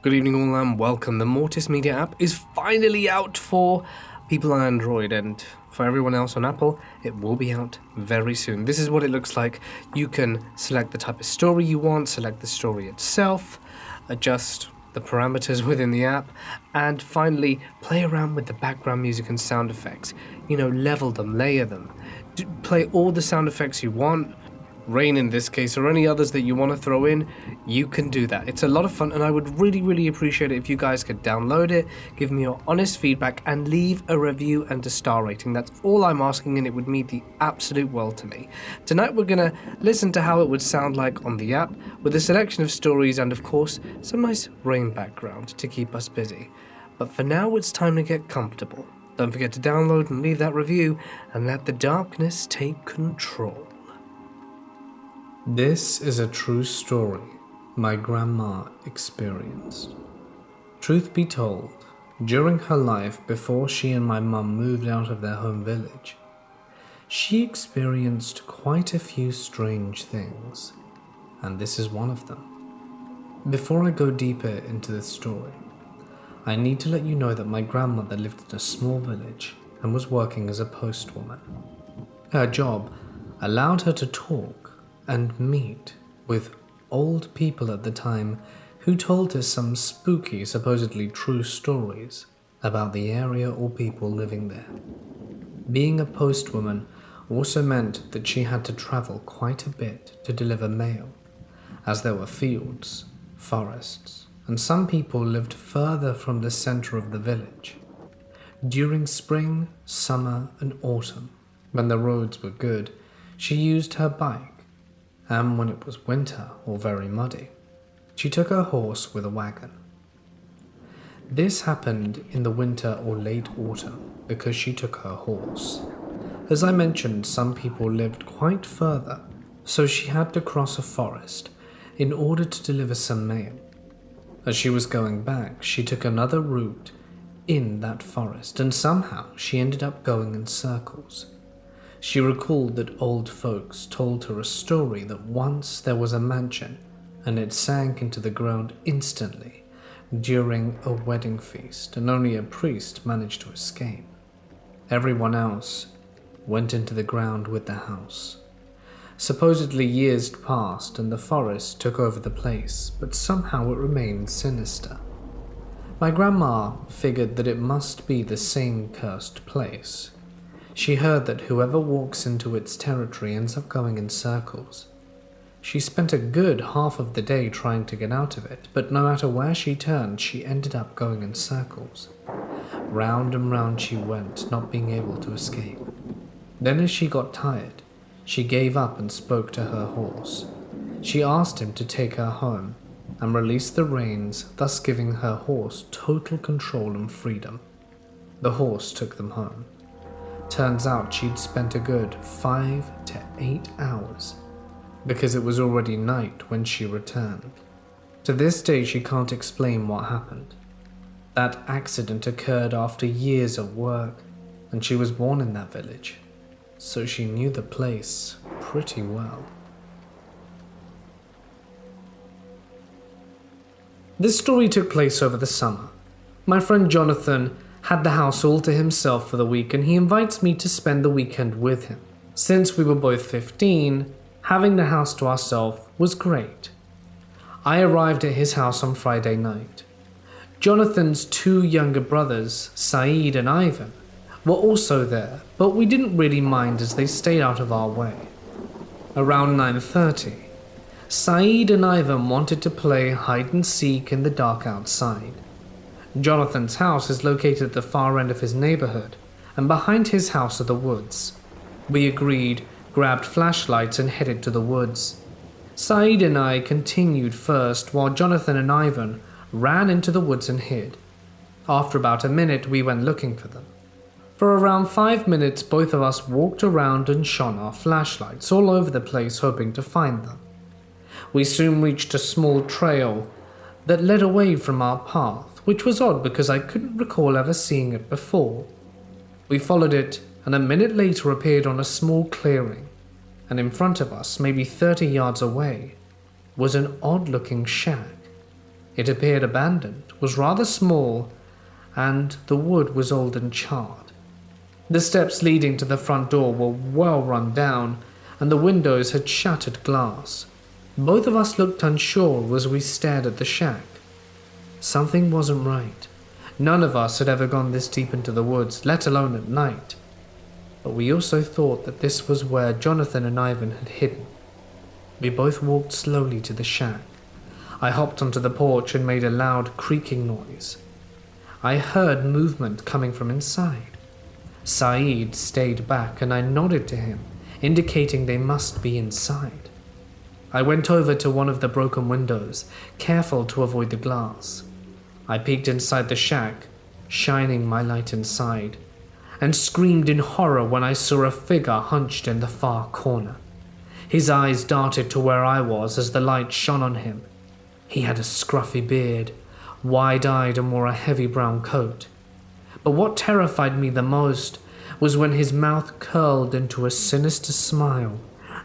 Good evening all and welcome. The Mortis Media app is finally out for people on Android, and for everyone else on Apple, it will be out very soon. This is what it looks like. You can select the type of story you want, select the story itself, adjust the parameters within the app, and finally play around with the background music and sound effects. Level them, layer them. Play all the sound effects you want. Rain in this case, or any others that you want to throw in, you can do that. It's a lot of fun, and I would really appreciate it if you guys could download it, give me your honest feedback, and leave a review and a star rating. That's all I'm asking, and it would mean the absolute world to me. Tonight we're going to listen to how it would sound like on the app, with a selection of stories and, of course, some nice rain background to keep us busy. But for now, it's time to get comfortable. Don't forget to download and leave that review, and let the darkness take control. This is a true story my grandma experienced. Truth be told, during her life before she and my mum moved out of their home village, she experienced quite a few strange things, and this is one of them. Before I go deeper into this story, I need to let you know that my grandmother lived in a small village and was working as a postwoman. Her job allowed her to talk and meet with old people at the time who told us some spooky, supposedly true stories about the area or people living there. Being a postwoman also meant that she had to travel quite a bit to deliver mail, as there were fields, forests, and some people lived further from the center of the village. During spring, summer, and autumn, when the roads were good, she used her bike, and when it was winter or very muddy, she took her horse with a wagon. This happened in the winter or late autumn because she took her horse. As I mentioned, some people lived quite further, so she had to cross a forest in order to deliver some mail. As she was going back, she took another route in that forest, and somehow she ended up going in circles. She recalled that old folks told her a story that once there was a mansion and it sank into the ground instantly during a wedding feast, and only a priest managed to escape. Everyone else went into the ground with the house. Supposedly years passed and the forest took over the place, but somehow it remained sinister. My grandma figured that it must be the same cursed place. She heard that whoever walks into its territory ends up going in circles. She spent a good half of the day trying to get out of it, but no matter where she turned, she ended up going in circles. Round and round she went, not being able to escape. Then as she got tired, she gave up and spoke to her horse. She asked him to take her home and release the reins, thus giving her horse total control and freedom. The horse took them home. Turns out she'd spent a good 5 to 8 hours, because it was already night when she returned. To this day she can't explain what happened. That accident occurred after years of work, and she was born in that village, so she knew the place pretty well. This story took place over the summer. My friend Jonathan had the house all to himself for the week, and he invites me to spend the weekend with him. Since we were both 15, having the house to ourselves was great. I arrived at his house on Friday night. Jonathan's 2 younger brothers, Saeed and Ivan, were also there, but we didn't really mind as they stayed out of our way. Around 9:30, Saeed and Ivan wanted to play hide and seek in the dark outside. Jonathan's house is located at the far end of his neighborhood, and behind his house are the woods. We agreed, grabbed flashlights, and headed to the woods. Saeed and I continued first, while Jonathan and Ivan ran into the woods and hid. After about a minute, we went looking for them. For around 5 minutes, both of us walked around and shone our flashlights all over the place, hoping to find them. We soon reached a small trail that led away from our path, which was odd because I couldn't recall ever seeing it before. We followed it, and a minute later appeared on a small clearing, and in front of us, maybe 30 yards away, was an odd-looking shack. It appeared abandoned, was rather small, and the wood was old and charred. The steps leading to the front door were well run down, and the windows had shattered glass. Both of us looked unsure as we stared at the shack. Something wasn't right. None of us had ever gone this deep into the woods, let alone at night. But we also thought that this was where Jonathan and Ivan had hidden. We both walked slowly to the shack. I hopped onto the porch and made a loud creaking noise. I heard movement coming from inside. Saeed stayed back and I nodded to him, indicating they must be inside. I went over to one of the broken windows, careful to avoid the glass. I peeked inside the shack, shining my light inside, and screamed in horror when I saw a figure hunched in the far corner. His eyes darted to where I was as the light shone on him. He had a scruffy beard, wide-eyed, and wore a heavy brown coat. But what terrified me the most was when his mouth curled into a sinister smile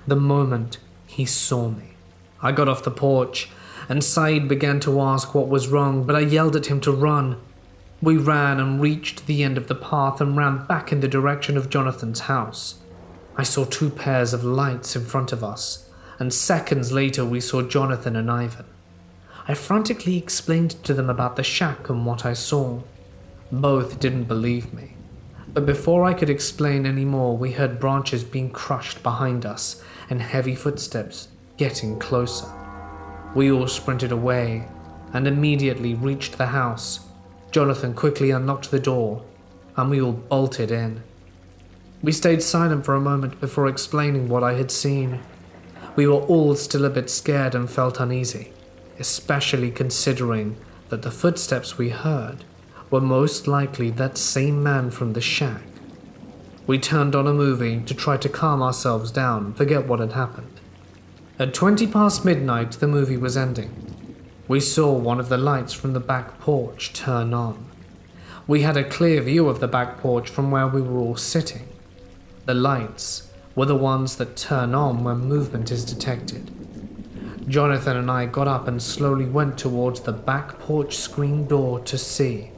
the moment he saw me. I got off the porch, and Saeed began to ask what was wrong, but I yelled at him to run. We ran and reached the end of the path and ran back in the direction of Jonathan's house. I saw 2 pairs of lights in front of us, and seconds later we saw Jonathan and Ivan. I frantically explained to them about the shack and what I saw. Both didn't believe me, but before I could explain any more, we heard branches being crushed behind us and heavy footsteps getting closer. We all sprinted away and immediately reached the house. Jonathan quickly unlocked the door, and we all bolted in. We stayed silent for a moment before explaining what I had seen. We were all still a bit scared and felt uneasy, especially considering that the footsteps we heard were most likely that same man from the shack. We turned on a movie to try to calm ourselves down and forget what had happened. At 20 past midnight, the movie was ending. We saw one of the lights from the back porch turn on. We had a clear view of the back porch from where we were all sitting. The lights were the ones that turn on when movement is detected. Jonathan and I got up and slowly went towards the back porch screen door to see.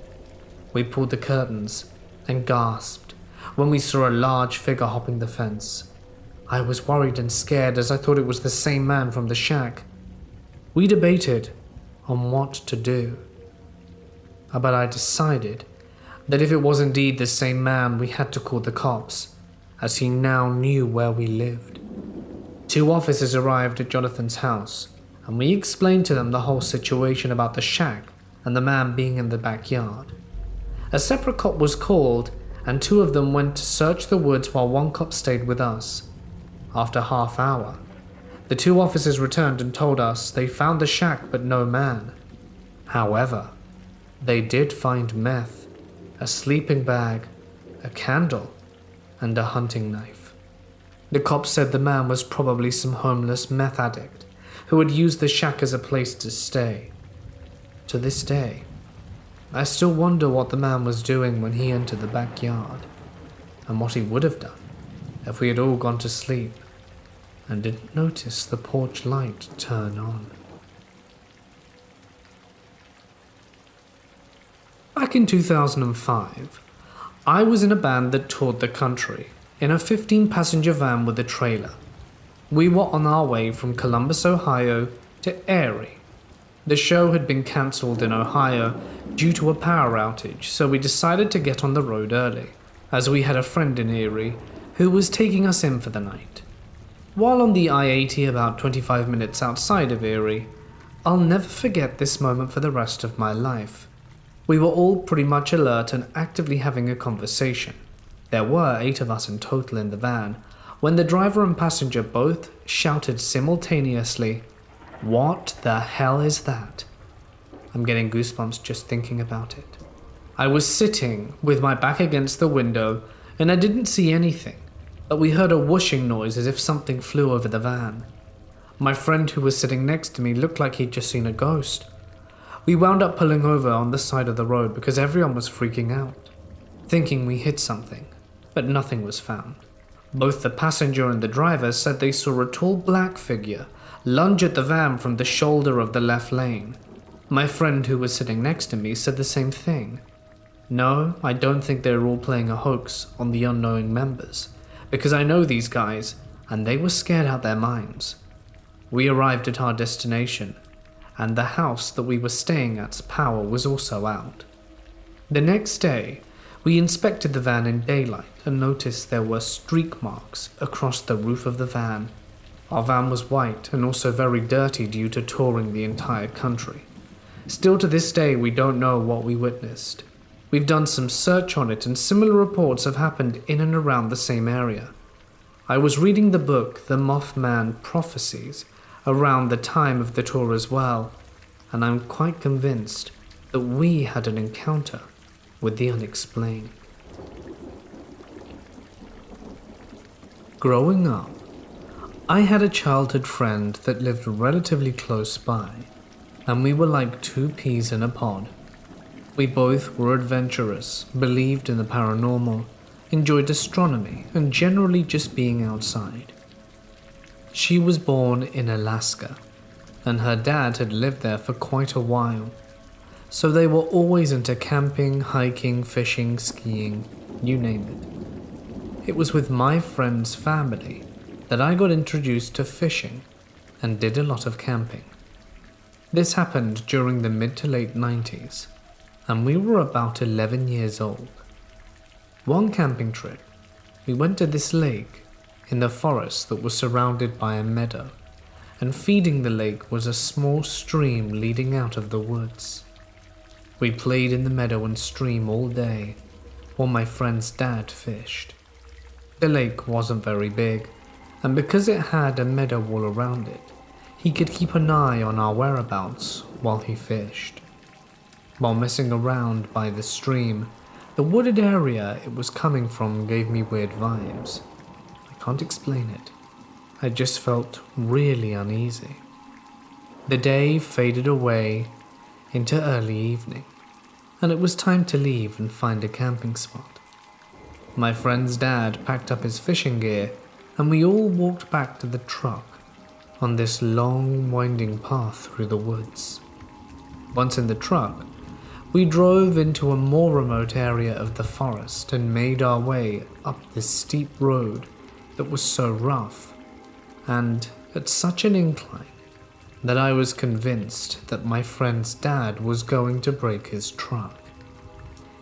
We pulled the curtains and gasped when we saw a large figure hopping the fence. I was worried and scared as I thought it was the same man from the shack. We debated on what to do, but I decided that if it was indeed the same man, we had to call the cops, as he now knew where we lived. 2 officers arrived at Jonathan's house, and we explained to them the whole situation about the shack and the man being in the backyard. A separate cop was called, and 2 of them went to search the woods while 1 cop stayed with us. After half hour, the 2 officers returned and told us they found the shack but no man. However, they did find meth, a sleeping bag, a candle, and a hunting knife. The cops said the man was probably some homeless meth addict who had used the shack as a place to stay. To this day, I still wonder what the man was doing when he entered the backyard, and what he would have done if we had all gone to sleep and didn't notice the porch light turn on. Back in 2005, I was in a band that toured the country in a 15-passenger van with a trailer. We were on our way from Columbus, Ohio to Erie. The show had been cancelled in Ohio due to a power outage, so we decided to get on the road early, as we had a friend in Erie who was taking us in for the night. While on the I-80 about 25 minutes outside of Erie, I'll never forget this moment for the rest of my life. We were all pretty much alert and actively having a conversation. There were 8 of us in total in the van, when the driver and passenger both shouted simultaneously, "What the hell is that?" I'm getting goosebumps just thinking about it. I was sitting with my back against the window and I didn't see anything, but we heard a whooshing noise as if something flew over the van. My friend who was sitting next to me looked like he'd just seen a ghost. We wound up pulling over on the side of the road because everyone was freaking out, thinking we hit something, but nothing was found. Both the passenger and the driver said they saw a tall black figure lunge at the van from the shoulder of the left lane. My friend who was sitting next to me said the same thing. No, I don't think they're all playing a hoax on the unknowing members, because I know these guys, and they were scared out their minds. We arrived at our destination, and the house that we were staying at's power was also out. The next day, we inspected the van in daylight and noticed there were streak marks across the roof of the van. Our van was white and also very dirty due to touring the entire country. Still to this day, we don't know what we witnessed. We've done some search on it and similar reports have happened in and around the same area. I was reading the book The Mothman Prophecies around the time of the tour as well, and I'm quite convinced that we had an encounter with the unexplained. Growing up, I had a childhood friend that lived relatively close by, and we were like two peas in a pod. We both were adventurous, believed in the paranormal, enjoyed astronomy, and generally just being outside. She was born in Alaska, and her dad had lived there for quite a while, so they were always into camping, hiking, fishing, skiing, you name it. It was with my friend's family that I got introduced to fishing and did a lot of camping. This happened during the mid to late 90s, and we were about 11 years old. One camping trip, we went to this lake in the forest that was surrounded by a meadow, and feeding the lake was a small stream leading out of the woods. We played in the meadow and stream all day, while my friend's dad fished. The lake wasn't very big, and because it had a meadow wall around it, he could keep an eye on our whereabouts while he fished. While messing around by the stream, the wooded area it was coming from gave me weird vibes. I can't explain it. I just felt really uneasy. The day faded away into early evening, and it was time to leave and find a camping spot. My friend's dad packed up his fishing gear, and we all walked back to the truck on this long, winding path through the woods. Once in the truck, we drove into a more remote area of the forest and made our way up this steep road that was so rough and at such an incline that I was convinced that my friend's dad was going to break his truck.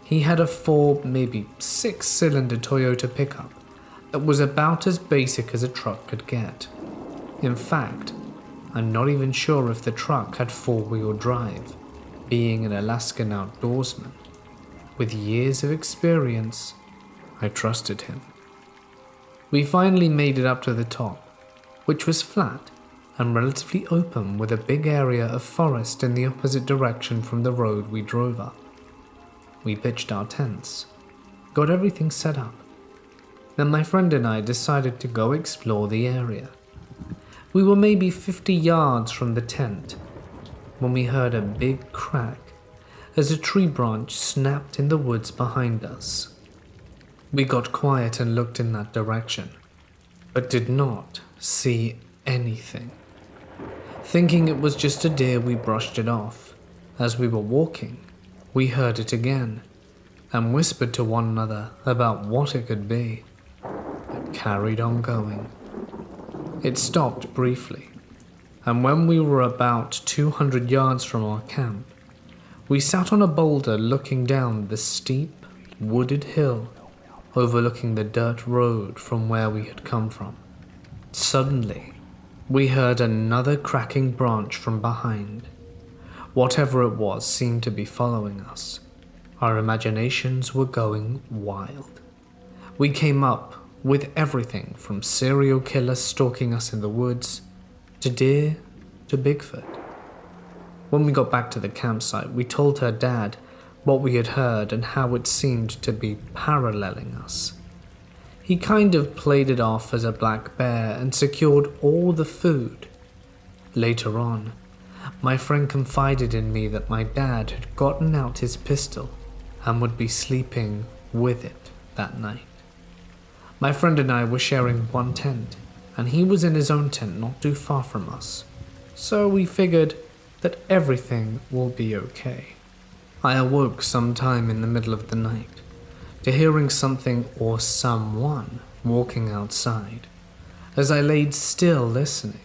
He had a 4, maybe 6-cylinder Toyota pickup that was about as basic as a truck could get. In fact, I'm not even sure if the truck had 4-wheel drive, being an Alaskan outdoorsman. With years of experience, I trusted him. We finally made it up to the top, which was flat and relatively open with a big area of forest in the opposite direction from the road we drove up. We pitched our tents, got everything set up. Then my friend and I decided to go explore the area. We were maybe 50 yards from the tent when we heard a big crack as a tree branch snapped in the woods behind us. We got quiet and looked in that direction, but did not see anything. Thinking it was just a deer, we brushed it off. As we were walking, we heard it again and whispered to one another about what it could be. It carried on going. It stopped briefly, and when we were about 200 yards from our camp, we sat on a boulder looking down the steep, wooded hill overlooking the dirt road from where we had come from. Suddenly, we heard another cracking branch from behind. Whatever it was seemed to be following us. Our imaginations were going wild. We came up with everything from serial killers stalking us in the woods, to deer, to Bigfoot. When we got back to the campsite, we told her dad what we had heard and how it seemed to be paralleling us. He kind of played it off as a black bear and secured all the food. Later on, my friend confided in me that my dad had gotten out his pistol and would be sleeping with it that night. My friend and I were sharing one tent, and he was in his own tent not too far from us, so we figured that everything will be okay. I awoke sometime in the middle of the night to hearing something or someone walking outside. As I laid still listening,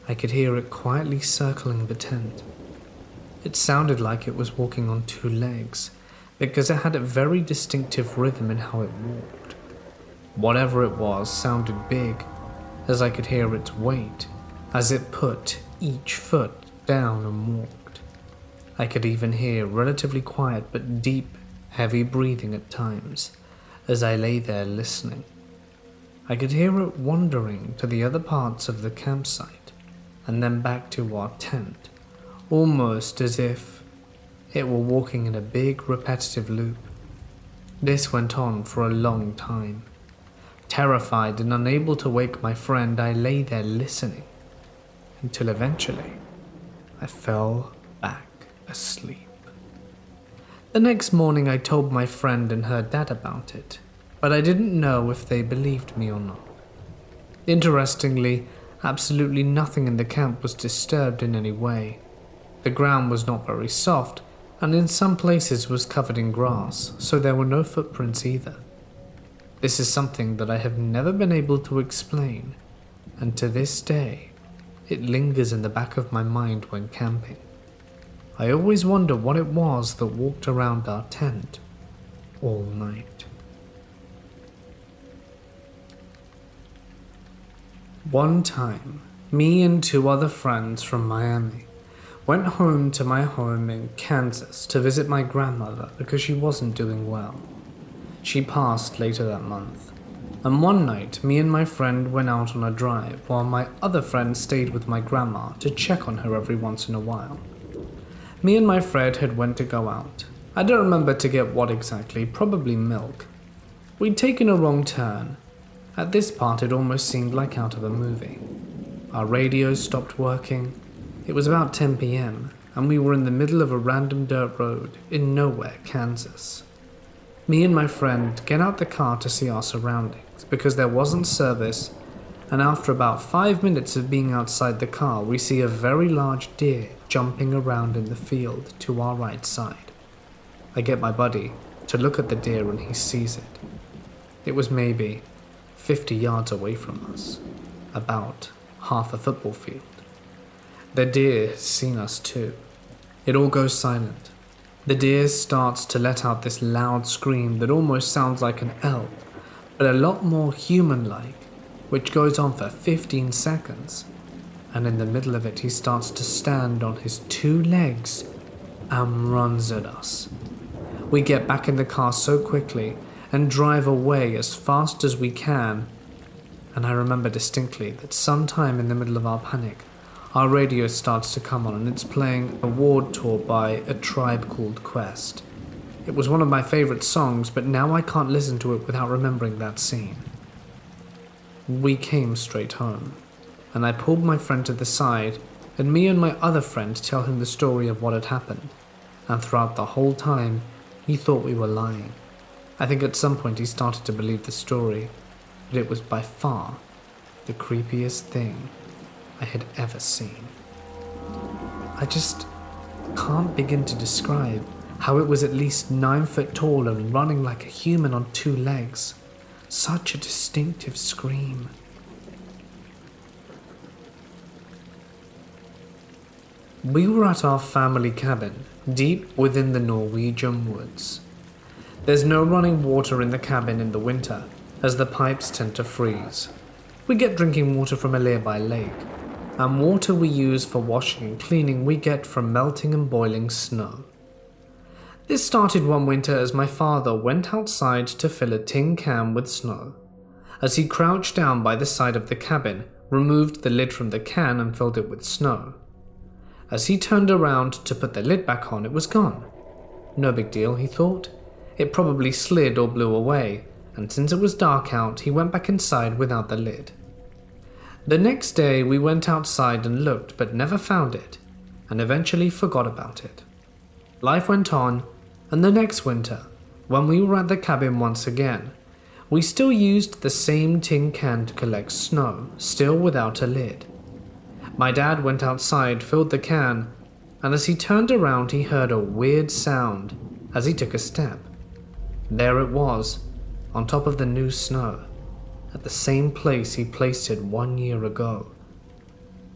I could hear it quietly circling the tent. It sounded like it was walking on two legs because it had a very distinctive rhythm in how it walked. Whatever it was sounded big, as I could hear its weight as it put each foot down and walked. I could even hear relatively quiet but deep, heavy breathing at times as I lay there listening. I could hear it wandering to the other parts of the campsite and then back to our tent, almost as if it were walking in a big repetitive loop. This went on for a long time. Terrified and unable to wake my friend, I lay there listening until eventually I fell back asleep. The next morning I told my friend and her dad about it, but I didn't know if they believed me or not. Interestingly, absolutely nothing in the camp was disturbed in any way. The ground was not very soft, and in some places was covered in grass, so there were no footprints either. This is something that I have never been able to explain, and to this day, it lingers in the back of my mind when camping. I always wonder what it was that walked around our tent all night. One time, me and two other friends from Miami went home to my home in Kansas to visit my grandmother because she wasn't doing well. She passed later that month, and one night me and my friend went out on a drive while my other friend stayed with my grandma to check on her every once in a while. Me and my friend had went to go out. I don't remember to get what exactly, probably milk. We'd taken a wrong turn. At this part it almost seemed like out of a movie. Our radios stopped working. It was about 10 p.m. and we were in the middle of a random dirt road in nowhere, Kansas. Me and my friend get out the car to see our surroundings because there wasn't service, and after about 5 minutes of being outside the car, we see a very large deer jumping around in the field to our right side. I get my buddy to look at the deer and he sees it. It was maybe 50 yards away from us, about half a football field. The deer has seen us too. It all goes silent. The deer starts to let out this loud scream that almost sounds like an elk, but a lot more human-like, which goes on for 15 seconds. And in the middle of it, he starts to stand on his two legs and runs at us. We get back in the car so quickly and drive away as fast as we can. And I remember distinctly that sometime in the middle of our panic, our radio starts to come on and it's playing a ward tour by a tribe called Quest. It was one of my favorite songs, but now I can't listen to it without remembering that scene. We came straight home, and I pulled my friend to the side, and me and my other friend tell him the story of what had happened, and throughout the whole time, he thought we were lying. I think at some point he started to believe the story, but it was by far the creepiest thing I had ever seen. I just can't begin to describe how it was at least 9 foot tall and running like a human on two legs. Such a distinctive scream. We were at our family cabin, deep within the Norwegian woods. There's no running water in the cabin in the winter, as the pipes tend to freeze. We get drinking water from a nearby lake, and water we use for washing and cleaning we get from melting and boiling snow. This started one winter as my father went outside to fill a tin can with snow. As he crouched down by the side of the cabin, removed the lid from the can and filled it with snow. As he turned around to put the lid back on, it was gone. No big deal, he thought. It probably slid or blew away, and since it was dark out, he went back inside without the lid. The next day we went outside and looked but never found it, and eventually forgot about it. Life went on, and the next winter, when we were at the cabin once again, we still used the same tin can to collect snow, still without a lid. My dad went outside, filled the can, and as he turned around he heard a weird sound as he took a step. There it was, on top of the new snow, at the same place he placed it 1 year ago.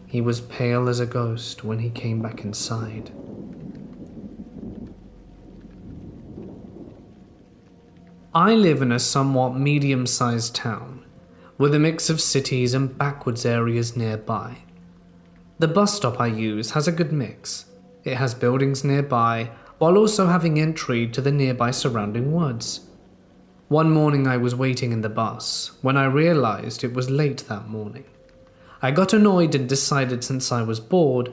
He was pale as a ghost when he came back inside. I live in a somewhat medium-sized town, with a mix of cities and backwoods areas nearby. The bus stop I use has a good mix. It has buildings nearby, while also having entry to the nearby surrounding woods. One morning I was waiting in the bus, when I realized it was late that morning. I got annoyed and decided since I was bored,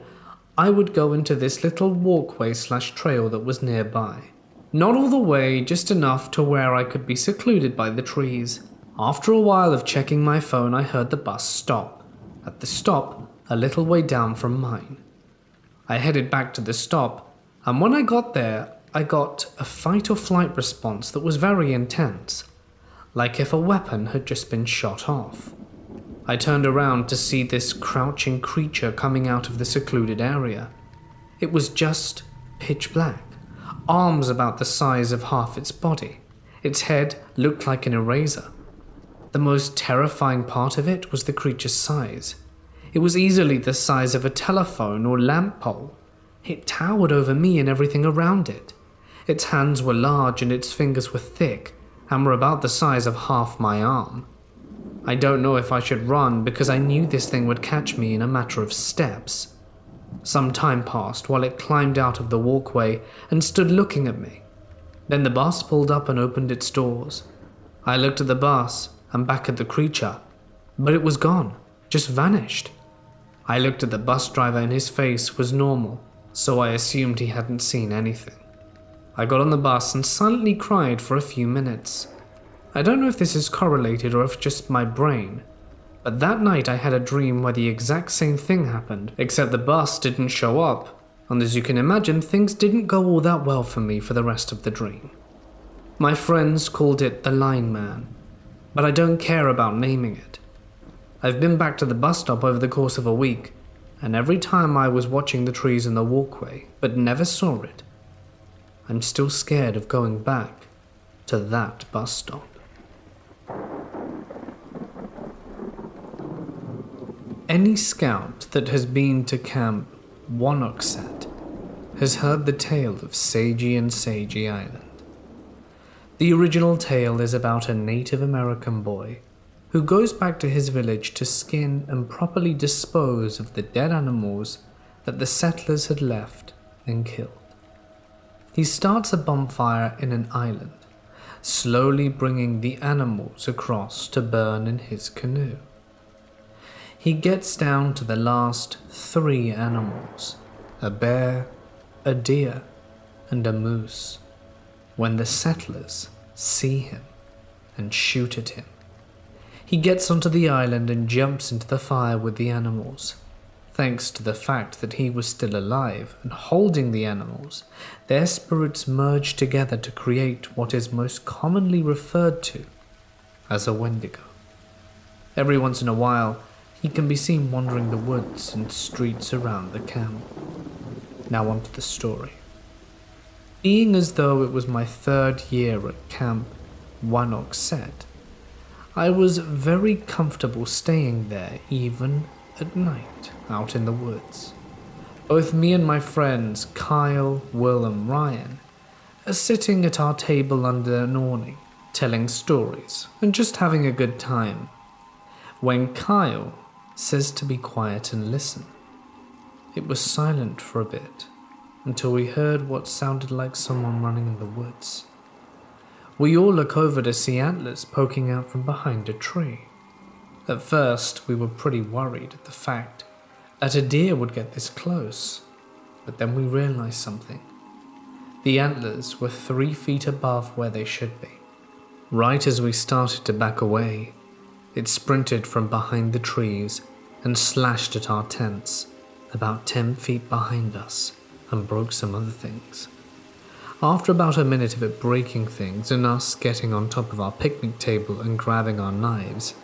I would go into this little walkway/trail that was nearby. Not all the way, just enough to where I could be secluded by the trees. After a while of checking my phone, I heard the bus stop. At the stop, a little way down from mine. I headed back to the stop, and when I got there, I got a fight or flight response that was very intense, like if a weapon had just been shot off. I turned around to see this crouching creature coming out of the secluded area. It was just pitch black. Arms about the size of half its body. Its head looked like an eraser. The most terrifying part of it was the creature's size. It was easily the size of a telephone or lamp pole. It towered over me and everything around it. Its hands were large and its fingers were thick and were about the size of half my arm. I don't know if I should run because I knew this thing would catch me in a matter of steps. Some time passed while it climbed out of the walkway and stood looking at me. Then the bus pulled up and opened its doors. I looked at the bus and back at the creature, but it was gone, just vanished. I looked at the bus driver and his face was normal, so I assumed he hadn't seen anything. I got on the bus and silently cried for a few minutes. I don't know if this is correlated or if just my brain, but that night I had a dream where the exact same thing happened, except the bus didn't show up, and as you can imagine, things didn't go all that well for me for the rest of the dream. My friends called it the Line Man, but I don't care about naming it. I've been back to the bus stop over the course of a week, and every time I was watching the trees in the walkway, but never saw it. I'm still scared of going back to that bus stop. Any scout that has been to Camp Wanoxset has heard the tale of Sagey and Sagey Island. The original tale is about a Native American boy who goes back to his village to skin and properly dispose of the dead animals that the settlers had left and killed. He starts a bonfire in an island, slowly bringing the animals across to burn in his canoe. He gets down to the last 3 animals, a bear, a deer, and a moose, when the settlers see him and shoot at him. He gets onto the island and jumps into the fire with the animals. Thanks to the fact that he was still alive and holding the animals, their spirits merge together to create what is most commonly referred to as a Wendigo. Every once in a while, he can be seen wandering the woods and streets around the camp. Now on to the story. Being as though it was my 3rd year at Camp Wanoxset, I was very comfortable staying there even at night out in the woods. Both me and my friends, Kyle, Will and Ryan, are sitting at our table under an awning, telling stories and just having a good time, when Kyle says to be quiet and listen. It was silent for a bit, until we heard what sounded like someone running in the woods. We all look over to see antlers poking out from behind a tree. At first, we were pretty worried at the fact that a deer would get this close, but then we realized something. The antlers were 3 feet above where they should be. Right as we started to back away, it sprinted from behind the trees and slashed at our tents, about 10 feet behind us, and broke some other things. After about a minute of it breaking things and us getting on top of our picnic table and grabbing our knives,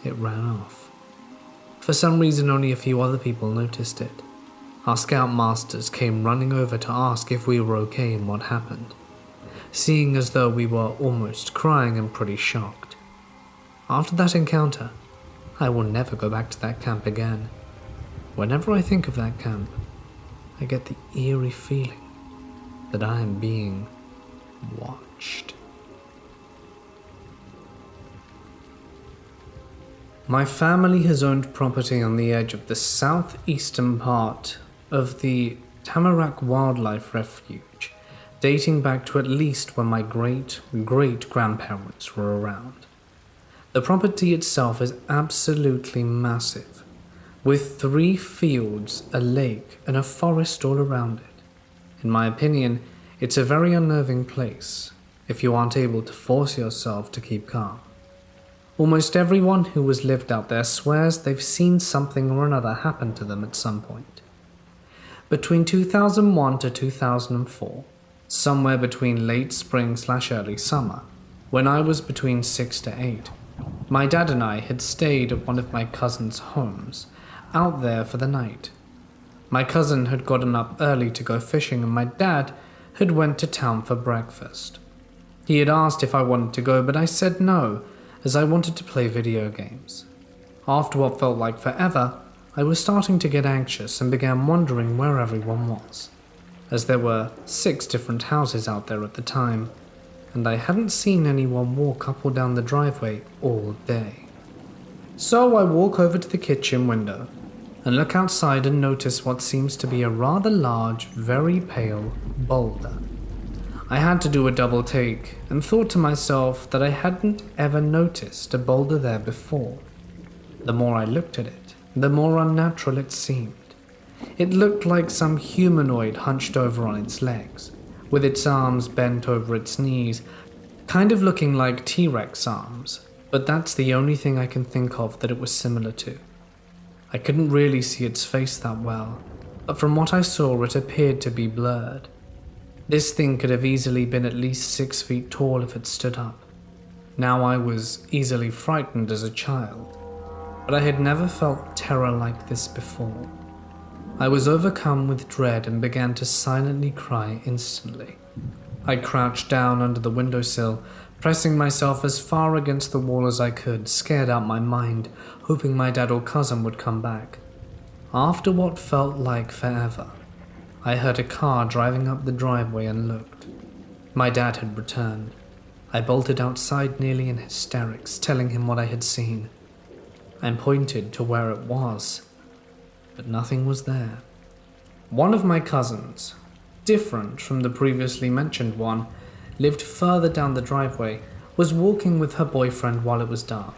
it ran off. For some reason only a few other people noticed it. Our scoutmasters came running over to ask if we were okay and what happened, seeing as though we were almost crying and pretty shocked. After that encounter, I will never go back to that camp again. Whenever I think of that camp, I get the eerie feeling that I am being watched. My family has owned property on the edge of the southeastern part of the Tamarack Wildlife Refuge, dating back to at least when my great-great-grandparents were around. The property itself is absolutely massive, with 3 fields, a lake, and a forest all around it. In my opinion, it's a very unnerving place if you aren't able to force yourself to keep calm. Almost everyone who has lived out there swears they've seen something or another happen to them at some point. Between 2001 to 2004, somewhere between late spring/early summer, when I was between 6 to 8, my dad and I had stayed at one of my cousin's homes, out there for the night. My cousin had gotten up early to go fishing and my dad had went to town for breakfast. He had asked if I wanted to go, but I said no, as I wanted to play video games. After what felt like forever, I was starting to get anxious and began wondering where everyone was, as there were 6 different houses out there at the time, and I hadn't seen anyone walk up or down the driveway all day. So I walk over to the kitchen window and look outside and notice what seems to be a rather large, very pale boulder. I had to do a double take and thought to myself that I hadn't ever noticed a boulder there before. The more I looked at it, the more unnatural it seemed. It looked like some humanoid hunched over on its legs, with its arms bent over its knees, kind of looking like T-Rex arms, but that's the only thing I can think of that it was similar to. I couldn't really see its face that well, but from what I saw it appeared to be blurred. This thing could have easily been at least 6 feet tall if it stood up. Now I was easily frightened as a child, but I had never felt terror like this before. I was overcome with dread and began to silently cry instantly. I crouched down under the windowsill, pressing myself as far against the wall as I could, scared out my mind, hoping my dad or cousin would come back. After what felt like forever, I heard a car driving up the driveway and looked. My dad had returned. I bolted outside nearly in hysterics, telling him what I had seen. I pointed to where it was, but nothing was there. One of my cousins, different from the previously mentioned one, lived further down the driveway, was walking with her boyfriend while it was dark.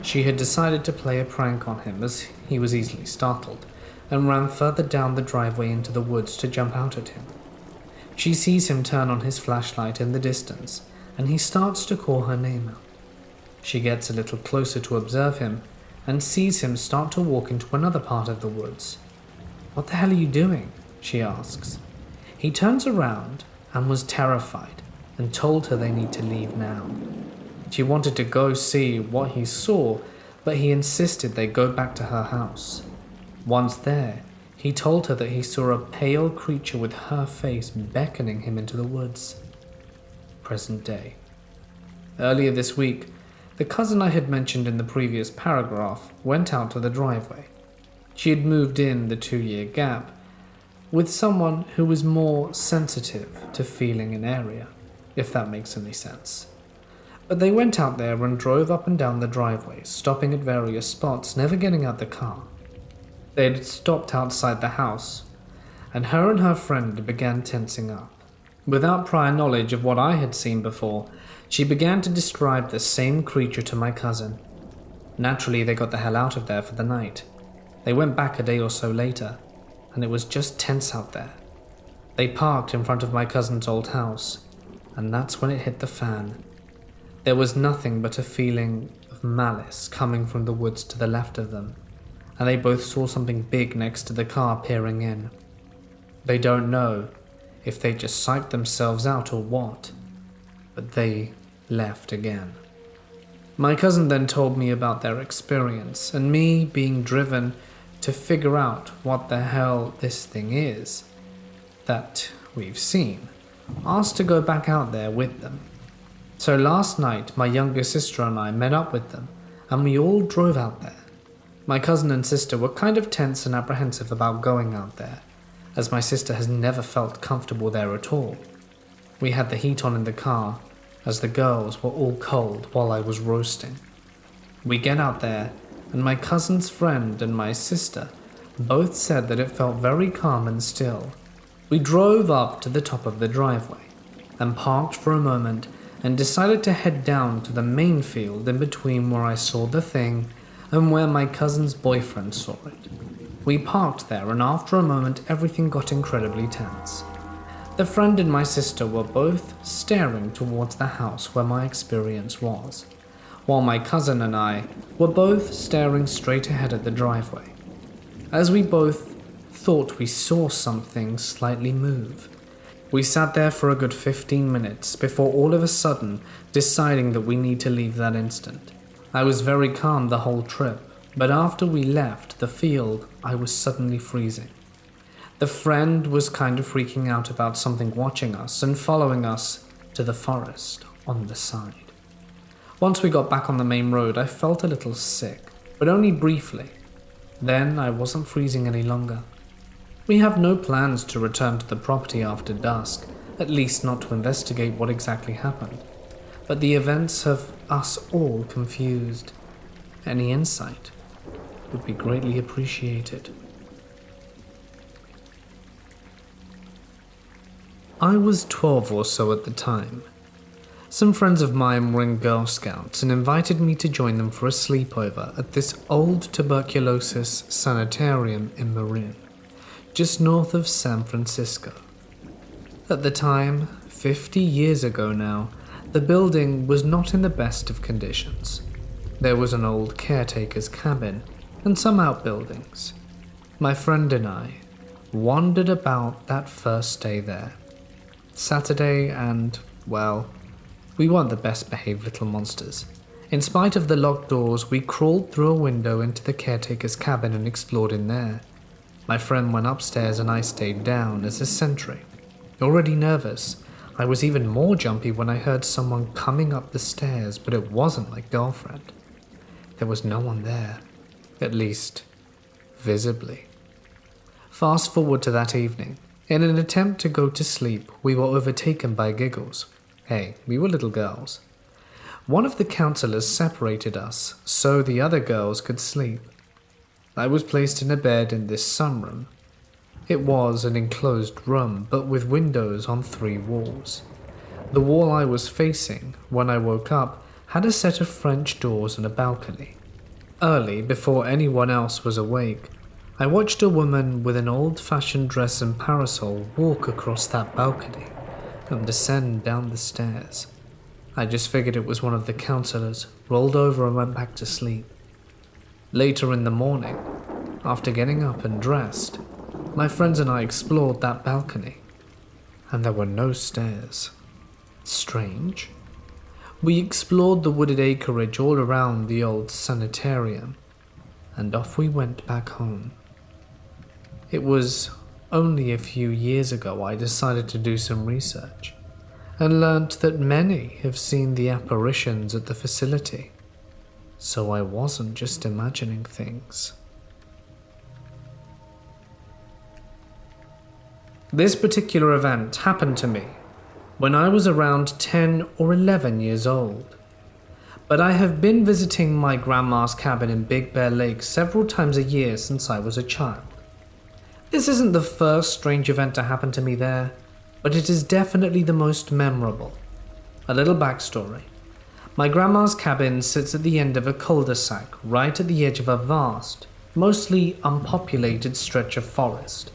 She had decided to play a prank on him as he was easily startled, and ran further down the driveway into the woods to jump out at him. She sees him turn on his flashlight in the distance, and he starts to call her name out. She gets a little closer to observe him, and sees him start to walk into another part of the woods. "What the hell are you doing?" she asks. He turns around and was terrified and told her they need to leave now. She wanted to go see what he saw, but he insisted they go back to her house. Once there, he told her that he saw a pale creature with her face beckoning him into the woods. Present day. Earlier this week, the cousin I had mentioned in the previous paragraph went out to the driveway. She had moved in the 2-year gap with someone who was more sensitive to feeling an area, if that makes any sense. But they went out there and drove up and down the driveway, stopping at various spots, never getting out the car. They had stopped outside the house, and her friend began tensing up. Without prior knowledge of what I had seen before, she began to describe the same creature to my cousin. Naturally, they got the hell out of there for the night. They went back a day or so later, and it was just tense out there. They parked in front of my cousin's old house, and that's when it hit the fan. There was nothing but a feeling of malice coming from the woods to the left of them, and they both saw something big next to the car peering in. They don't know if they just psyched themselves out or what, but they left again. My cousin then told me about their experience, and me being driven to figure out what the hell this thing is that we've seen, asked to go back out there with them. So last night, my younger sister and I met up with them, and we all drove out there. My cousin and sister were kind of tense and apprehensive about going out there, as my sister has never felt comfortable there at all. We had the heat on in the car, as the girls were all cold while I was roasting. We get out there, and my cousin's friend and my sister both said that it felt very calm and still. We drove up to the top of the driveway, and parked for a moment, and decided to head down to the main field in between where I saw the thing and where my cousin's boyfriend saw it. We parked there, and after a moment everything got incredibly tense. The friend and my sister were both staring towards the house where my experience was, while my cousin and I were both staring straight ahead at the driveway, as we both thought we saw something slightly move. We sat there for a good 15 minutes before all of a sudden deciding that we need to leave that instant. I was very calm the whole trip, but after we left the field, I was suddenly freezing. The friend was kind of freaking out about something watching us and following us to the forest on the side. Once we got back on the main road, I felt a little sick, but only briefly. Then I wasn't freezing any longer. We have no plans to return to the property after dusk, at least not to investigate what exactly happened. But the events have us all confused. Any insight would be greatly appreciated. I was 12 or so at the time. Some friends of mine were in Girl Scouts and invited me to join them for a sleepover at this old tuberculosis sanitarium in Marin, just north of San Francisco. At the time, 50 years ago now, the building was not in the best of conditions. There was an old caretaker's cabin and some outbuildings. My friend and I wandered about that first day there. Saturday and, well, we weren't the best behaved little monsters. In spite of the locked doors, we crawled through a window into the caretaker's cabin and explored in there. My friend went upstairs and I stayed down as a sentry. Already nervous, I was even more jumpy when I heard someone coming up the stairs, but it wasn't my girlfriend. There was no one there, at least visibly. Fast forward to that evening. In an attempt to go to sleep, we were overtaken by giggles. Hey, we were little girls. One of the counselors separated us so the other girls could sleep. I was placed in a bed in this sunroom. It was an enclosed room, but with windows on 3 walls. The wall I was facing, when I woke up, had a set of French doors and a balcony. Early, before anyone else was awake, I watched a woman with an old-fashioned dress and parasol walk across that balcony and descend down the stairs. I just figured it was one of the counselors, rolled over and went back to sleep. Later in the morning, after getting up and dressed, my friends and I explored that balcony, and there were no stairs. Strange. We explored the wooded acreage all around the old sanitarium, and off we went back home. It was only a few years ago I decided to do some research, and learnt that many have seen the apparitions at the facility. So I wasn't just imagining things. This particular event happened to me when I was around 10 or 11 years old. But I have been visiting my grandma's cabin in Big Bear Lake several times a year since I was a child. This isn't the first strange event to happen to me there, but it is definitely the most memorable. A little backstory. My grandma's cabin sits at the end of a cul-de-sac right at the edge of a vast, mostly unpopulated stretch of forest.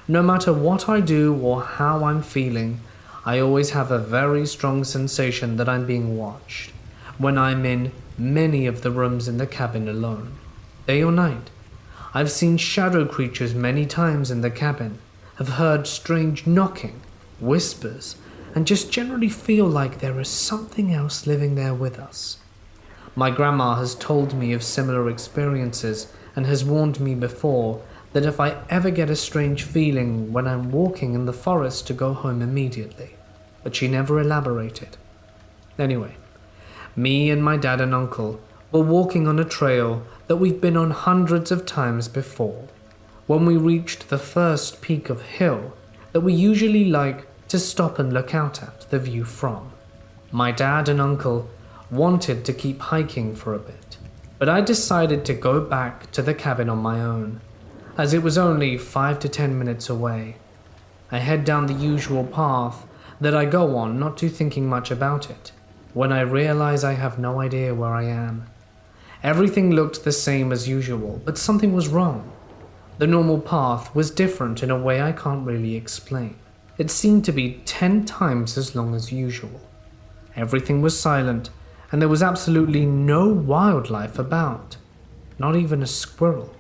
No matter what I do or how I'm feeling, I always have a very strong sensation that I'm being watched when I'm in many of the rooms in the cabin alone, day or night. I've seen shadow creatures many times in the cabin, have heard strange knocking, whispers, and just generally feel like there is something else living there with us. My grandma has told me of similar experiences and has warned me before that if I ever get a strange feeling when I'm walking in the forest to go home immediately, but she never elaborated. Anyway, me and my dad and uncle were walking on a trail that we've been on hundreds of times before, when we reached the first peak of hill that we usually like to stop and look out at the view from. My dad and uncle wanted to keep hiking for a bit, but I decided to go back to the cabin on my own, as it was only 5 to 10 minutes away. I head down the usual path that I go on, not too thinking much about it, when I realize I have no idea where I am. Everything looked the same as usual, but something was wrong. The normal path was different in a way I can't really explain. It seemed to be 10 times as long as usual. Everything was silent, and there was absolutely no wildlife about, not even a squirrel.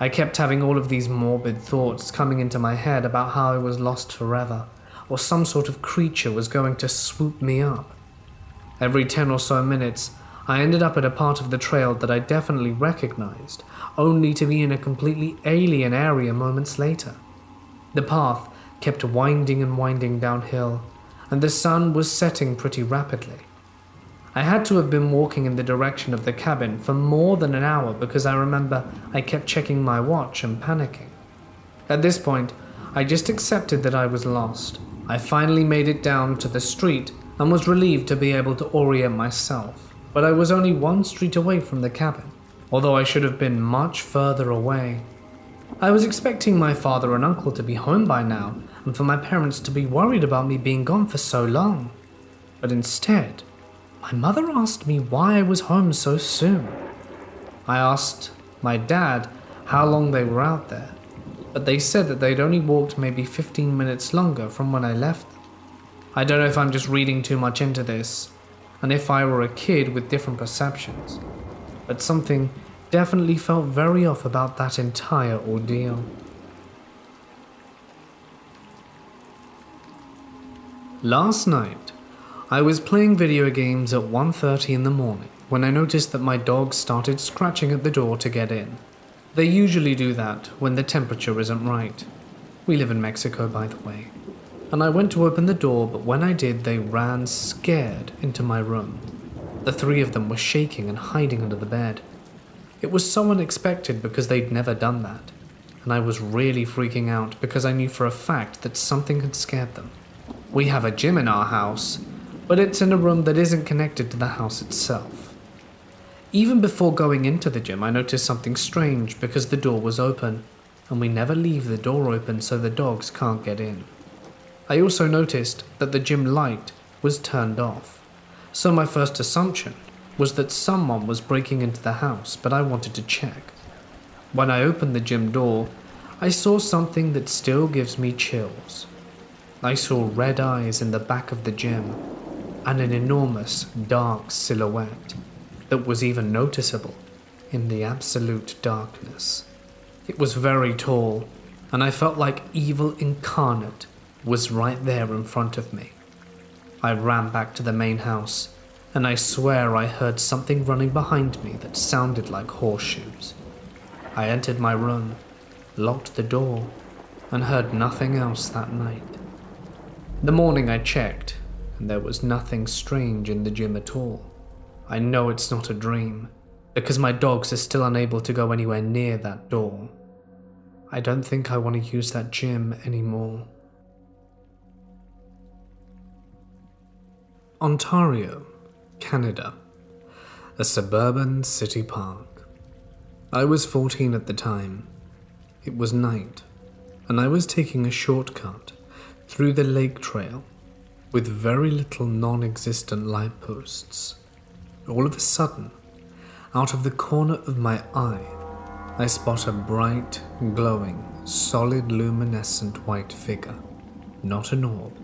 I kept having all of these morbid thoughts coming into my head about how I was lost forever, or some sort of creature was going to swoop me up. Every 10 or so minutes, I ended up at a part of the trail that I definitely recognized, only to be in a completely alien area moments later. The path kept winding and winding downhill, and the sun was setting pretty rapidly. I had to have been walking in the direction of the cabin for more than an hour because I remember I kept checking my watch and panicking. At this point, I just accepted that I was lost. I finally made it down to the street and was relieved to be able to orient myself, but I was only 1 street away from the cabin, although I should have been much further away. I was expecting my father and uncle to be home by now, and for my parents to be worried about me being gone for so long. But instead, my mother asked me why I was home so soon. I asked my dad how long they were out there, but they said that they'd only walked maybe 15 minutes longer from when I left them. I don't know if I'm just reading too much into this, and if I were a kid with different perceptions, but something definitely felt very off about that entire ordeal. Last night, I was playing video games at 1:30 in the morning when I noticed that my dog started scratching at the door to get in. They usually do that when the temperature isn't right. We live in Mexico, by the way. And I went to open the door, but when I did, they ran scared into my room. The 3 of them were shaking and hiding under the bed. It was so unexpected because they'd never done that, and I was really freaking out because I knew for a fact that something had scared them. We have a gym in our house, but it's in a room that isn't connected to the house itself. Even before going into the gym, I noticed something strange because the door was open, and we never leave the door open so the dogs can't get in. I also noticed that the gym light was turned off, so my first assumption was that someone was breaking into the house, but I wanted to check. When I opened the gym door, I saw something that still gives me chills. I saw red eyes in the back of the gym, and an enormous dark silhouette that was even noticeable in the absolute darkness. It was very tall, and I felt like evil incarnate was right there in front of me. I ran back to the main house, and I swear I heard something running behind me that sounded like horseshoes. I entered my room, locked the door, and heard nothing else that night. The morning I checked, and there was nothing strange in the gym at all. I know it's not a dream, because my dogs are still unable to go anywhere near that door. I don't think I want to use that gym anymore. Ontario, Canada. A suburban city park. I was 14 at the time. It was night, and I was taking a shortcut through the lake trail with very little non-existent light posts. All of a sudden, out of the corner of my eye, I spot a bright, glowing, solid luminescent white figure. Not an orb.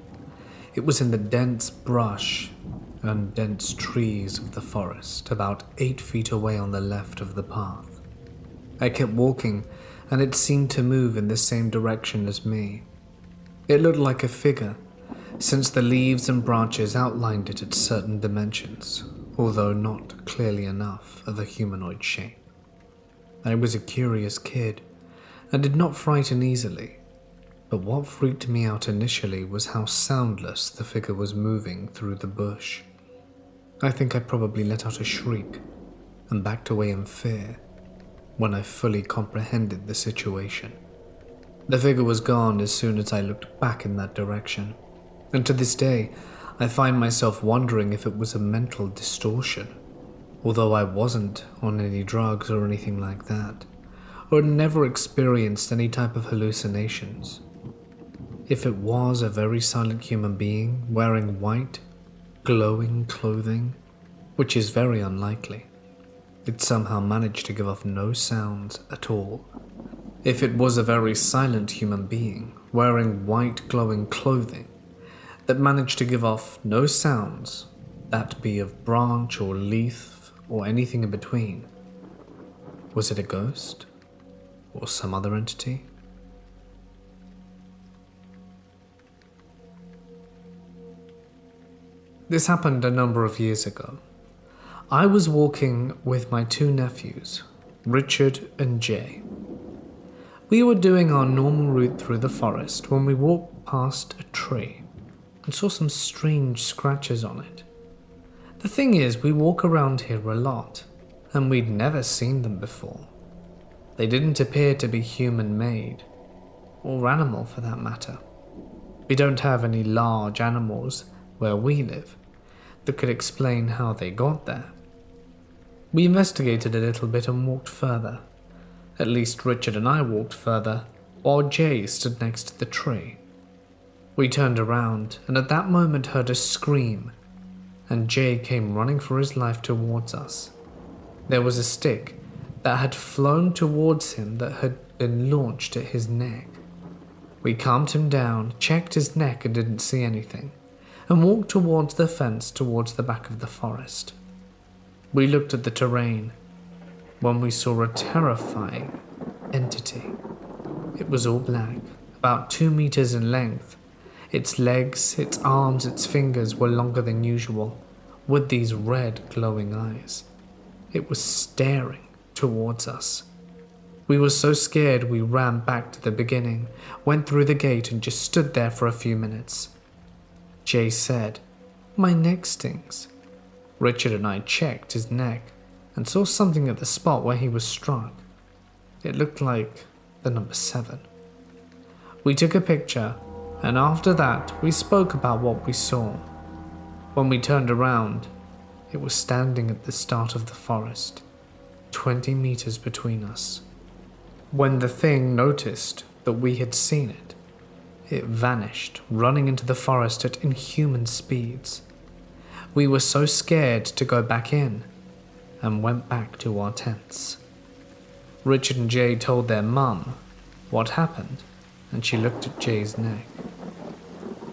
It was in the dense brush and dense trees of the forest, about 8 feet away on the left of the path. I kept walking, and it seemed to move in the same direction as me. It looked like a figure, since the leaves and branches outlined it at certain dimensions, although not clearly enough of a humanoid shape. I was a curious kid and did not frighten easily, but what freaked me out initially was how soundless the figure was moving through the bush. I think I probably let out a shriek and backed away in fear when I fully comprehended the situation. The figure was gone as soon as I looked back in that direction, and to this day, I find myself wondering if it was a mental distortion, although I wasn't on any drugs or anything like that, or had never experienced any type of hallucinations. If it was a very silent human being wearing white, glowing clothing, which is very unlikely, it somehow managed to give off no sounds at all. If it was a very silent human being wearing white glowing clothing that managed to give off no sounds, that be of branch or leaf or anything in between, was it a ghost or some other entity? This happened a number of years ago. I was walking with my two nephews, Richard and Jay. We were doing our normal route through the forest when we walked past a tree and saw some strange scratches on it. The thing is, we walk around here a lot, and we'd never seen them before. They didn't appear to be human-made, or animal for that matter. We don't have any large animals where we live that could explain how they got there. We investigated a little bit and walked further. At least Richard and I walked further, while Jay stood next to the tree. We turned around and at that moment heard a scream, and Jay came running for his life towards us. There was a stick that had flown towards him that had been launched at his neck. We calmed him down, checked his neck and didn't see anything, and walked towards the fence towards the back of the forest. We looked at the terrain when we saw a terrifying entity. It was all black, about 2 meters in length. Its legs, its arms, its fingers were longer than usual, with these red glowing eyes. It was staring towards us. We were so scared we ran back to the beginning, went through the gate and just stood there for a few minutes. Jay said, "My neck stings." Richard and I checked his neck and saw something at the spot where he was struck. It looked like the number 7. We took a picture, and after that we spoke about what we saw. When we turned around, it was standing at the start of the forest, 20 meters between us. When the thing noticed that we had seen it, it vanished, running into the forest at inhuman speeds. We were so scared to go back in, and went back to our tents. Richard and Jay told their mum what happened, and she looked at Jay's neck.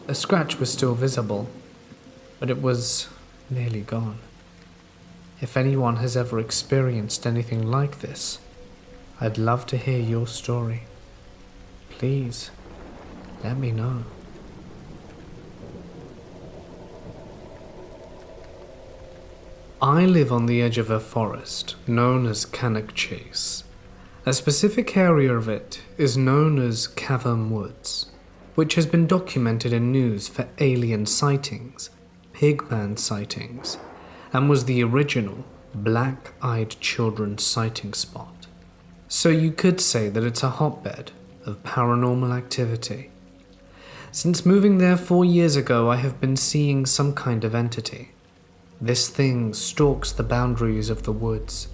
A scratch was still visible, but it was nearly gone. If anyone has ever experienced anything like this, I'd love to hear your story. Please, let me know. I live on the edge of a forest known as Cannock Chase. A specific area of it is known as Cavern Woods, which has been documented in news for alien sightings, pigman sightings, and was the original black-eyed children sighting spot. So you could say that it's a hotbed of paranormal activity. Since moving there 4 years ago, I have been seeing some kind of entity. This thing stalks the boundaries of the woods,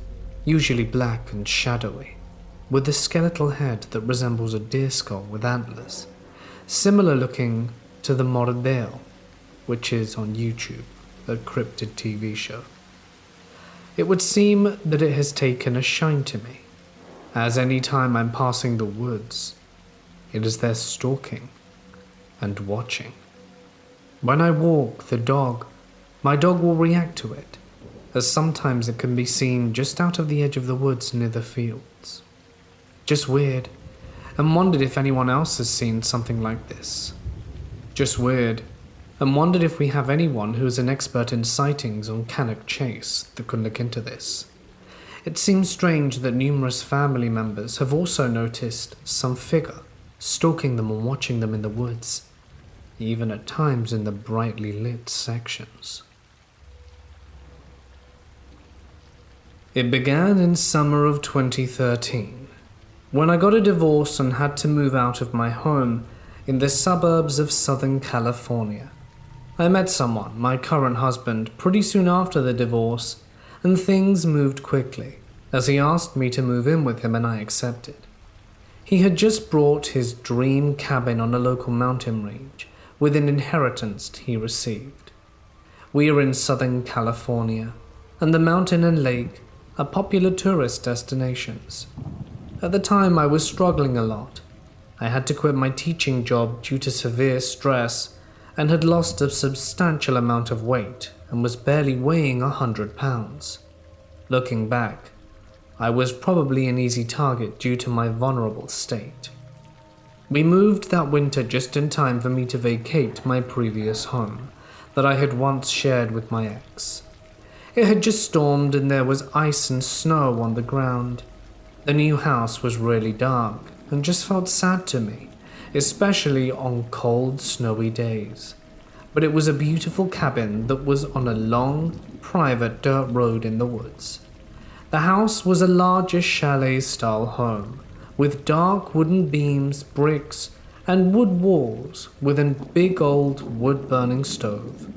usually black and shadowy, with a skeletal head that resembles a deer skull with antlers, similar looking to the Mort, which is on YouTube, a cryptid TV show. It would seem that it has taken a shine to me, as any time I'm passing the woods, it is there stalking and watching. When I walk my dog will react to it, as sometimes it can be seen just out of the edge of the woods near the fields. Just weird, and wondered if anyone else has seen something like this. Just weird, and wondered if we have anyone who is an expert in sightings on Cannock Chase that could look into this. It seems strange that numerous family members have also noticed some figure stalking them and watching them in the woods, even at times in the brightly lit sections. It began in summer of 2013, when I got a divorce and had to move out of my home in the suburbs of Southern California. I met someone, my current husband, pretty soon after the divorce, and things moved quickly, as he asked me to move in with him and I accepted. He had just bought his dream cabin on a local mountain range with an inheritance he received. We are in Southern California, and the mountain and lake are popular tourist destinations. At the time, I was struggling a lot. I had to quit my teaching job due to severe stress and had lost a substantial amount of weight and was barely weighing 100 pounds. Looking back, I was probably an easy target due to my vulnerable state. We moved that winter just in time for me to vacate my previous home that I had once shared with my ex. It had just stormed and there was ice and snow on the ground. The new house was really dark and just felt sad to me, especially on cold, snowy days. But it was a beautiful cabin that was on a long, private dirt road in the woods. The house was a larger chalet-style home, with dark wooden beams, bricks, and wood walls with a big old wood-burning stove.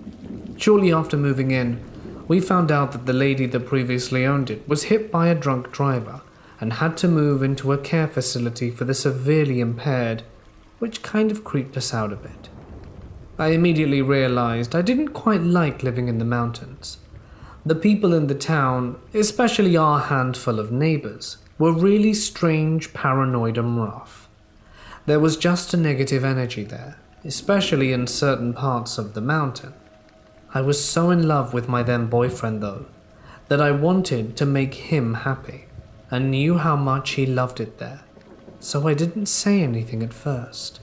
Shortly after moving in, we found out that the lady that previously owned it was hit by a drunk driver and had to move into a care facility for the severely impaired, which kind of creeped us out a bit. I immediately realized I didn't quite like living in the mountains. The people in the town, especially our handful of neighbors, were really strange, paranoid, and rough. There was just a negative energy there, especially in certain parts of the mountain. I was so in love with my then boyfriend though, that I wanted to make him happy, and knew how much he loved it there, so I didn't say anything at first.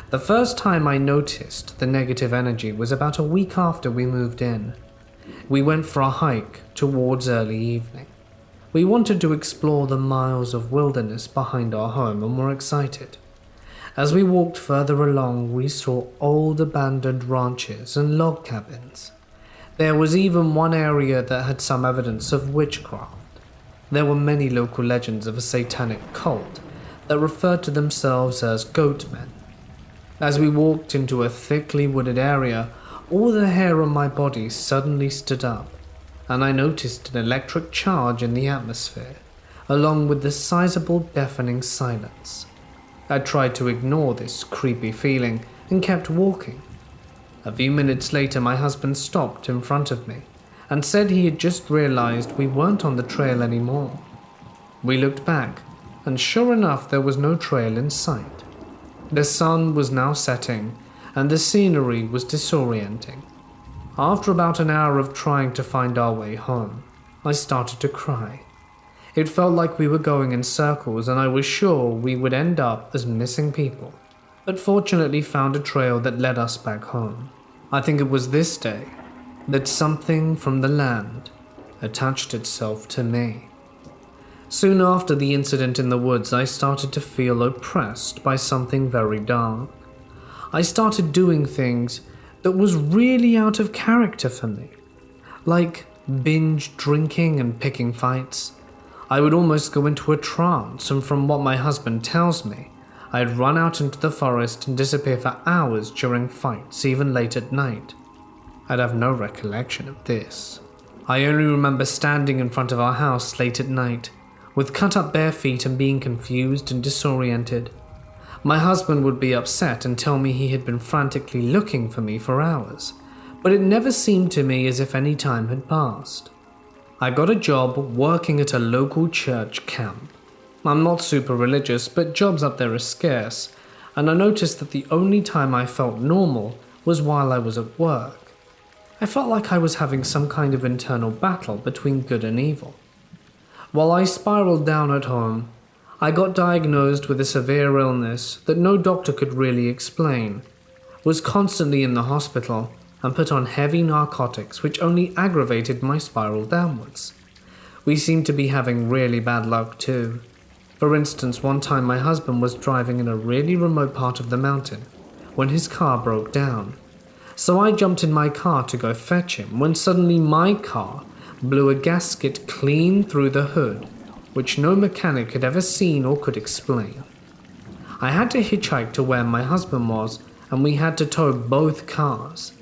The first time I noticed the negative energy was about a week after we moved in. We went for a hike towards early evening. We wanted to explore the miles of wilderness behind our home and were excited. As we walked further along, we saw old abandoned ranches and log cabins. There was even one area that had some evidence of witchcraft. There were many local legends of a satanic cult that referred to themselves as goatmen. As we walked into a thickly wooded area, all the hair on my body suddenly stood up, and I noticed an electric charge in the atmosphere, along with the sizable deafening silence. I tried to ignore this creepy feeling and kept walking. A few minutes later, my husband stopped in front of me and said he had just realized we weren't on the trail anymore. We looked back, and sure enough, there was no trail in sight. The sun was now setting, and the scenery was disorienting. After about an hour of trying to find our way home, I started to cry. It felt like we were going in circles, and I was sure we would end up as missing people, but fortunately found a trail that led us back home. I think it was this day that something from the land attached itself to me. Soon after the incident in the woods, I started to feel oppressed by something very dark. I started doing things that was really out of character for me, like binge drinking and picking fights. I would almost go into a trance, and from what my husband tells me, I'd run out into the forest and disappear for hours during fights, even late at night. I'd have no recollection of this. I only remember standing in front of our house late at night, with cut-up bare feet and being confused and disoriented. My husband would be upset and tell me he had been frantically looking for me for hours, but it never seemed to me as if any time had passed. I got a job working at a local church camp. I'm not super religious, but jobs up there are scarce, and I noticed that the only time I felt normal was while I was at work. I felt like I was having some kind of internal battle between good and evil. While I spiraled down at home, I got diagnosed with a severe illness that no doctor could really explain, was constantly in the hospital, and put on heavy narcotics which only aggravated my spiral downwards. We seemed to be having really bad luck too. For instance, one time my husband was driving in a really remote part of the mountain when his car broke down. So I jumped in my car to go fetch him when suddenly my car blew a gasket clean through the hood, which no mechanic had ever seen or could explain. I had to hitchhike to where my husband was, and we had to tow both cars.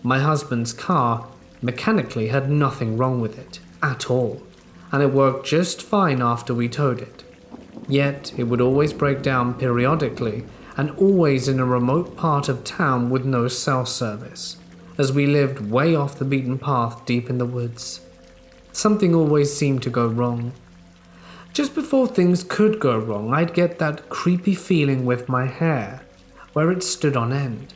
My husband's car mechanically had nothing wrong with it at all, and it worked just fine after we towed it. Yet it would always break down periodically, and always in a remote part of town with no cell service, as we lived way off the beaten path deep in the woods. Something always seemed to go wrong. Just before things could go wrong, I'd get that creepy feeling with my hair, where it stood on end,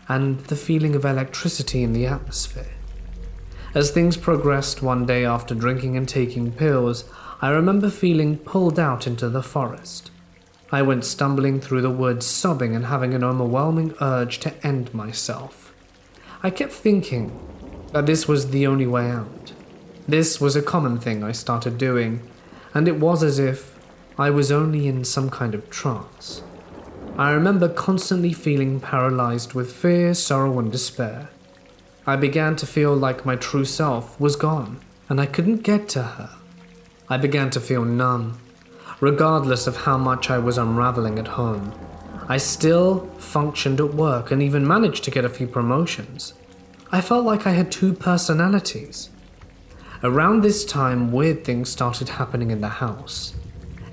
and the feeling of electricity in the atmosphere. As things progressed one day after drinking and taking pills, I remember feeling pulled out into the forest. I went stumbling through the woods, sobbing and having an overwhelming urge to end myself. I kept thinking that this was the only way out. This was a common thing I started doing, and it was as if I was only in some kind of trance. I remember constantly feeling paralyzed with fear, sorrow, and despair. I began to feel like my true self was gone, and I couldn't get to her. I began to feel numb, regardless of how much I was unraveling at home. I still functioned at work and even managed to get a few promotions. I felt like I had two personalities. Around this time, weird things started happening in the house.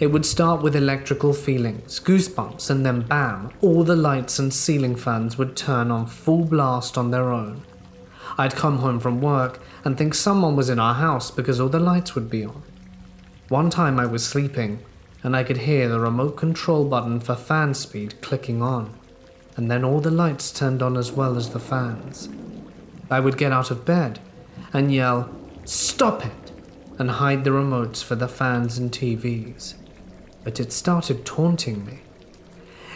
It would start with electrical feelings, goosebumps, and then bam, all the lights and ceiling fans would turn on full blast on their own. I'd come home from work and think someone was in our house because all the lights would be on. One time I was sleeping and I could hear the remote control button for fan speed clicking on, and then all the lights turned on as well as the fans. I would get out of bed and yell, "Stop it!" and hide the remotes for the fans and TVs. But it started taunting me.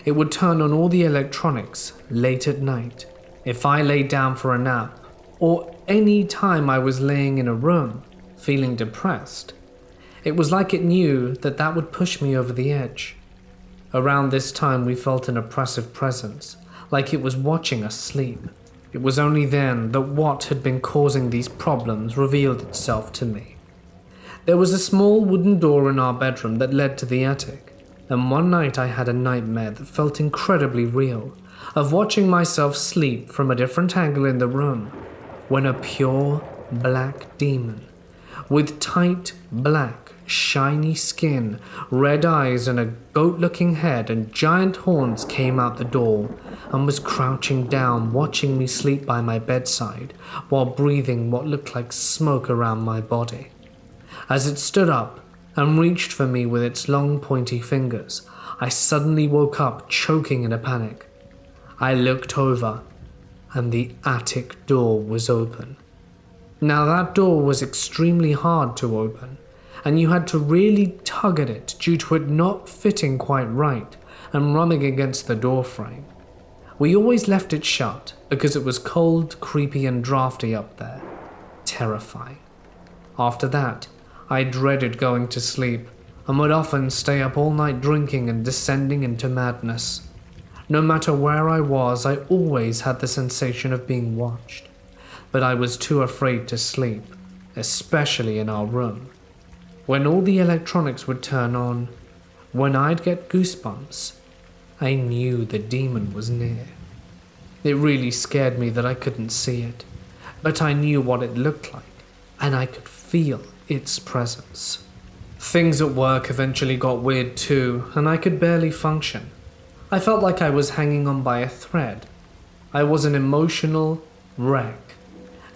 It would turn on all the electronics late at night, if I laid down for a nap, or any time I was laying in a room, feeling depressed. It was like it knew that that would push me over the edge. Around this time we felt an oppressive presence, like it was watching us sleep. It was only then that what had been causing these problems revealed itself to me. There was a small wooden door in our bedroom that led to the attic, and one night I had a nightmare that felt incredibly real, of watching myself sleep from a different angle in the room, when a pure black demon, with tight black shiny skin, red eyes and a goat-looking head and giant horns came out the door and was crouching down watching me sleep by my bedside while breathing what looked like smoke around my body. As it stood up and reached for me with its long pointy fingers, I suddenly woke up choking in a panic. I looked over and the attic door was open. Now that door was extremely hard to open, and you had to really tug at it due to it not fitting quite right and rubbing against the door frame. We always left it shut because it was cold, creepy and drafty up there. Terrifying. After that, I dreaded going to sleep and would often stay up all night drinking and descending into madness. No matter where I was, I always had the sensation of being watched, but I was too afraid to sleep, especially in our room. When all the electronics would turn on, when I'd get goosebumps, I knew the demon was near. It really scared me that I couldn't see it, but I knew what it looked like, and I could feel its presence. Things at work eventually got weird too, and I could barely function. I felt like I was hanging on by a thread. I was an emotional wreck,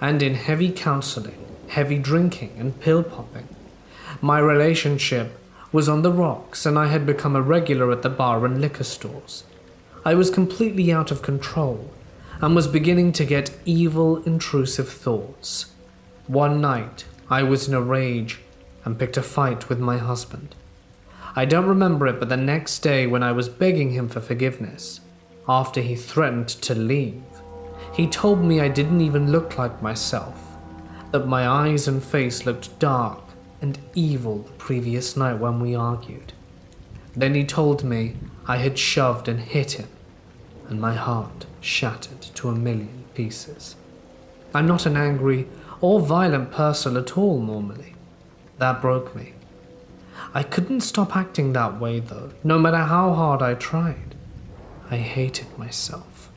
and in heavy counseling, heavy drinking, and pill popping. My relationship was on the rocks, and I had become a regular at the bar and liquor stores. I was completely out of control, and was beginning to get evil, intrusive thoughts. One night, I was in a rage and picked a fight with my husband. I don't remember it, but the next day when I was begging him for forgiveness, after he threatened to leave, he told me I didn't even look like myself, that my eyes and face looked dark and evil the previous night when we argued. Then he told me I had shoved and hit him, and my heart shattered to a million pieces. I'm not an angry or violent person at all normally. That broke me. I couldn't stop acting that way though, no matter how hard I tried. I hated myself.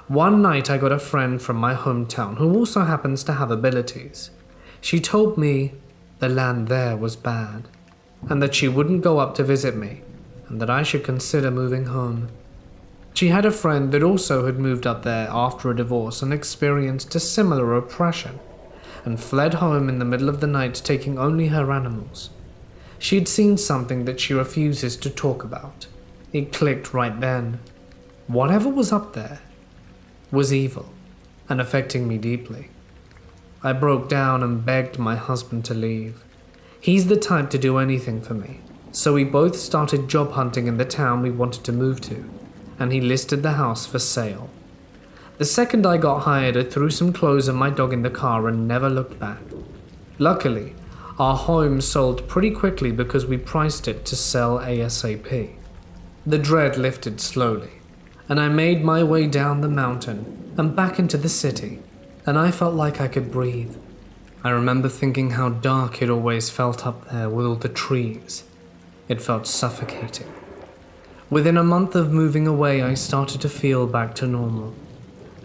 One night I got a friend from my hometown who also happens to have abilities. She told me the land there was bad, and that she wouldn't go up to visit me, and that I should consider moving home. She had a friend that also had moved up there after a divorce and experienced a similar oppression, and fled home in the middle of the night taking only her animals. She had seen something that she refuses to talk about. It clicked right then. Whatever was up there was evil and affecting me deeply. I broke down and begged my husband to leave. He's the type to do anything for me, so we both started job hunting in the town we wanted to move to, and he listed the house for sale. The second I got hired, I threw some clothes and my dog in the car and never looked back. Luckily, our home sold pretty quickly because we priced it to sell ASAP. The dread lifted slowly, and I made my way down the mountain and back into the city, and I felt like I could breathe. I remember thinking how dark it always felt up there with all the trees. It felt suffocating. Within a month of moving away, I started to feel back to normal.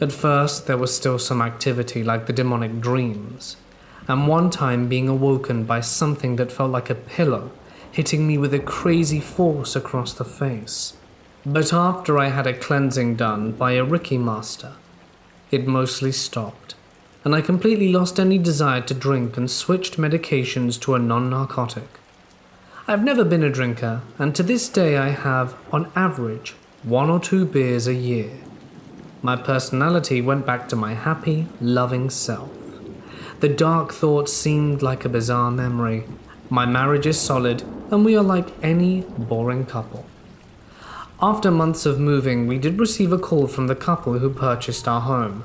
At first, there was still some activity like the demonic dreams, and one time being awoken by something that felt like a pillow hitting me with a crazy force across the face. But after I had a cleansing done by a Reiki master, it mostly stopped, and I completely lost any desire to drink and switched medications to a non-narcotic. I've never been a drinker, and to this day I have, on average, 1 or 2 beers a year. My personality went back to my happy, loving self. The dark thoughts seemed like a bizarre memory. My marriage is solid, and we are like any boring couple. After months of moving, we did receive a call from the couple who purchased our home,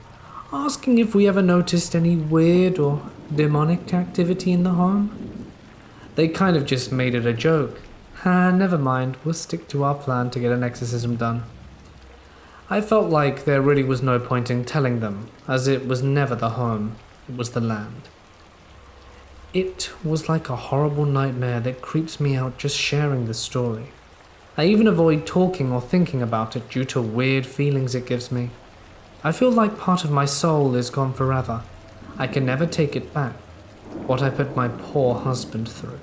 asking if we ever noticed any weird or demonic activity in the home. They kind of just made it a joke. Never mind, we'll stick to our plan to get an exorcism done. I felt like there really was no point in telling them, as it was never the home, it was the land. It was like a horrible nightmare that creeps me out just sharing the story. I even avoid talking or thinking about it due to weird feelings it gives me. I feel like part of my soul is gone forever. I can never take it back, what I put my poor husband through.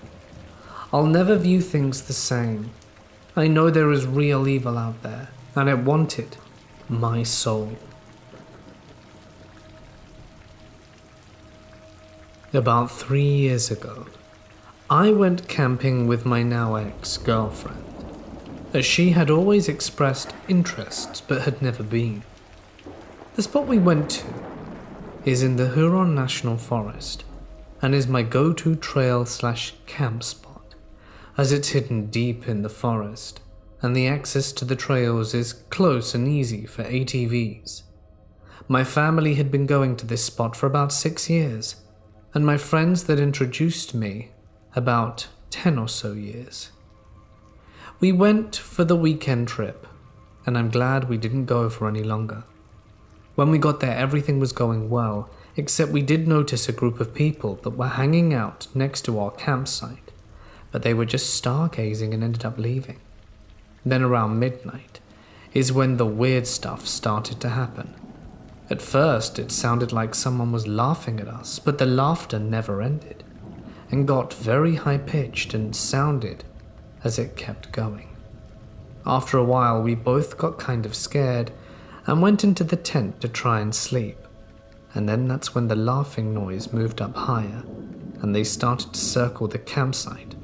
I'll never view things the same. I know there is real evil out there, and it wanted my soul. About 3 years ago, I went camping with my now ex-girlfriend, as she had always expressed interests but had never been. The spot we went to is in the Huron National Forest and is my go-to trail/camp spot, as it's hidden deep in the forest and the access to the trails is close and easy for ATVs. My family had been going to this spot for about 6 years, and my friends that introduced me about 10 or so years. We went for the weekend trip, and I'm glad we didn't go for any longer. When we got there, everything was going well, except we did notice a group of people that were hanging out next to our campsite, but they were just stargazing and ended up leaving. Then around midnight is when the weird stuff started to happen. At first, it sounded like someone was laughing at us, but the laughter never ended, and got very high-pitched and sounded as it kept going. After a while, we both got kind of scared and went into the tent to try and sleep, and then that's when the laughing noise moved up higher, and they started to circle the campsite.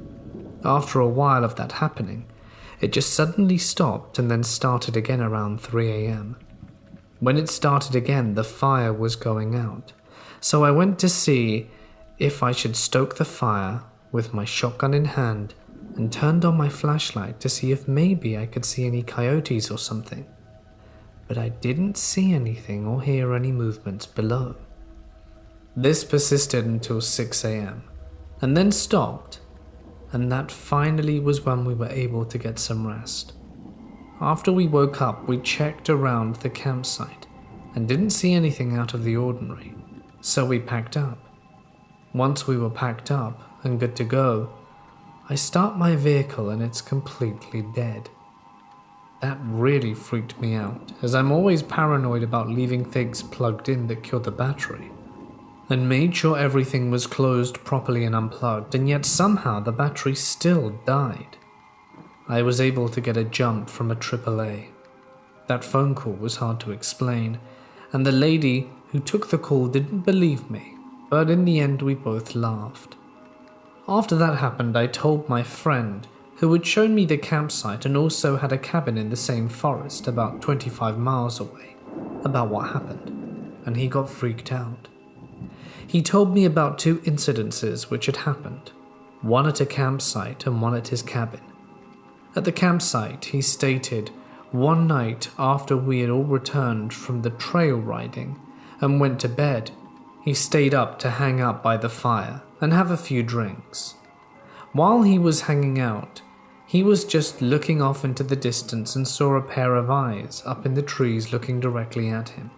After a while of that happening, it just suddenly stopped and then started again around 3 a.m. When it started again, the fire was going out, so I went to see if I should stoke the fire with my shotgun in hand and turned on my flashlight to see if maybe I could see any coyotes or something. But I didn't see anything or hear any movements below. This persisted until 6 a.m., and then stopped, and that finally was when we were able to get some rest. After we woke up, we checked around the campsite and didn't see anything out of the ordinary, so we packed up. Once we were packed up and good to go, I start my vehicle and it's completely dead. That really freaked me out, as I'm always paranoid about leaving things plugged in that kill the battery, and made sure everything was closed properly and unplugged, and yet somehow the battery still died. I was able to get a jump from a AAA. That phone call was hard to explain, and the lady who took the call didn't believe me, but in the end we both laughed. After that happened, I told my friend, who had shown me the campsite and also had a cabin in the same forest about 25 miles away, about what happened, and he got freaked out. He told me about 2 incidences which had happened, one at a campsite and one at his cabin. At the campsite, he stated, one night after we had all returned from the trail riding and went to bed, he stayed up to hang out by the fire and have a few drinks. While he was hanging out, he was just looking off into the distance and saw a pair of eyes up in the trees looking directly at him.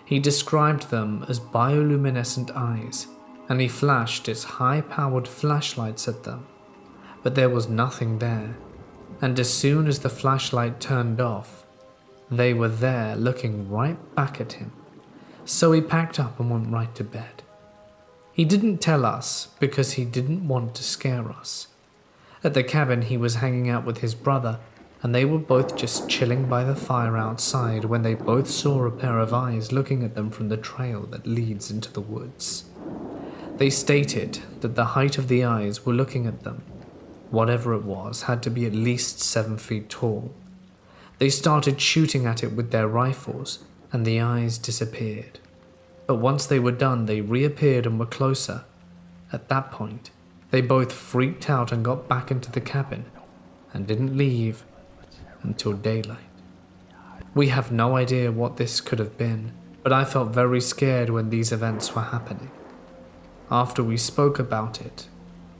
He described them as bioluminescent eyes, and he flashed his high-powered flashlights at them. But there was nothing there, and as soon as the flashlight turned off, they were there looking right back at him. So he packed up and went right to bed. He didn't tell us because he didn't want to scare us. At the cabin, he was hanging out with his brother, and they were both just chilling by the fire outside when they both saw a pair of eyes looking at them from the trail that leads into the woods. They stated that the height of the eyes were looking at them. Whatever it was had to be at least 7 feet tall. They started shooting at it with their rifles, and the eyes disappeared. But once they were done, they reappeared and were closer. At that point, they both freaked out and got back into the cabin, and didn't leave until daylight. We have no idea what this could have been, but I felt very scared when these events were happening. After we spoke about it,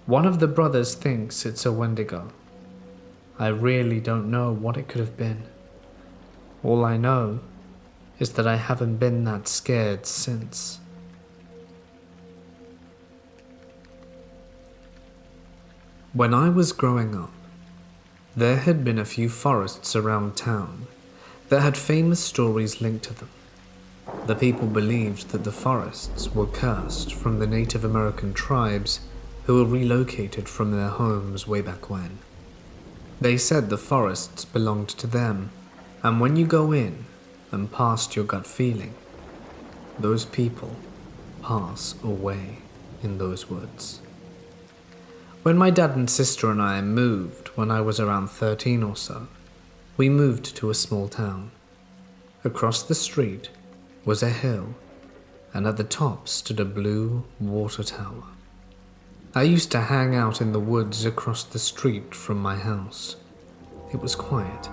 one of the brothers thinks it's a Wendigo. I really don't know what it could have been. All I know is that I haven't been that scared since. When I was growing up, there had been a few forests around town that had famous stories linked to them. The people believed that the forests were cursed from the Native American tribes who were relocated from their homes way back when. They said the forests belonged to them, and when you go in and past your gut feeling, those people pass away in those woods. When my dad and sister and I moved when I was around 13 or so, we moved to a small town. Across the street was a hill, and at the top stood a blue water tower. I used to hang out in the woods across the street from my house. It was quiet,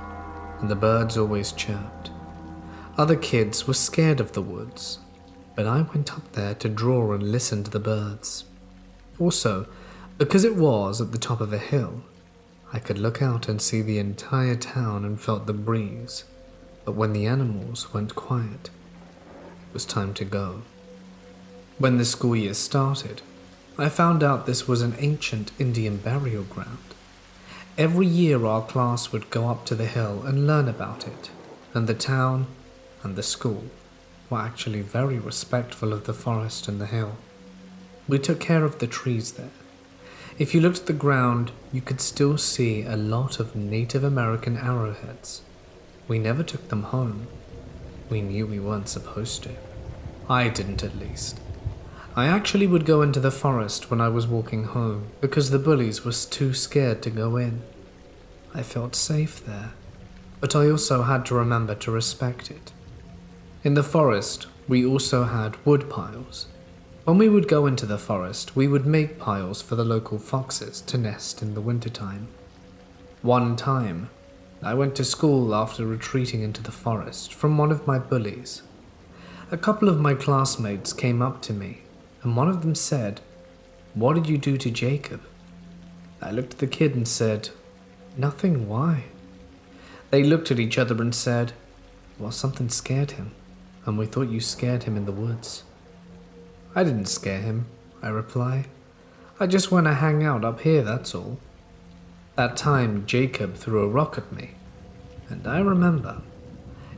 and the birds always chirped. Other kids were scared of the woods, but I went up there to draw and listen to the birds. Also, because it was at the top of a hill, I could look out and see the entire town and felt the breeze. But when the animals went quiet, it was time to go. When the school year started, I found out this was an ancient Indian burial ground. Every year our class would go up to the hill and learn about it, and the town and the school were actually very respectful of the forest and the hill. We took care of the trees there. If you looked at the ground, you could still see a lot of Native American arrowheads. We never took them home. We knew we weren't supposed to. I didn't, at least. I actually would go into the forest when I was walking home because the bullies were too scared to go in. I felt safe there, but I also had to remember to respect it. In the forest, we also had wood piles. When we would go into the forest, we would make piles for the local foxes to nest in the wintertime. One time, I went to school after retreating into the forest from one of my bullies. A couple of my classmates came up to me, and one of them said, "What did you do to Jacob?" I looked at the kid and said, "Nothing, why?" They looked at each other and said, "Well, something scared him, and we thought you scared him in the woods." "I didn't scare him," I reply. "I just want to hang out up here, that's all." That time, Jacob threw a rock at me, and I remember.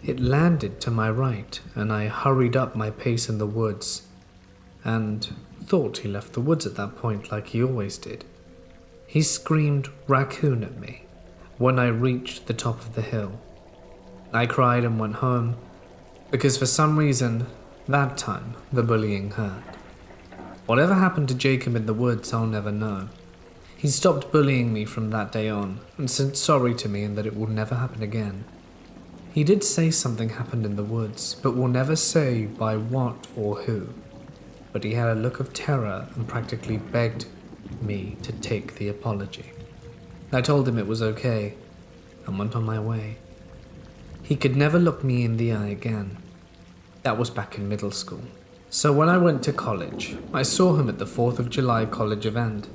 It landed to my right, and I hurried up my pace in the woods, and thought he left the woods at that point like he always did. He screamed raccoon at me when I reached the top of the hill. I cried and went home, because for some reason, that time, the bullying hurt. Whatever happened to Jacob in the woods, I'll never know. He stopped bullying me from that day on, and said sorry to me and that it will never happen again. He did say something happened in the woods, but will never say by what or who. But he had a look of terror and practically begged me to take the apology. I told him it was okay, and went on my way. He could never look me in the eye again. That was back in middle school. So when I went to college, I saw him at the 4th of July college event.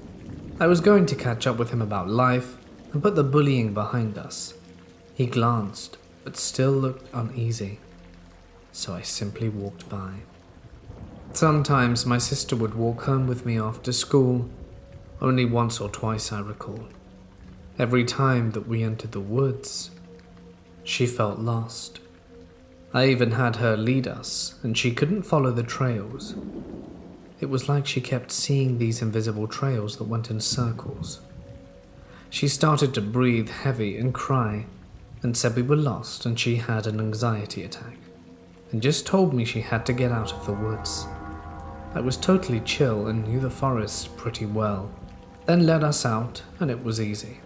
I was going to catch up with him about life and put the bullying behind us. He glanced, but still looked uneasy, so I simply walked by. Sometimes my sister would walk home with me after school, only once or twice I recall. Every time that we entered the woods, she felt lost. I even had her lead us, and she couldn't follow the trails. It was like she kept seeing these invisible trails that went in circles. She started to breathe heavy and cry, and said we were lost and she had an anxiety attack, and just told me she had to get out of the woods. I was totally chill and knew the forest pretty well, then led us out, and it was easy.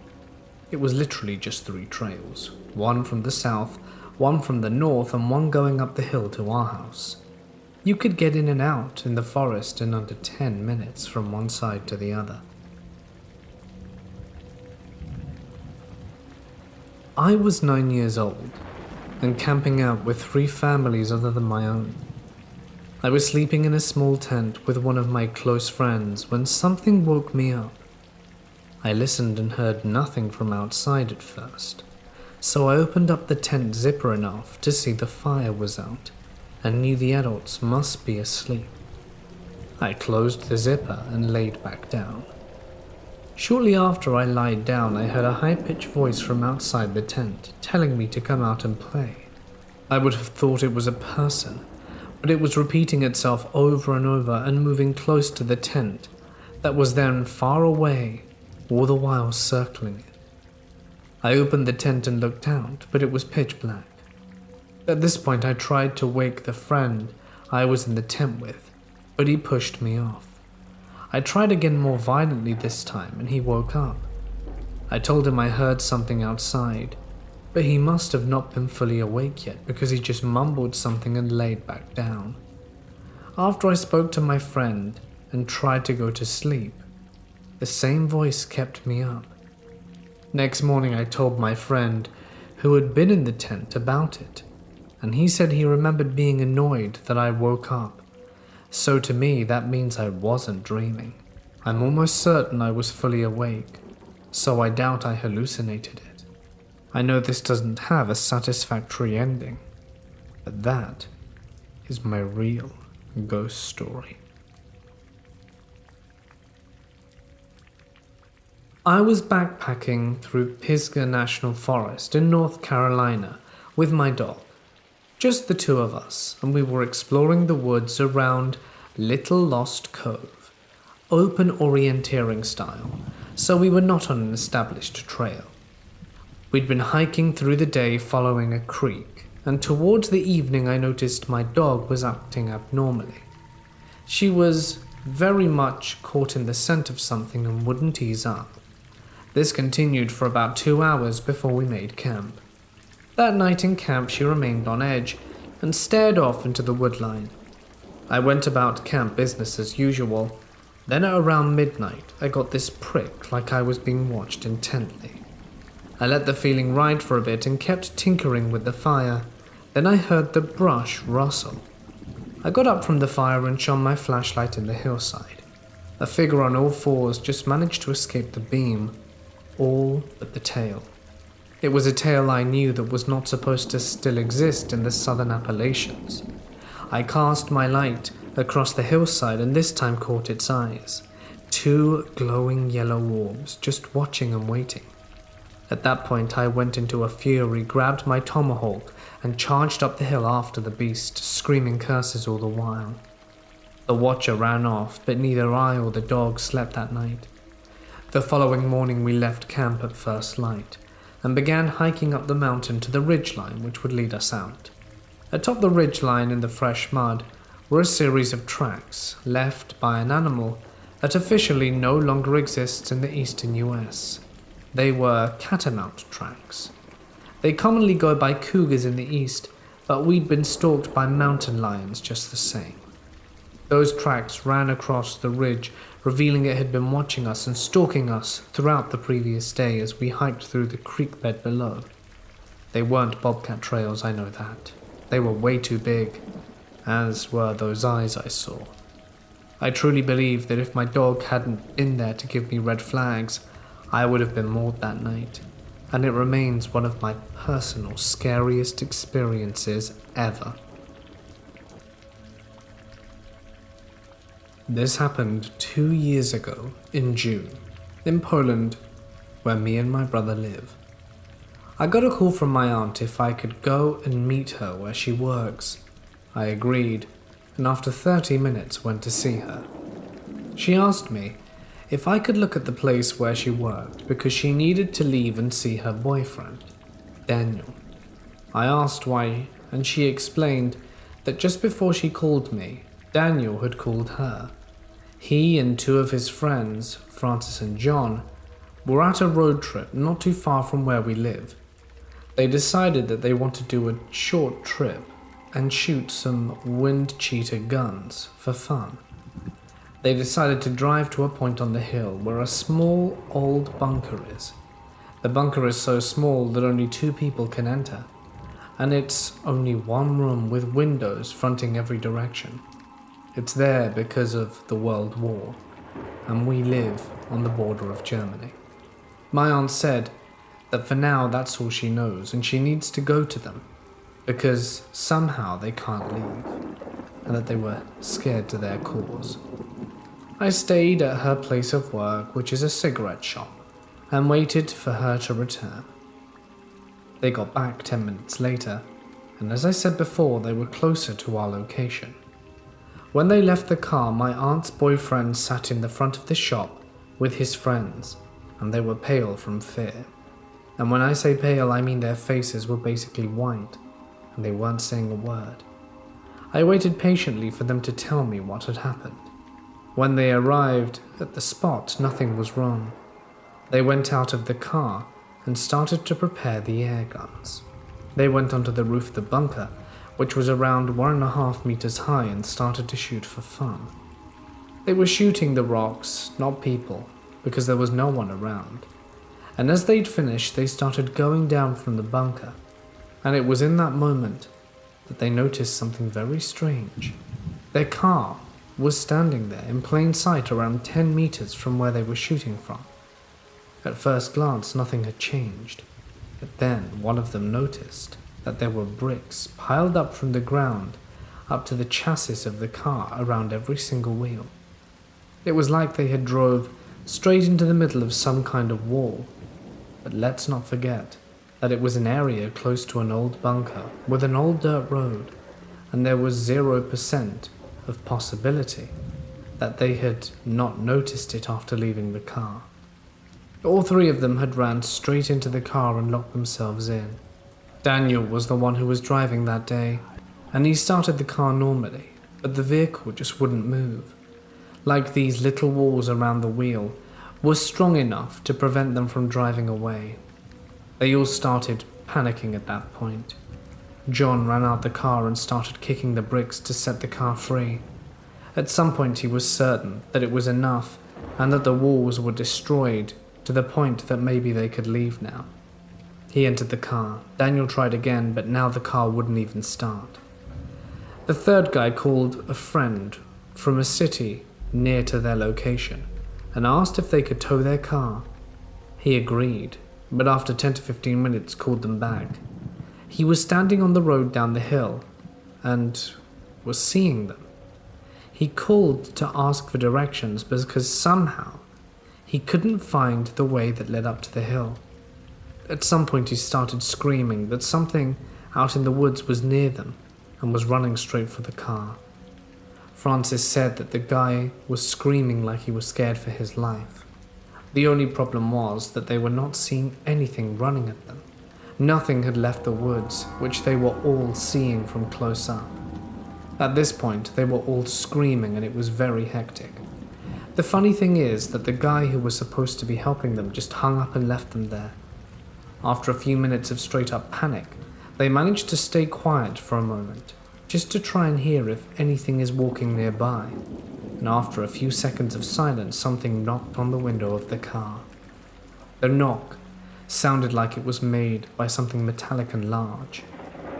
It was literally just 3 trails, one from the south, one from the north, and one going up the hill to our house. You could get in and out in the forest in under 10 minutes from one side to the other. I was 9 years old and camping out with 3 families other than my own. I was sleeping in a small tent with one of my close friends when something woke me up. I listened and heard nothing from outside at first, so I opened up the tent zipper enough to see the fire was out and knew the adults must be asleep. I closed the zipper and laid back down. Shortly after I lied down, I heard a high-pitched voice from outside the tent telling me to come out and play. I would have thought it was a person, but it was repeating itself over and over and moving close to the tent that was then far away, all the while circling it. I opened the tent and looked out, but it was pitch black. At this point, I tried to wake the friend I was in the tent with, but he pushed me off. I tried again more violently this time, and he woke up. I told him I heard something outside, but he must have not been fully awake yet because he just mumbled something and laid back down. After I spoke to my friend and tried to go to sleep, the same voice kept me up. Next morning, I told my friend who had been in the tent about it, and he said he remembered being annoyed that I woke up. So to me, that means I wasn't dreaming. I'm almost certain I was fully awake, so I doubt I hallucinated it. I know this doesn't have a satisfactory ending, but that is my real ghost story. I was backpacking through Pisgah National Forest in North Carolina with my dog. Just the 2 of us, and we were exploring the woods around Little Lost Cove, open orienteering style, so we were not on an established trail. We'd been hiking through the day following a creek, and towards the evening I noticed my dog was acting abnormally. She was very much caught in the scent of something and wouldn't ease up. This continued for about 2 hours before we made camp. That night in camp she remained on edge and stared off into the woodline. I went about camp business as usual. Then at around midnight I got this prick like I was being watched intently. I let the feeling ride for a bit and kept tinkering with the fire. Then I heard the brush rustle. I got up from the fire and shone my flashlight in the hillside. A figure on all fours just managed to escape the beam, all but the tail. It was a tail I knew that was not supposed to still exist in the southern Appalachians. I cast my light across the hillside and this time caught its eyes. 2 glowing yellow orbs just watching and waiting. At that point I went into a fury, grabbed my tomahawk and charged up the hill after the beast, screaming curses all the while. The watcher ran off, but neither I or the dog slept that night. The following morning we left camp at first light and began hiking up the mountain to the ridgeline which would lead us out. Atop the ridgeline in the fresh mud were a series of tracks left by an animal that officially no longer exists in the eastern US. They were catamount tracks. They commonly go by cougars in the east, but we'd been stalked by mountain lions just the same. Those tracks ran across the ridge, revealing it had been watching us and stalking us throughout the previous day as we hiked through the creek bed below. They weren't bobcat trails, I know that. They were way too big, as were those eyes I saw. I truly believe that if my dog hadn't been there to give me red flags, I would have been mauled that night, and it remains one of my personal scariest experiences ever. This happened 2 years ago in June, in Poland, where me and my brother live. I got a call from my aunt if I could go and meet her where she works. I agreed, and after 30 minutes went to see her. She asked me if I could look at the place where she worked because she needed to leave and see her boyfriend, Daniel. I asked why, and she explained that just before she called me, Daniel had called her. He and 2 of his friends, Francis and John, were at a road trip not too far from where we live. They decided that they wanted to do a short trip and shoot some wind cheater guns for fun. They decided to drive to a point on the hill where a small old bunker is. The bunker is so small that only 2 people can enter, and it's only one room with windows fronting every direction. It's there because of the World War, and we live on the border of Germany. My aunt said that for now that's all she knows, and she needs to go to them, because somehow they can't leave, and that they were scared to their cause. I stayed at her place of work, which is a cigarette shop, and waited for her to return. They got back 10 minutes later, and as I said before, they were closer to our location. When they left the car, my aunt's boyfriend sat in the front of the shop with his friends, and they were pale from fear. And when I say pale, I mean their faces were basically white, and they weren't saying a word. I waited patiently for them to tell me what had happened. When they arrived at the spot, nothing was wrong. They went out of the car and started to prepare the air guns. They went onto the roof of the bunker, which was around 1.5 meters high, and started to shoot for fun. They were shooting the rocks, not people, because there was no one around. And as they'd finished, they started going down from the bunker, and it was in that moment that they noticed something very strange. Their car was standing there in plain sight around 10 meters from where they were shooting from. At first glance, nothing had changed, but then one of them noticed that there were bricks piled up from the ground up to the chassis of the car around every single wheel. It was like they had drove straight into the middle of some kind of wall. But let's not forget that it was an area close to an old bunker with an old dirt road, and there was 0% of possibility that they had not noticed it after leaving the car. All 3 of them had ran straight into the car and locked themselves in. Daniel was the one who was driving that day, and he started the car normally, but the vehicle just wouldn't move. Like these little walls around the wheel were strong enough to prevent them from driving away. They all started panicking at that point. John ran out the car and started kicking the bricks to set the car free. At some point he was certain that it was enough and that the walls were destroyed to the point that maybe they could leave now. He entered the car. Daniel tried again, but now the car wouldn't even start. The third guy called a friend from a city near to their location and asked if they could tow their car. He agreed, but after 10 to 15 minutes called them back. He was standing on the road down the hill and was seeing them. He called to ask for directions because somehow he couldn't find the way that led up to the hill. At some point he started screaming that something out in the woods was near them and was running straight for the car. Francis said that the guy was screaming like he was scared for his life. The only problem was that they were not seeing anything running at them. Nothing had left the woods, which they were all seeing from close up. At this point, they were all screaming and it was very hectic. The funny thing is that the guy who was supposed to be helping them just hung up and left them there. After a few minutes of straight up panic, they managed to stay quiet for a moment, just to try and hear if anything is walking nearby. And after a few seconds of silence, something knocked on the window of the car. The knock sounded like it was made by something metallic and large.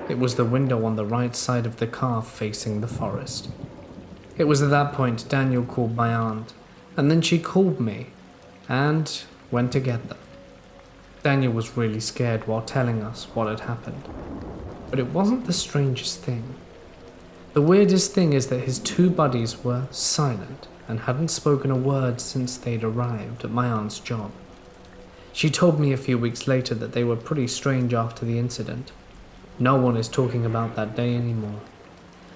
It was the window on the right side of the car facing the forest. It was at that point Daniel called my aunt, and then she called me, and went to get them. Daniel was really scared while telling us what had happened, but it wasn't the strangest thing. The weirdest thing is that his two buddies were silent and hadn't spoken a word since they'd arrived at my aunt's job. She told me a few weeks later that they were pretty strange after the incident. No one is talking about that day anymore.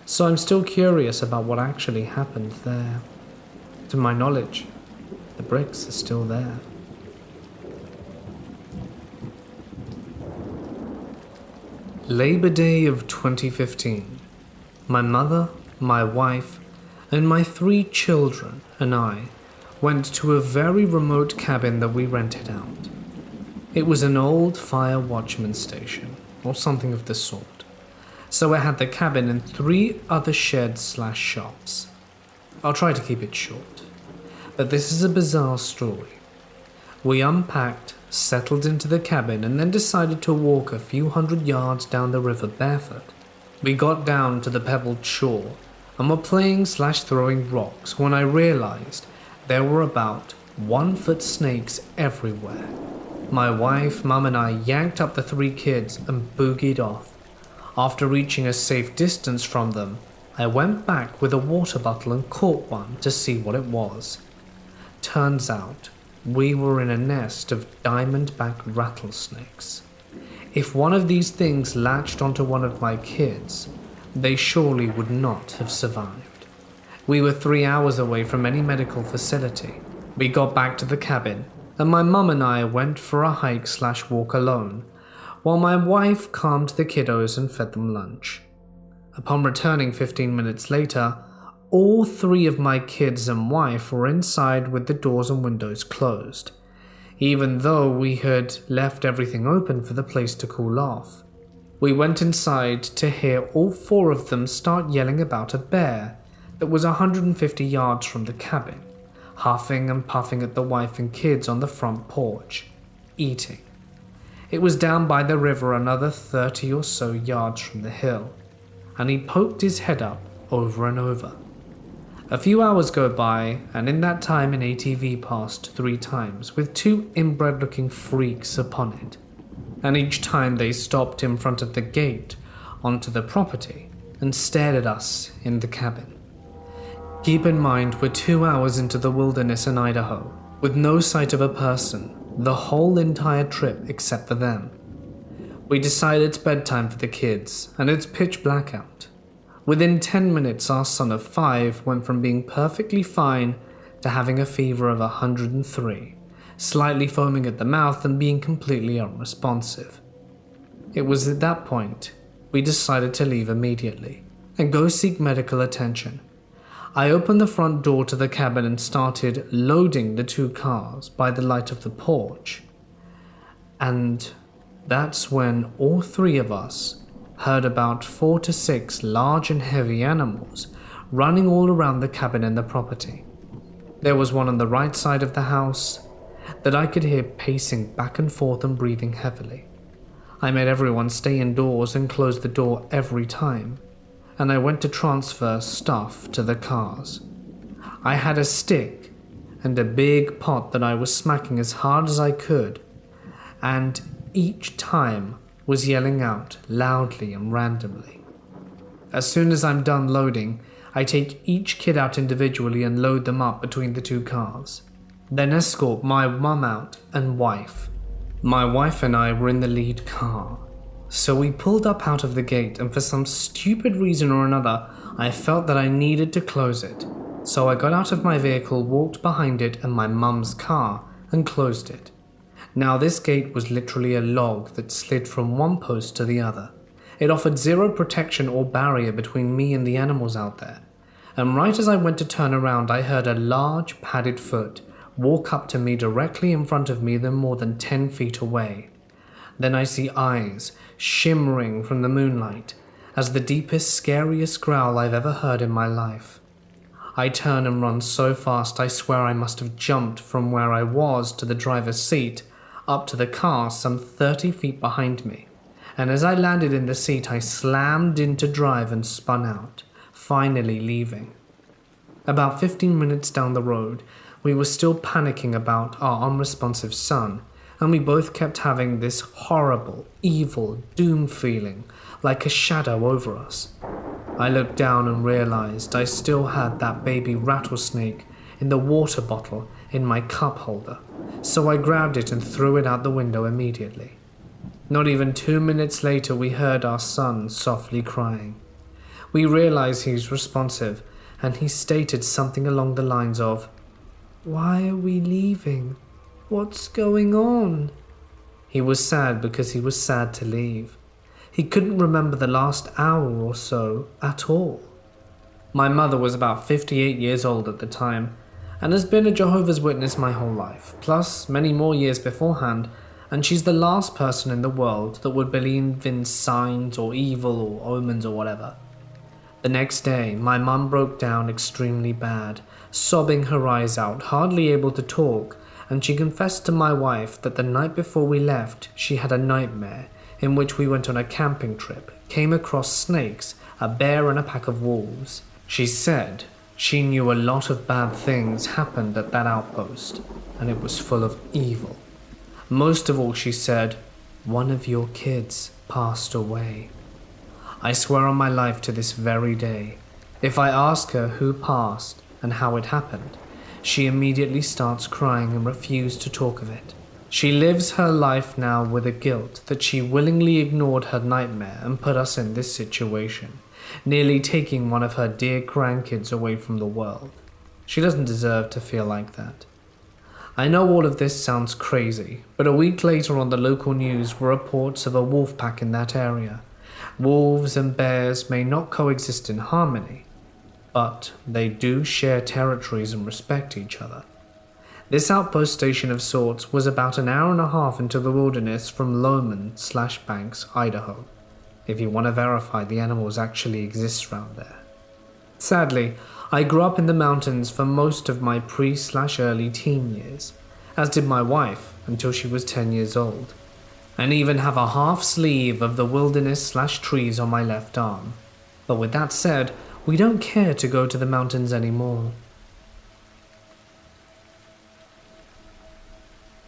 So I'm still curious about what actually happened there. To my knowledge, the bricks are still there. Labor Day of 2015. My mother, my wife, and my 3 children and I went to a very remote cabin that we rented out. It was an old fire watchman station, or something of the sort. So it had the cabin and 3 other sheds/shops. I'll try to keep it short, but this is a bizarre story. We unpacked, settled into the cabin, and then decided to walk a few hundred yards down the river barefoot. We got down to the pebbled shore and were playing/throwing rocks when I realized there were about 1-foot snakes everywhere. My wife, Mum, and I yanked up the 3 kids and boogied off. After reaching a safe distance from them, I went back with a water bottle and caught one to see what it was. Turns out, we were in a nest of diamondback rattlesnakes. If one of these things latched onto one of my kids, they surely would not have survived. We were 3 hours away from any medical facility. We got back to the cabin, and my mum and I went for a hike/walk alone, while my wife calmed the kiddos and fed them lunch. Upon returning 15 minutes later, all 3 of my kids and wife were inside with the doors and windows closed, even though we had left everything open for the place to cool off. We went inside to hear all 4 of them start yelling about a bear that was 150 yards from the cabin, huffing and puffing at the wife and kids on the front porch, eating. It was down by the river another 30 or so yards from the hill, and he poked his head up over and over. A few hours go by, and in that time an ATV passed 3 times with 2 inbred-looking freaks upon it, and each time they stopped in front of the gate onto the property and stared at us in the cabin. Keep in mind we're 2 hours into the wilderness in Idaho, with no sight of a person the whole entire trip except for them. We decide it's bedtime for the kids, and it's pitch black out. Within 10 minutes, our son of 5 went from being perfectly fine to having a fever of 103, slightly foaming at the mouth and being completely unresponsive. It was at that point we decided to leave immediately and go seek medical attention. I opened the front door to the cabin and started loading the 2 cars by the light of the porch. And that's when all 3 of us heard about 4 to 6 large and heavy animals running all around the cabin and the property. There was one on the right side of the house that I could hear pacing back and forth and breathing heavily. I made everyone stay indoors and close the door every time, and I went to transfer stuff to the cars. I had a stick and a big pot that I was smacking as hard as I could, and each time was yelling out loudly and randomly. As soon as I'm done loading, I take each kid out individually and load them up between the two cars, then escort my mum out and wife. My wife and I were in the lead car, so we pulled up out of the gate, and for some stupid reason or another, I felt that I needed to close it. So I got out of my vehicle, walked behind it and my mum's car, and closed it. Now this gate was literally a log that slid from one post to the other. It offered zero protection or barrier between me and the animals out there. And right as I went to turn around, I heard a large padded foot walk up to me directly in front of me, then more than 10 feet away. Then I see eyes shimmering from the moonlight as the deepest, scariest growl I've ever heard in my life. I turn and run so fast I swear I must have jumped from where I was to the driver's seat up to the car some 30 feet behind me. And as I landed in the seat, I slammed into drive and spun out, finally leaving. About 15 minutes down the road, we were still panicking about our unresponsive son, and we both kept having this horrible, evil doom feeling like a shadow over us. I looked down and realized I still had that baby rattlesnake in the water bottle in my cup holder, so I grabbed it and threw it out the window immediately. Not even 2 minutes later, we heard our son softly crying. We realized he's responsive, and he stated something along the lines of, "Why are we leaving? What's going on?" He was sad because he was sad to leave. He couldn't remember the last hour or so at all. My mother was about 58 years old at the time, and has been a Jehovah's Witness my whole life, plus many more years beforehand, and she's the last person in the world that would believe in signs or evil or omens or whatever. The next day, my mum broke down extremely bad, sobbing her eyes out, hardly able to talk, and she confessed to my wife that the night before we left, she had a nightmare in which we went on a camping trip, came across snakes, a bear and a pack of wolves. She said she knew a lot of bad things happened at that outpost, and it was full of evil. Most of all, she said, one of your kids passed away. I swear on my life to this very day, if I ask her who passed and how it happened, she immediately starts crying and refuses to talk of it. She lives her life now with a guilt that she willingly ignored her nightmare and put us in this situation, nearly taking one of her dear grandkids away from the world. She doesn't deserve to feel like that. I know all of this sounds crazy, but a week later on the local news were reports of a wolf pack in that area. Wolves and bears may not coexist in harmony, but they do share territories and respect each other. This outpost station of sorts was about an hour and a half into the wilderness from Loman/Banks, Idaho, if you want to verify the animals actually exist around there. Sadly, I grew up in the mountains for most of my pre/early teen years, as did my wife until she was 10 years old, and even have a half sleeve of the wilderness/trees on my left arm. But with that said, we don't care to go to the mountains anymore.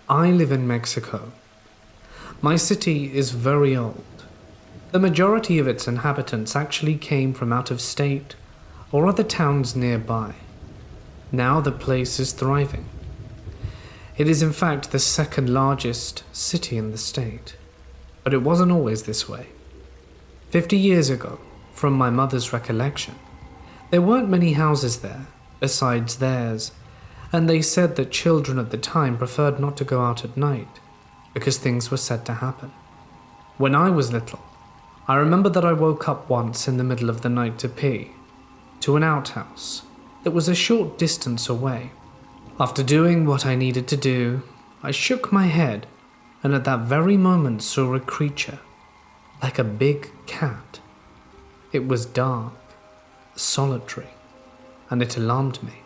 I live in Mexico. My city is very old. The majority of its inhabitants actually came from out of state or other towns nearby. Now the place is thriving. It is in fact the second largest city in the state, but it wasn't always this way. 50 years ago, from my mother's recollection, there weren't many houses there besides theirs, and they said that children at the time preferred not to go out at night because things were said to happen. When I was little, I remember that I woke up once in the middle of the night to pee, to an outhouse that was a short distance away. After doing what I needed to do, I shook my head and at that very moment saw a creature, like a big cat. It was dark, solitary, and it alarmed me,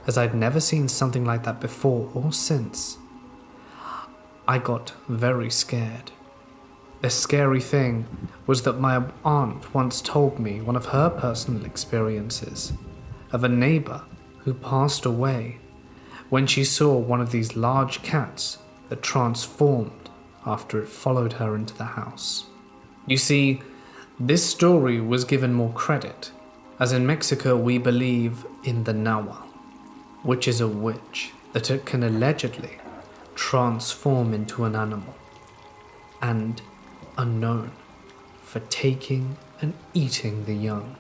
as I'd never seen something like that before or since. I got very scared. The scary thing was that my aunt once told me one of her personal experiences of a neighbor who passed away when she saw one of these large cats that transformed after it followed her into the house. You see, this story was given more credit, as in Mexico we believe in the Nahual, which is a witch that it can allegedly transform into an animal, and are known for taking and eating the young.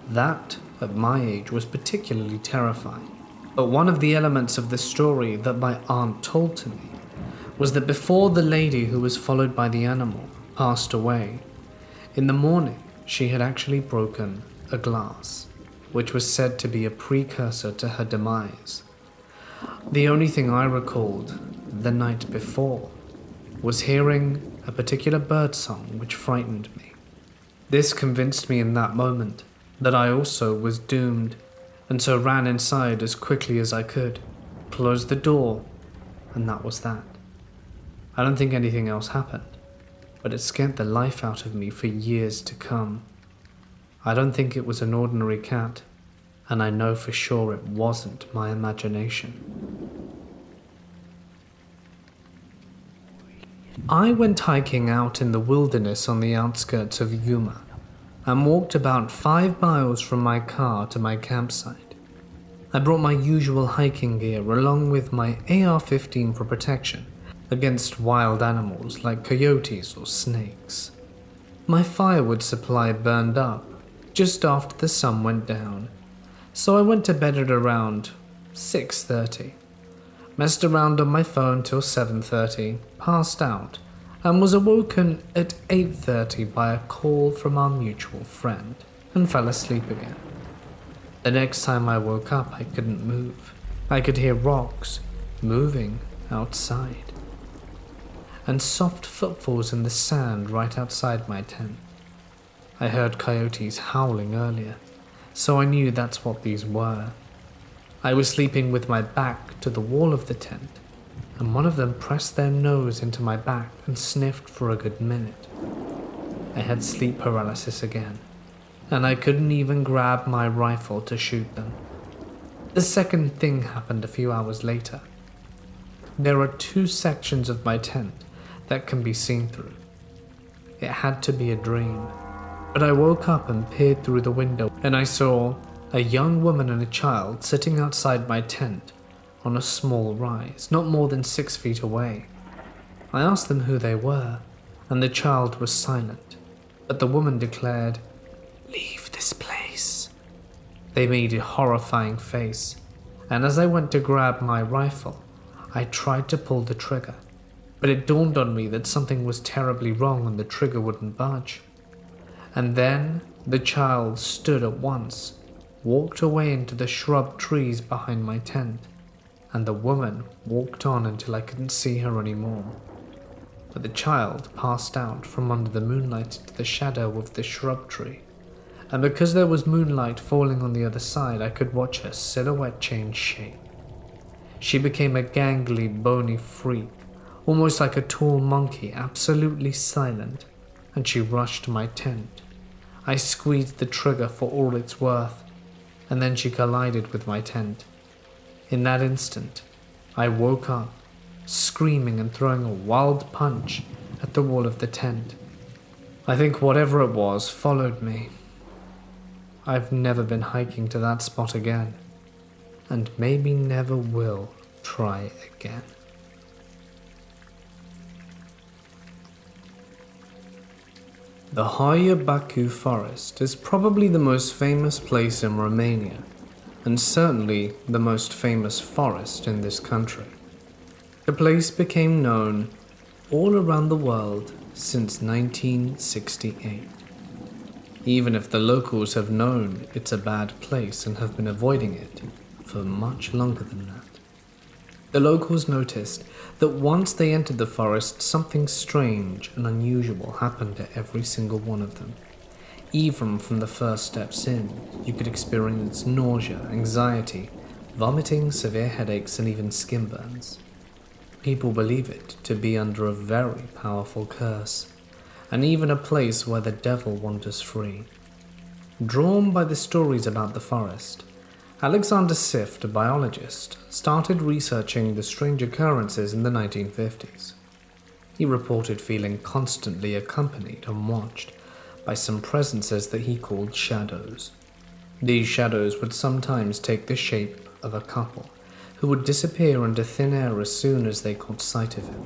That, at my age, was particularly terrifying. But one of the elements of the story that my aunt told to me was that before the lady who was followed by the animal passed away, in the morning she had actually broken a glass, which was said to be a precursor to her demise. The only thing I recalled the night before was hearing a particular bird song which frightened me. This convinced me in that moment that I also was doomed, and so ran inside as quickly as I could, closed the door, and that was that. I don't think anything else happened, but it scared the life out of me for years to come. I don't think it was an ordinary cat, and I know for sure it wasn't my imagination. I went hiking out in the wilderness on the outskirts of Yuma, and walked about 5 miles from my car to my campsite. I brought my usual hiking gear along with my AR-15 for protection against wild animals like coyotes or snakes. My firewood supply burned up just after the sun went down, so I went to bed at around 6:30. Messed around on my phone till 7:30, passed out, and was awoken at 8:30 by a call from our mutual friend, and fell asleep again. The next time I woke up, I couldn't move. I could hear rocks moving outside, and soft footfalls in the sand right outside my tent. I heard coyotes howling earlier, so I knew that's what these were. I was sleeping with my back to the wall of the tent, and one of them pressed their nose into my back and sniffed for a good minute. I had sleep paralysis again, and I couldn't even grab my rifle to shoot them. The second thing happened a few hours later. There are 2 sections of my tent that can be seen through. It had to be a dream, but I woke up and peered through the window, and I saw a young woman and a child sitting outside my tent on a small rise, not more than 6 feet away. I asked them who they were, and the child was silent, but the woman declared, "Leave this place." They made a horrifying face, and as I went to grab my rifle, I tried to pull the trigger, but it dawned on me that something was terribly wrong and the trigger wouldn't budge. And then the child stood at once, walked away into the shrub trees behind my tent, and the woman walked on until I couldn't see her anymore. But the child passed out from under the moonlight into the shadow of the shrub tree, and because there was moonlight falling on the other side, I could watch her silhouette change shape. She became a gangly, bony freak, almost like a tall monkey, absolutely silent, and she rushed my tent. I squeezed the trigger for all it's worth, and then she collided with my tent. In that instant, I woke up, screaming and throwing a wild punch at the wall of the tent. I think whatever it was followed me. I've never been hiking to that spot again, and maybe never will try again. The Hoia Baciu forest is probably the most famous place in Romania, and certainly the most famous forest in this country. The place became known all around the world since 1968. Even if the locals have known it's a bad place and have been avoiding it for much longer than that. The locals noticed that once they entered the forest, something strange and unusual happened to every single one of them. Even from the first steps in, you could experience nausea, anxiety, vomiting, severe headaches, and even skin burns. People believe it to be under a very powerful curse, and even a place where the devil wanders free. Drawn by the stories about the forest, Alexander Sift, a biologist, started researching the strange occurrences in the 1950s. He reported feeling constantly accompanied and watched by some presences that he called shadows. These shadows would sometimes take the shape of a couple, who would disappear into thin air as soon as they caught sight of him.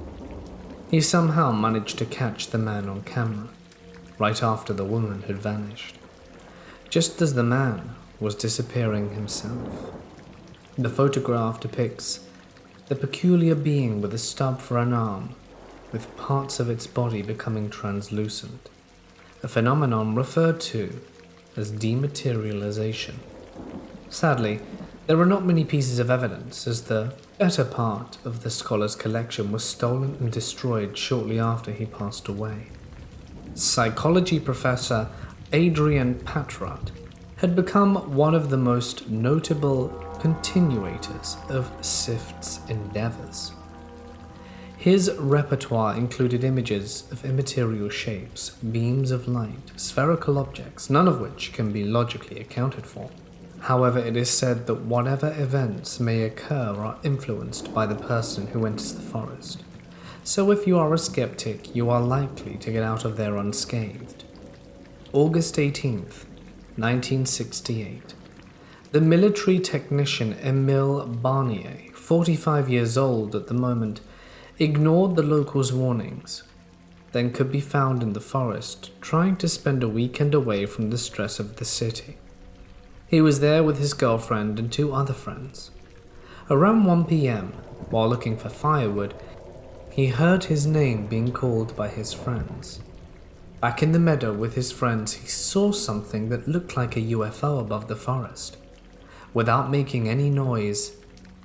He somehow managed to catch the man on camera, right after the woman had vanished, just as the man was disappearing himself. The photograph depicts the peculiar being with a stub for an arm, with parts of its body becoming translucent, a phenomenon referred to as dematerialization. Sadly, there are not many pieces of evidence, as the better part of the scholar's collection was stolen and destroyed shortly after he passed away. Psychology professor Adrian Patrat had become one of the most notable continuators of Sift's endeavors. His repertoire included images of immaterial shapes, beams of light, spherical objects, none of which can be logically accounted for. However, it is said that whatever events may occur are influenced by the person who enters the forest. So if you are a skeptic, you are likely to get out of there unscathed. August 18th, 1968. The military technician Emile Barnier, 45 years old at the moment, ignored the locals' warnings, then could be found in the forest trying to spend a weekend away from the stress of the city. He was there with his girlfriend and 2 other friends. Around 1 p.m., while looking for firewood, he heard his name being called by his friends. Back in the meadow with his friends, he saw something that looked like a UFO above the forest. Without making any noise,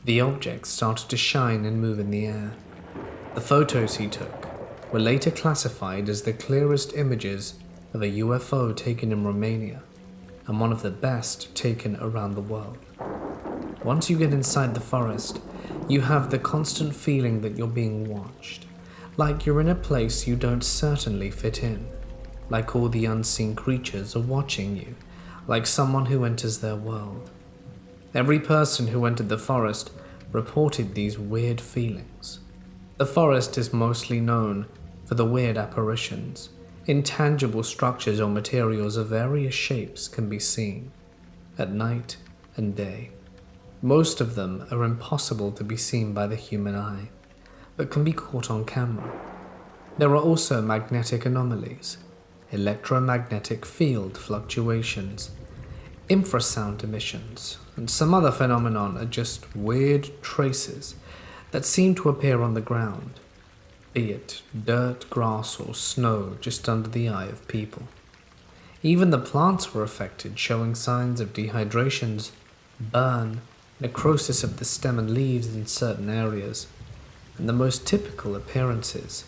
the object started to shine and move in the air. The photos he took were later classified as the clearest images of a UFO taken in Romania, and one of the best taken around the world. Once you get inside the forest, you have the constant feeling that you're being watched, like you're in a place you don't certainly fit in, like all the unseen creatures are watching you, like someone who enters their world. Every person who entered the forest reported these weird feelings. The forest is mostly known for the weird apparitions. Intangible structures or materials of various shapes can be seen, at night and day. Most of them are impossible to be seen by the human eye, but can be caught on camera. There are also magnetic anomalies, electromagnetic field fluctuations, infrasound emissions, and some other phenomenon are just weird traces that seem to appear on the ground, be it dirt, grass, or snow just under the eye of people. Even the plants were affected, showing signs of dehydrations, burn, necrosis of the stem and leaves in certain areas, and the most typical appearances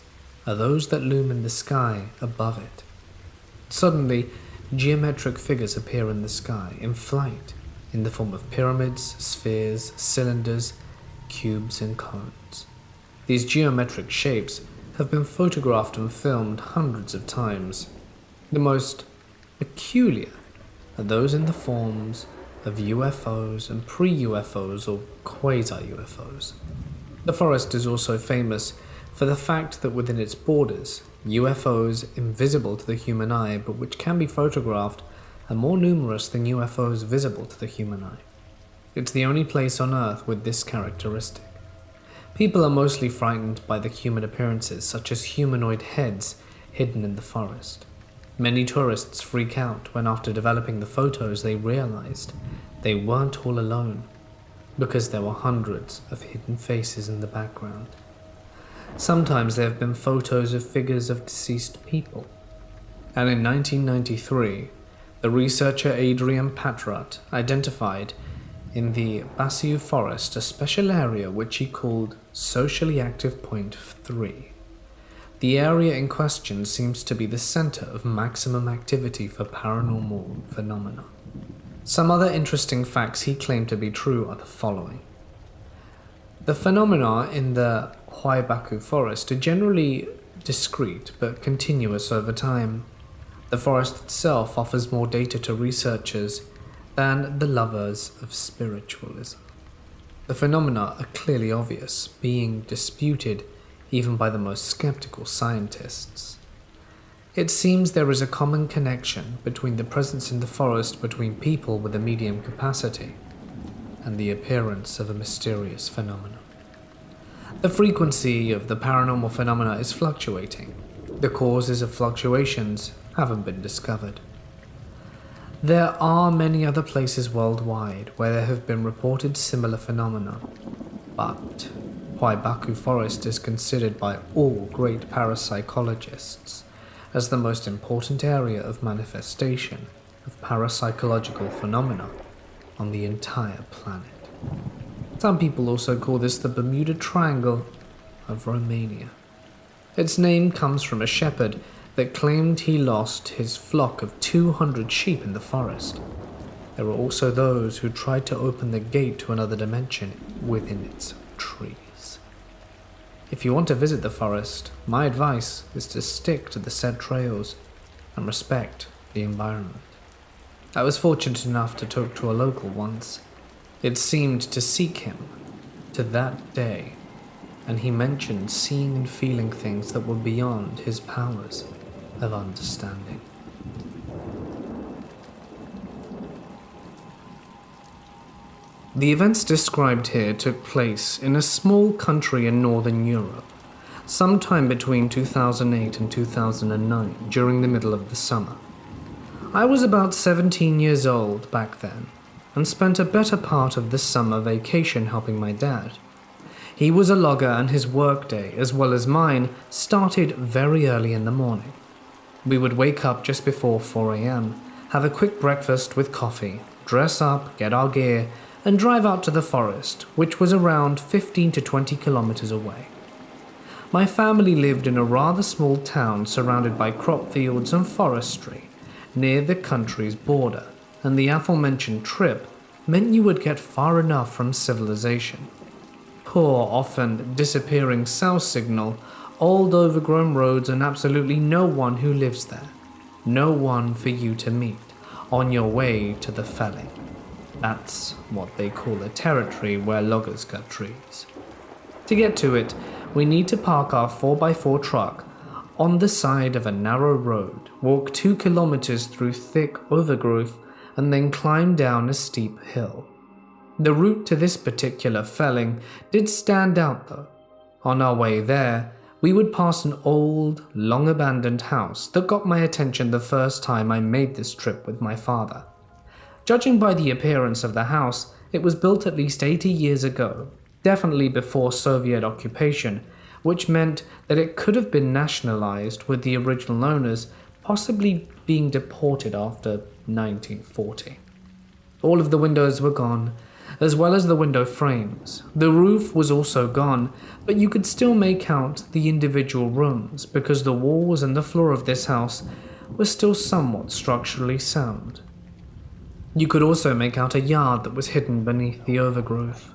are those that loom in the sky above it. Suddenly, geometric figures appear in the sky, in flight, in the form of pyramids, spheres, cylinders, cubes, and cones. These geometric shapes have been photographed and filmed hundreds of times. The most peculiar are those in the forms of UFOs and pre-UFOs or quasi-UFOs. The forest is also famous for the fact that within its borders, UFOs invisible to the human eye but which can be photographed are more numerous than UFOs visible to the human eye. It's the only place on Earth with this characteristic. People are mostly frightened by the human appearances, such as humanoid heads hidden in the forest. Many tourists freak out when after developing the photos they realized they weren't all alone, because there were hundreds of hidden faces in the background. Sometimes there have been photos of figures of deceased people. And in 1993, the researcher Adrian Patrat identified in the Baciu forest a special area which he called Socially Active Point 3. The area in question seems to be the center of maximum activity for paranormal phenomena. Some other interesting facts he claimed to be true are the following. The phenomena in the Hoia Baciu forest are generally discrete but continuous over time. The forest itself offers more data to researchers than the lovers of spiritualism. The phenomena are clearly obvious, being disputed even by the most skeptical scientists. It seems there is a common connection between the presence in the forest between people with a medium capacity and the appearance of a mysterious phenomenon. The frequency of the paranormal phenomena is fluctuating. The causes of fluctuations haven't been discovered. There are many other places worldwide where there have been reported similar phenomena, but Hoia Baciu Forest is considered by all great parapsychologists as the most important area of manifestation of parapsychological phenomena on the entire planet. Some people also call this the Bermuda Triangle of Romania. Its name comes from a shepherd that claimed he lost his flock of 200 sheep in the forest. There were also those who tried to open the gate to another dimension within its trees. If you want to visit the forest, my advice is to stick to the said trails and respect the environment. I was fortunate enough to talk to a local once. It seemed to seek him to that day, and he mentioned seeing and feeling things that were beyond his powers of understanding. The events described here took place in a small country in northern Europe, sometime between 2008 and 2009, during the middle of the summer. I was about 17 years old back then, and spent a better part of the summer vacation helping my dad. He was a logger and his workday, as well as mine, started very early in the morning. We would wake up just before 4 a.m., have a quick breakfast with coffee, dress up, get our gear, and drive out to the forest, which was around 15 to 20 kilometers away. My family lived in a rather small town surrounded by crop fields and forestry, near the country's border, and the aforementioned trip meant you would get far enough from civilization. Poor, often disappearing cell signal, old overgrown roads, and absolutely no one who lives there. No one for you to meet on your way to the felling. That's what they call a territory where loggers cut trees. To get to it, we need to park our 4x4 truck on the side of a narrow road, walk 2 kilometers through thick overgrowth, and then climb down a steep hill. The route to this particular felling did stand out though. On our way there, we would pass an old, long-abandoned house that got my attention the first time I made this trip with my father. Judging by the appearance of the house, it was built at least 80 years ago, definitely before Soviet occupation, which meant that it could have been nationalized with the original owners possibly being deported after 1940. All of the windows were gone, as well as the window frames. The roof was also gone, but you could still make out the individual rooms because the walls and the floor of this house were still somewhat structurally sound. You could also make out a yard that was hidden beneath the overgrowth.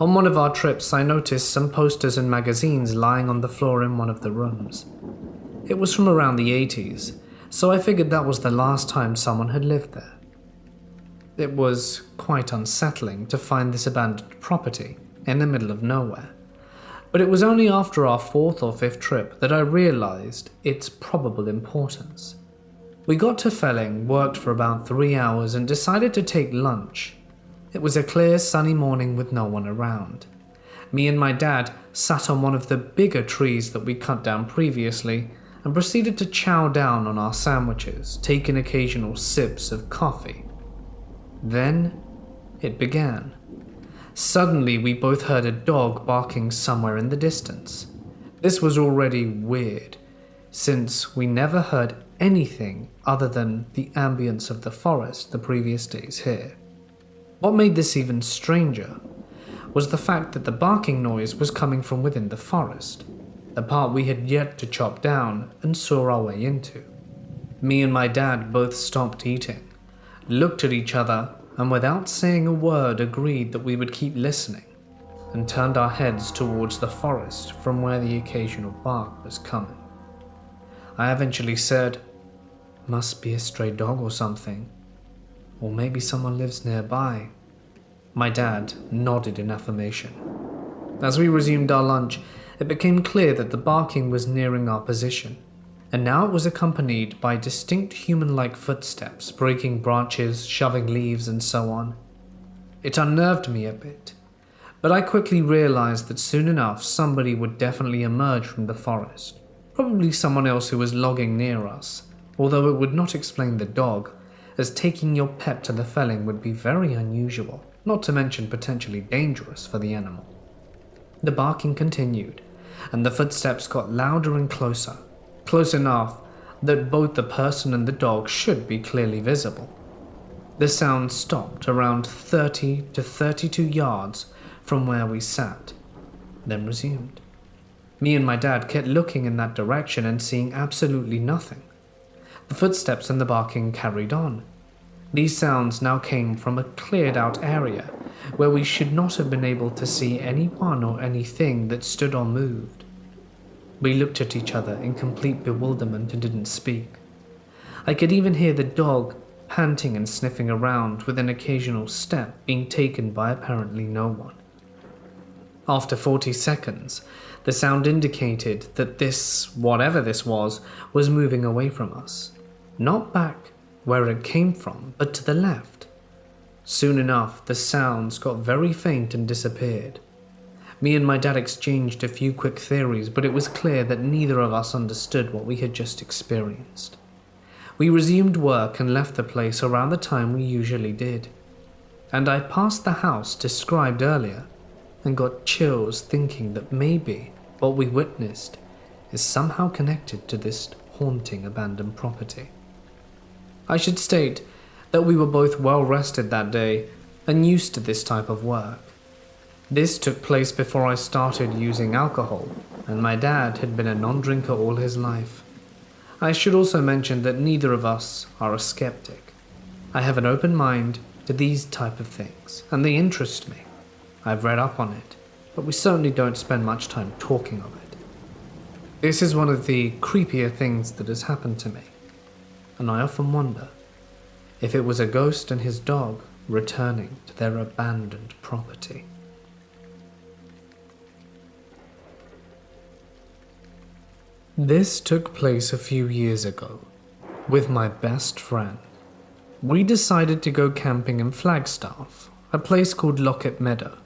On one of our trips, I noticed some posters and magazines lying on the floor in one of the rooms. It was from around the 80s, so I figured that was the last time someone had lived there. It was quite unsettling to find this abandoned property in the middle of nowhere, but it was only after our 4th or 5th trip that I realized its probable importance. We got to felling, worked for about 3 hours, and decided to take lunch. It was a clear, sunny morning with no one around. Me and my dad sat on one of the bigger trees that we cut down previously and proceeded to chow down on our sandwiches, taking occasional sips of coffee. Then it began. Suddenly, we both heard a dog barking somewhere in the distance. This was already weird, since we never heard anything other than the ambience of the forest the previous days here. What made this even stranger was the fact that the barking noise was coming from within the forest, the part we had yet to chop down and saw our way into. Me and my dad both stopped eating, looked at each other, and without saying a word agreed that we would keep listening, and turned our heads towards the forest from where the occasional bark was coming. I eventually said, "Must be a stray dog or something." Or maybe someone lives nearby. My dad nodded in affirmation. As we resumed our lunch, it became clear that the barking was nearing our position, and now it was accompanied by distinct human-like footsteps, breaking branches, shoving leaves, and so on. It unnerved me a bit, but I quickly realized that soon enough somebody would definitely emerge from the forest, probably someone else who was logging near us, although it would not explain the dog, as taking your pet to the felling would be very unusual, not to mention potentially dangerous for the animal. The barking continued, and the footsteps got louder and closer, close enough that both the person and the dog should be clearly visible. The sound stopped around 30 to 32 yards from where we sat, then resumed. Me and my dad kept looking in that direction and seeing absolutely nothing. The footsteps and the barking carried on. These sounds now came from a cleared out area where we should not have been able to see anyone or anything that stood or moved. We looked at each other in complete bewilderment and didn't speak. I could even hear the dog panting and sniffing around, with an occasional step being taken by apparently no one. After 40 seconds, the sound indicated that this, whatever this was moving away from us. Not back where it came from, but to the left. Soon enough, the sounds got very faint and disappeared. Me and my dad exchanged a few quick theories, but it was clear that neither of us understood what we had just experienced. We resumed work and left the place around the time we usually did. And I passed the house described earlier and got chills thinking that maybe what we witnessed is somehow connected to this haunting abandoned property. I should state that we were both well rested that day and used to this type of work. This took place before I started using alcohol, and my dad had been a non-drinker all his life. I should also mention that neither of us are a skeptic. I have an open mind to these type of things, and they interest me. I've read up on it, but we certainly don't spend much time talking of it. This is one of the creepier things that has happened to me, and I often wonder if it was a ghost and his dog returning to their abandoned property. This took place a few years ago with my best friend. We decided to go camping in Flagstaff, a place called Lockett Meadow.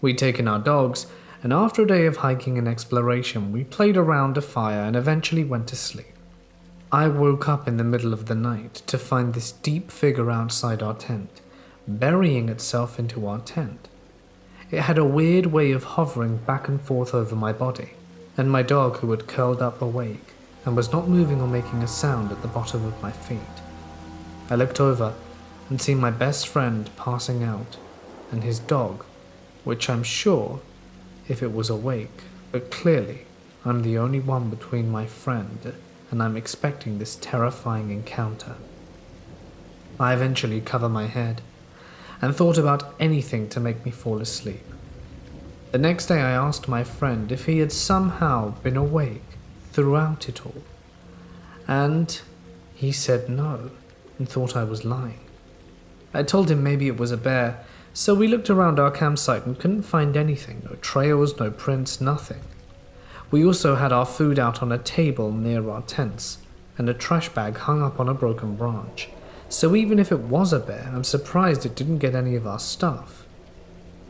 We'd taken our dogs, and after a day of hiking and exploration, we played around a fire and eventually went to sleep. I woke up in the middle of the night to find this deep figure outside our tent, burying itself into our tent. It had a weird way of hovering back and forth over my body, and my dog, who had curled up awake and was not moving or making a sound, at the bottom of my feet. I looked over and see my best friend passing out, and his dog, which I'm sure if it was awake, but clearly I'm the only one between my friend and I'm expecting this terrifying encounter. I eventually covered my head and thought about anything to make me fall asleep. The next day I asked my friend if he had somehow been awake throughout it all, and he said no and thought I was lying. I told him maybe it was a bear, so we looked around our campsite and couldn't find anything, no trails, no prints, nothing. We also had our food out on a table near our tents, and a trash bag hung up on a broken branch, so even if it was a bear, I'm surprised it didn't get any of our stuff.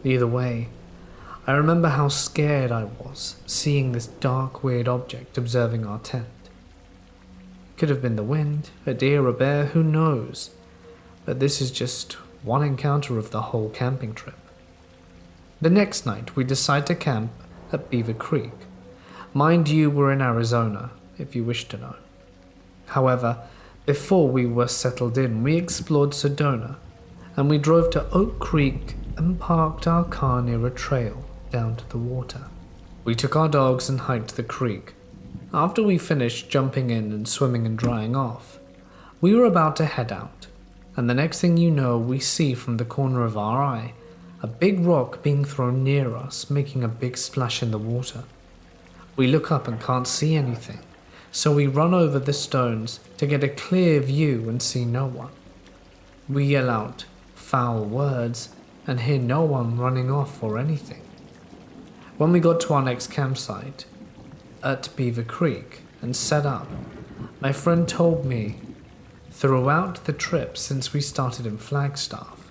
Either way, I remember how scared I was seeing this dark, weird object observing our tent. Could have been the wind, a deer, a bear, who knows? But this is just one encounter of the whole camping trip. The next night, we decide to camp at Beaver Creek. Mind you, we're in Arizona, if you wish to know. However, before we were settled in, we explored Sedona, and we drove to Oak Creek and parked our car near a trail down to the water. We took our dogs and hiked the creek. After we finished jumping in and swimming and drying off, we were about to head out, and the next thing you know, we see from the corner of our eye a big rock being thrown near us, making a big splash in the water. We look up and can't see anything, so we run over the stones to get a clear view and see no one. We yell out foul words and hear no one running off or anything. When we got to our next campsite, at Beaver Creek, and set up, my friend told me throughout the trip since we started in Flagstaff,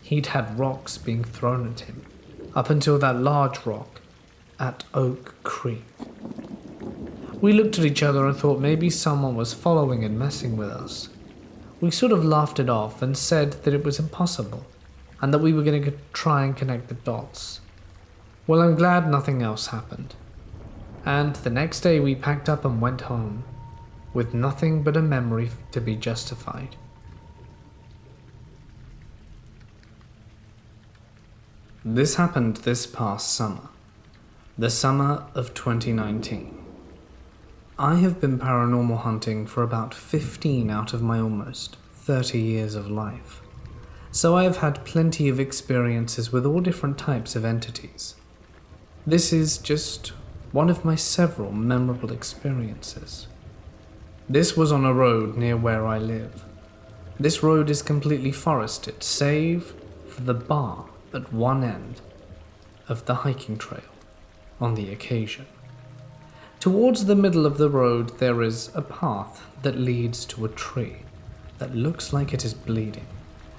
he'd had rocks being thrown at him, up until that large rock at Oak Creek. We looked at each other and thought maybe someone was following and messing with us. We sort of laughed it off and said that it was impossible, and that we were going to try and connect the dots. Well, I'm glad nothing else happened. And the next day we packed up and went home, with nothing but a memory to be justified. This happened this past summer, the summer of 2019. I have been paranormal hunting for about 15 out of my almost 30 years of life, so I have had plenty of experiences with all different types of entities. This is just one of my several memorable experiences. This was on a road near where I live. This road is completely forested, save for the bar at one end of the hiking trail on the occasion. Towards the middle of the road there is a path that leads to a tree that looks like it is bleeding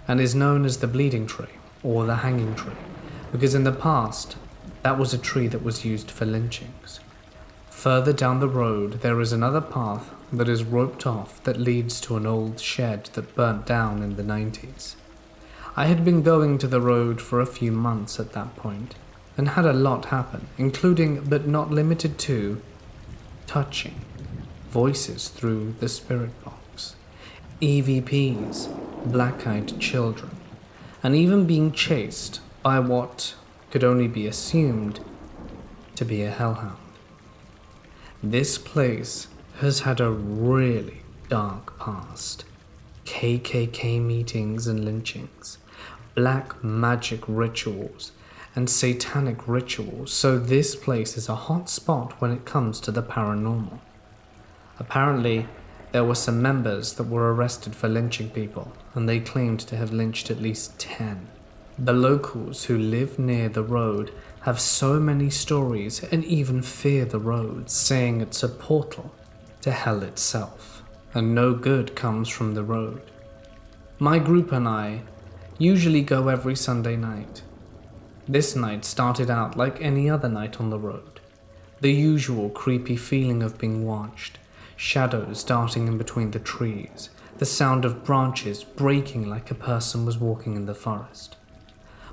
and is known as the bleeding tree or the hanging tree because in the past that was a tree that was used for lynchings. Further down the road there is another path that is roped off that leads to an old shed that burnt down in the 90s. I had been going to the road for a few months at that point and had a lot happen, including but not limited to touching, voices through the spirit box, EVPs, black-eyed children, and even being chased by what could only be assumed to be a hellhound. This place has had a really dark past. KKK meetings and lynchings, black magic rituals, and satanic rituals, so this place is a hot spot when it comes to the paranormal. Apparently, there were some members that were arrested for lynching people, and they claimed to have lynched at least 10. The locals who live near the road have so many stories and even fear the road, saying it's a portal to hell itself, and no good comes from the road. My group and I usually go every Sunday night. This night started out like any other night on the road. The usual creepy feeling of being watched, shadows darting in between the trees, the sound of branches breaking like a person was walking in the forest.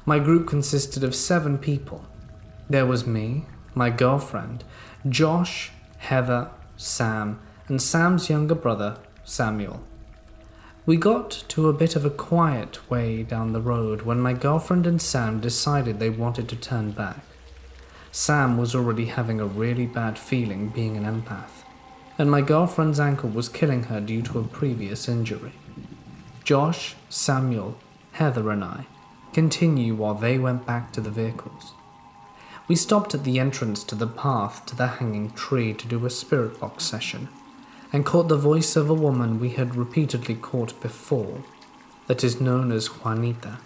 My group consisted of 7 people. There was me, my girlfriend, Josh, Heather, Sam, and Sam's younger brother, Samuel. We got to a bit of a quiet way down the road when my girlfriend and Sam decided they wanted to turn back. Sam was already having a really bad feeling being an empath, and my girlfriend's ankle was killing her due to a previous injury. Josh, Samuel, Heather and I continue while they went back to the vehicles. We stopped at the entrance to the path to the hanging tree to do a spirit box session, and caught the voice of a woman we had repeatedly caught before, that is known as Juanita.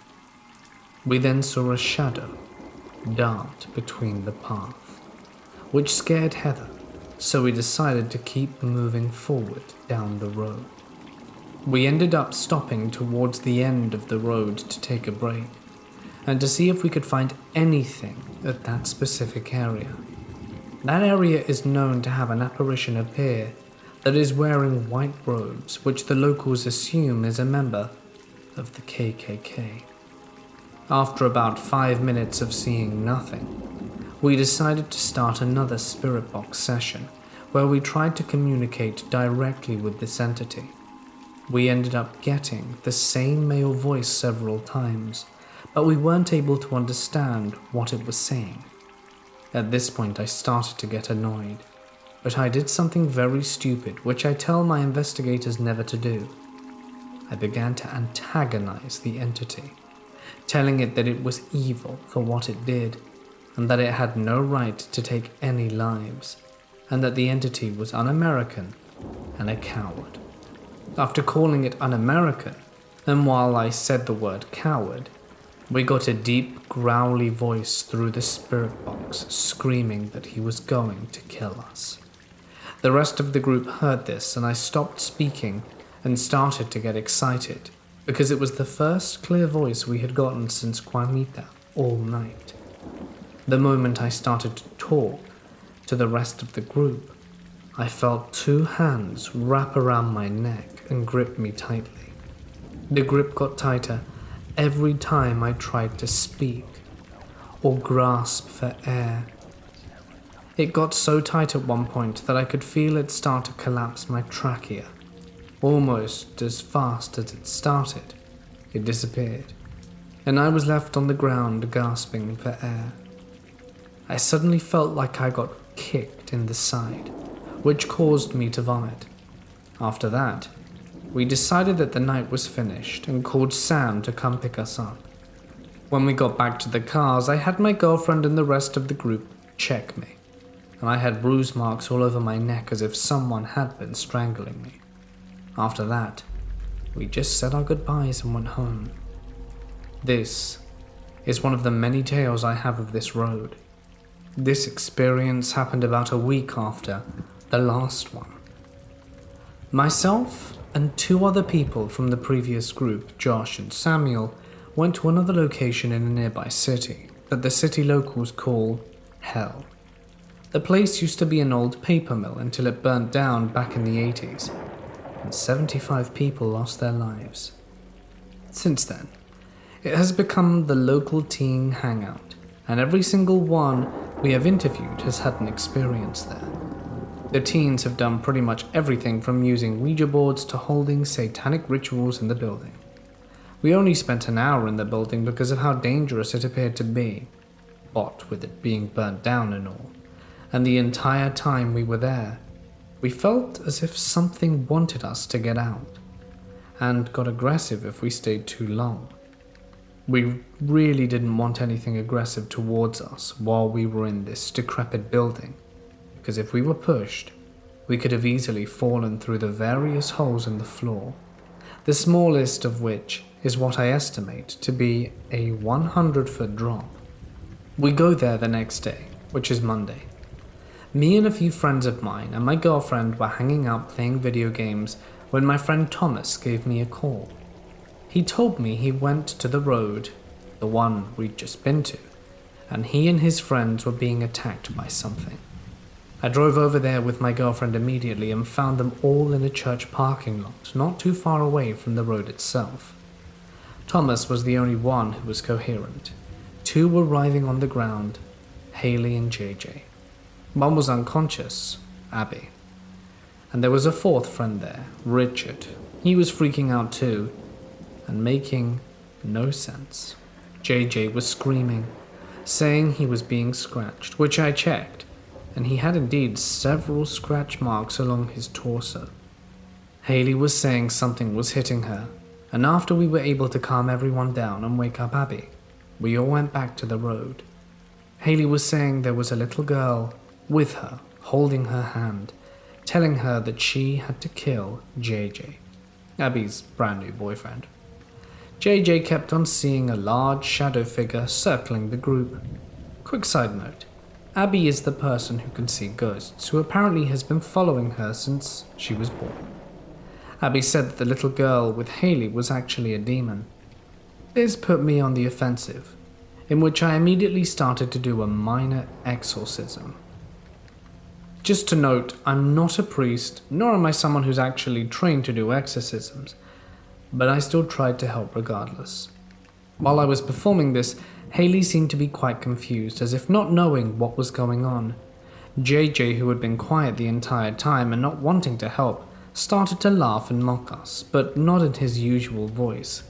We then saw a shadow dart between the path, which scared Heather, so we decided to keep moving forward down the road. We ended up stopping towards the end of the road to take a break, and to see if we could find anything at that specific area. That area is known to have an apparition appear that is wearing white robes, which the locals assume is a member of the KKK. After about 5 minutes of seeing nothing, we decided to start another spirit box session where we tried to communicate directly with this entity. We ended up getting the same male voice several times, but we weren't able to understand what it was saying. At this point I started to get annoyed, but I did something very stupid which I tell my investigators never to do. I began to antagonize the entity, telling it that it was evil for what it did, and that it had no right to take any lives, and that the entity was un-American and a coward. After calling it un-American, And while I said the word coward, we got a deep, growly voice through the spirit box screaming that he was going to kill us. The rest of the group heard this, and I stopped speaking and started to get excited because it was the first clear voice we had gotten since Juanita all night. The moment I started to talk to the rest of the group, I felt 2 hands wrap around my neck and grip me tightly. The grip got tighter every time I tried to speak or grasp for air. It got so tight at one point that I could feel it start to collapse my trachea. Almost as fast as it started, it disappeared, and I was left on the ground gasping for air. I suddenly felt like I got kicked in the side, which caused me to vomit. After that, we decided that the night was finished and called Sam to come pick us up. When we got back to the cars, I had my girlfriend and the rest of the group check me, and I had bruise marks all over my neck as if someone had been strangling me. After that, we just said our goodbyes and went home. This is one of the many tales I have of this road. This experience happened about a week after the last one. Myself and 2 other people from the previous group, Josh and Samuel, went to another location in a nearby city that the city locals call Hell. The place used to be an old paper mill until it burnt down back in the 80s, and 75 people lost their lives. Since then, it has become the local teen hangout, and every single one we have interviewed has had an experience there. The teens have done pretty much everything from using Ouija boards to holding satanic rituals in the building. We only spent an hour in the building because of how dangerous it appeared to be, what with it being burnt down and all, and the entire time we were there, we felt as if something wanted us to get out, and got aggressive if we stayed too long. We really didn't want anything aggressive towards us while we were in this decrepit building, because if we were pushed, we could have easily fallen through the various holes in the floor, the smallest of which is what I estimate to be a 100-foot drop. We go there the next day, which is Monday. Me and a few friends of mine and my girlfriend were hanging out playing video games when my friend Thomas gave me a call. He told me he went to the road, the one we'd just been to, and he and his friends were being attacked by something. I drove over there with my girlfriend immediately and found them all in a church parking lot not too far away from the road itself. Thomas was the only one who was coherent. 2 were writhing on the ground, Haley and JJ. One was unconscious, Abby. And there was a 4th friend there, Richard. He was freaking out too, and making no sense. JJ was screaming, saying he was being scratched, which I checked, and he had indeed several scratch marks along his torso. Haley was saying something was hitting her, and after we were able to calm everyone down and wake up Abby, we all went back to the road. Haley was saying there was a little girl with her, holding her hand, telling her that she had to kill JJ, Abby's brand new boyfriend. JJ kept on seeing a large shadow figure circling the group. Quick side note, Abby is the person who can see ghosts, who apparently has been following her since she was born. Abby said that the little girl with Haley was actually a demon. This put me on the offensive, in which I immediately started to do a minor exorcism. Just to note, I'm not a priest, nor am I someone who's actually trained to do exorcisms, but I still tried to help regardless. While I was performing this, Haley seemed to be quite confused, as if not knowing what was going on. JJ, who had been quiet the entire time and not wanting to help, started to laugh and mock us, but not in his usual voice.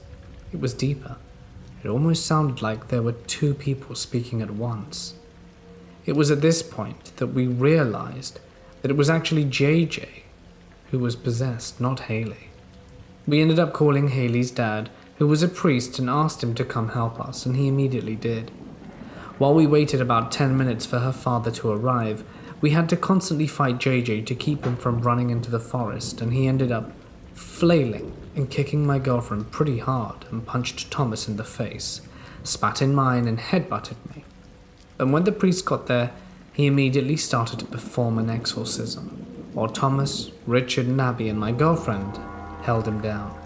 It was deeper. It almost sounded like there were 2 people speaking at once. It was at this point that we realized that it was actually JJ who was possessed, not Haley. We ended up calling Haley's dad, who was a priest, and asked him to come help us, and he immediately did. While we waited about 10 minutes for her father to arrive, we had to constantly fight JJ to keep him from running into the forest, and he ended up flailing and kicking my girlfriend pretty hard, and punched Thomas in the face, spat in mine and headbutted me. And when the priest got there, he immediately started to perform an exorcism, while Thomas, Richard, Nabby and my girlfriend held him down.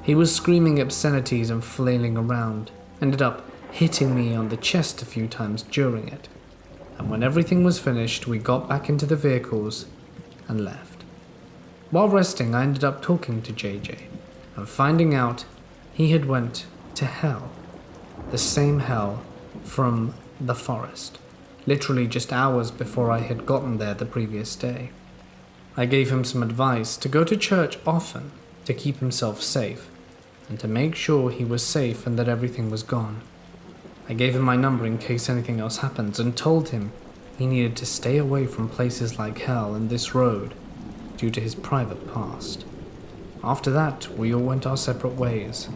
He was screaming obscenities and flailing around, ended up hitting me on the chest a few times during it. And when everything was finished, we got back into the vehicles and left. While resting, I ended up talking to JJ and finding out he had went to hell, the same hell from the forest, literally just hours before I had gotten there the previous day. I gave him some advice to go to church often to keep himself safe and to make sure he was safe and that everything was gone. I gave him my number in case anything else happens and told him he needed to stay away from places like hell and this road due to his private past. After that, we all went our separate ways.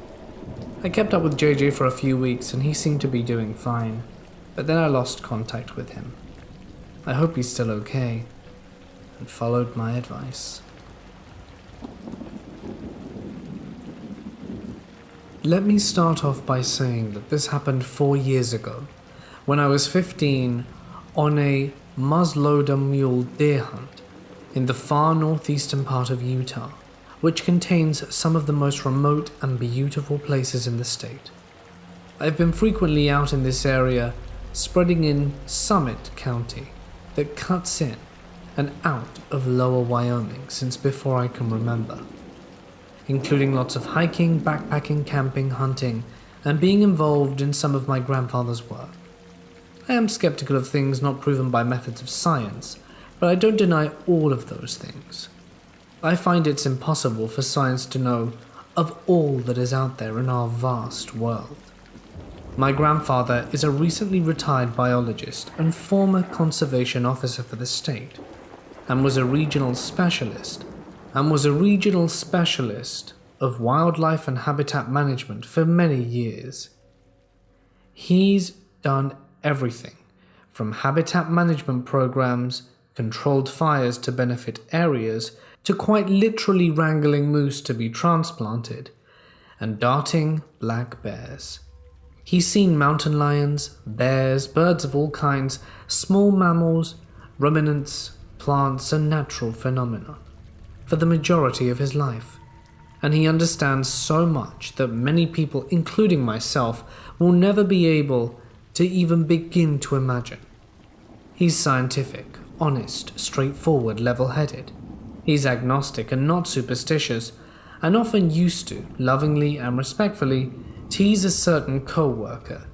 I kept up with JJ for a few weeks and he seemed to be doing fine, but then I lost contact with him. I hope he's still okay and followed my advice. Let me start off by saying that this happened 4 years ago, when I was 15 on a muzzleloader mule deer hunt in the far northeastern part of Utah, which contains some of the most remote and beautiful places in the state. I've been frequently out in this area, spreading in Summit County, that cuts in and out of lower Wyoming since before I can remember, including lots of hiking, backpacking, camping, hunting, and being involved in some of my grandfather's work. I am skeptical of things not proven by methods of science, but I don't deny all of those things. I find it's impossible for science to know of all that is out there in our vast world. My grandfather is a recently retired biologist and former conservation officer for the state, and was a regional specialist of wildlife and habitat management for many years. He's done everything from habitat management programs, controlled fires to benefit areas, to quite literally wrangling moose to be transplanted, and darting black bears. He's seen mountain lions, bears, birds of all kinds, small mammals, ruminants, plants, and natural phenomena for the majority of his life, and he understands so much that many people, including myself, will never be able to even begin to imagine. He's scientific, honest, straightforward, level-headed. He's agnostic and not superstitious, and often used to, lovingly and respectfully, tease a certain co-worker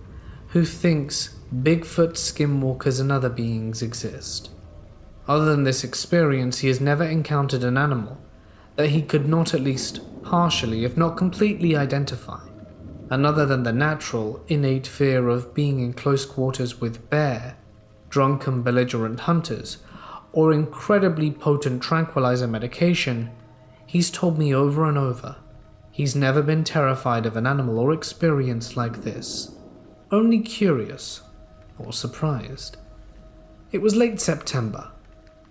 who thinks Bigfoot, skinwalkers, and other beings exist. Other than this experience, he has never encountered an animal that he could not at least partially, if not completely, identify, and other than the natural, innate fear of being in close quarters with bear, drunken, belligerent hunters, or incredibly potent tranquilizer medication, he's told me over and over he's never been terrified of an animal or experience like this, only curious or surprised. It was late September,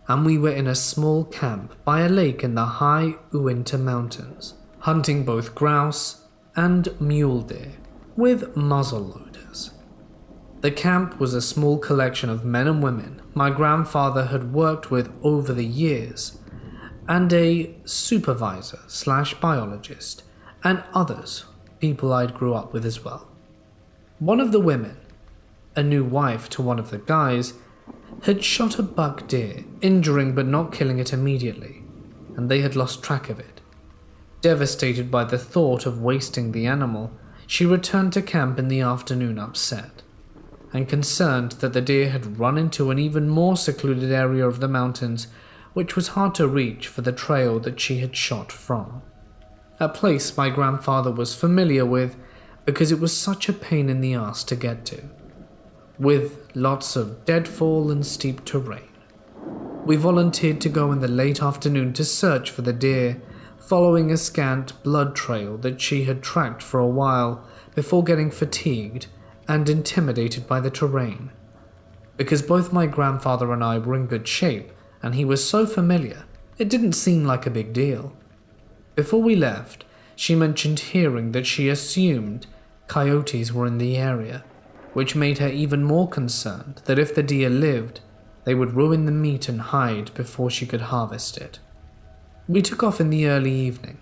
and we were in a small camp by a lake in the high Uinta Mountains, hunting both grouse and mule deer with muzzleloaders. The camp was a small collection of men and women my grandfather had worked with over the years, and a supervisor/biologist, and others, people I'd grew up with as well. One of the women, a new wife to one of the guys, had shot a buck deer, injuring but not killing it immediately, and they had lost track of it. Devastated by the thought of wasting the animal, she returned to camp in the afternoon upset, and concerned that the deer had run into an even more secluded area of the mountains, which was hard to reach for the trail that she had shot from. A place my grandfather was familiar with because it was such a pain in the ass to get to, with lots of deadfall and steep terrain. We volunteered to go in the late afternoon to search for the deer, following a scant blood trail that she had tracked for a while before getting fatigued and intimidated by the terrain. Because both my grandfather and I were in good shape, and he was so familiar, it didn't seem like a big deal. Before we left, she mentioned hearing that she assumed coyotes were in the area, which made her even more concerned that if the deer lived, they would ruin the meat and hide before she could harvest it. We took off in the early evening,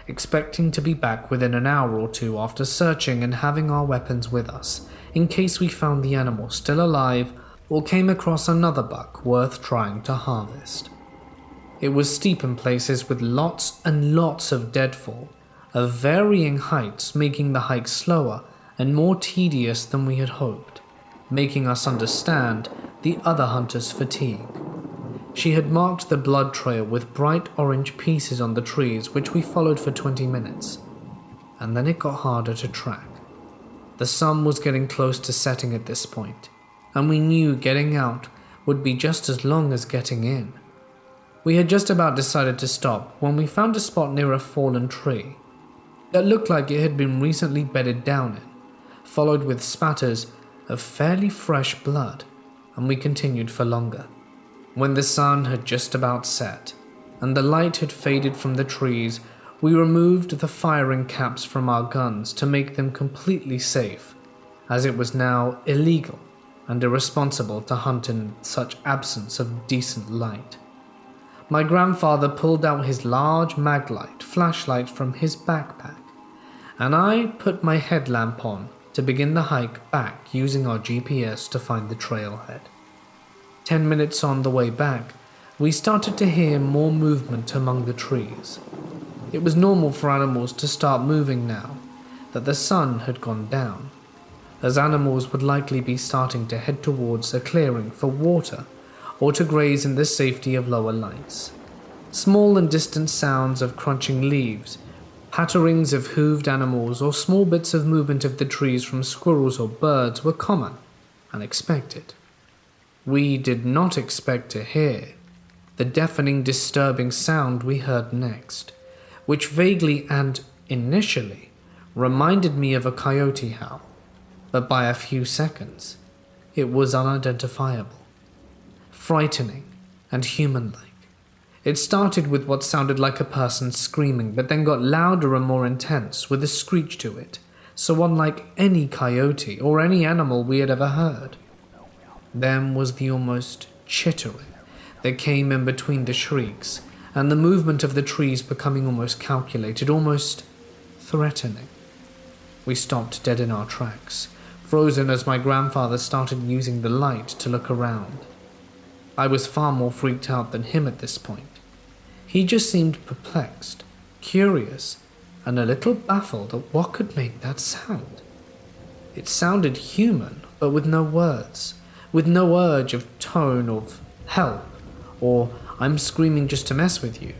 expecting to be back within an hour or two after searching and having our weapons with us, in case we found the animal still alive or came across another buck worth trying to harvest. It was steep in places with lots and lots of deadfall, of varying heights, making the hike slower and more tedious than we had hoped, making us understand the other hunter's fatigue. She had marked the blood trail with bright orange pieces on the trees, which we followed for 20 minutes, and then it got harder to track. The sun was getting close to setting at this point, and we knew getting out would be just as long as getting in. We had just about decided to stop when we found a spot near a fallen tree that looked like it had been recently bedded down in, followed with spatters of fairly fresh blood, and we continued for longer. When the sun had just about set, and the light had faded from the trees, we removed the firing caps from our guns to make them completely safe, as it was now illegal and irresponsible to hunt in such absence of decent light. My grandfather pulled out his large maglite flashlight from his backpack, and I put my headlamp on to begin the hike back using our GPS to find the trailhead. 10 minutes on the way back, we started to hear more movement among the trees. It was normal for animals to start moving now that the sun had gone down, as animals would likely be starting to head towards a clearing for water or to graze in the safety of lower lights. Small and distant sounds of crunching leaves, patterings of hooved animals, or small bits of movement of the trees from squirrels or birds were common and expected. We did not expect to hear the deafening, disturbing sound we heard next, which vaguely and initially reminded me of a coyote howl, but by a few seconds it was unidentifiable, frightening and human-like. It started with what sounded like a person screaming, but then got louder and more intense with a screech to it, so unlike any coyote or any animal we had ever heard. Then was the almost chittering that came in between the shrieks, and the movement of the trees becoming almost calculated, almost threatening. We stopped dead in our tracks, frozen as my grandfather started using the light to look around. I was far more freaked out than him at this point. He just seemed perplexed, curious, and a little baffled at what could make that sound. It sounded human, but with no words, with no urge of tone of help, or I'm screaming just to mess with you.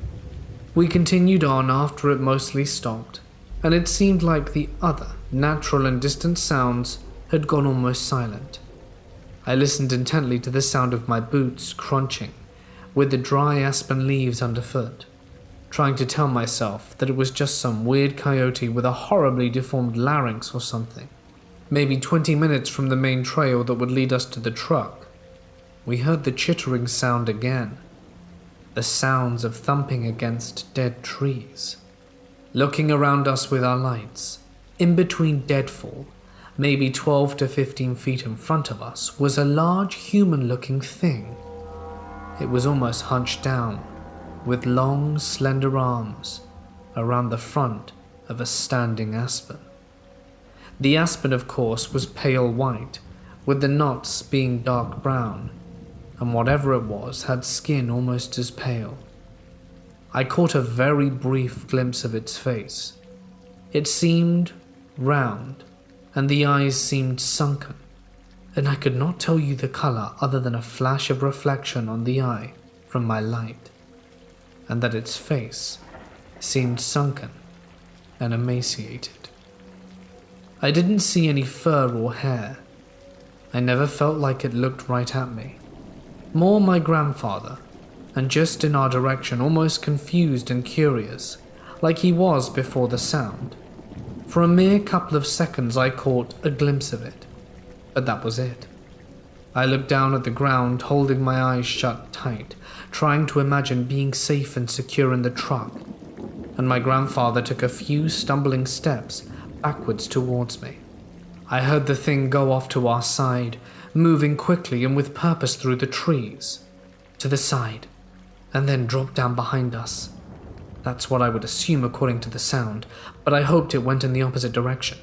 We continued on after it mostly stopped, and it seemed like the other natural and distant sounds had gone almost silent. I listened intently to the sound of my boots crunching with the dry aspen leaves underfoot, trying to tell myself that it was just some weird coyote with a horribly deformed larynx or something. Maybe 20 minutes from the main trail that would lead us to the truck, we heard the chittering sound again, the sounds of thumping against dead trees. Looking around us with our lights, in between deadfall, maybe 12 to 15 feet in front of us, was a large human-looking thing. It was almost hunched down, with long, slender arms around the front of a standing aspen. The aspen, of course, was pale white, with the knots being dark brown, and whatever it was had skin almost as pale. I caught a very brief glimpse of its face. It seemed round, and the eyes seemed sunken, and I could not tell you the color other than a flash of reflection on the eye from my light, and that its face seemed sunken and emaciated. I didn't see any fur or hair. I never felt like it looked right at me. More my grandfather, and just in our direction, almost confused and curious, like he was before the sound. For a mere couple of seconds I caught a glimpse of it, but that was it. I looked down at the ground, holding my eyes shut tight, trying to imagine being safe and secure in the truck, and my grandfather took a few stumbling steps backwards towards me. I heard the thing go off to our side, moving quickly and with purpose through the trees, to the side, and then drop down behind us. That's what I would assume according to the sound, but I hoped it went in the opposite direction.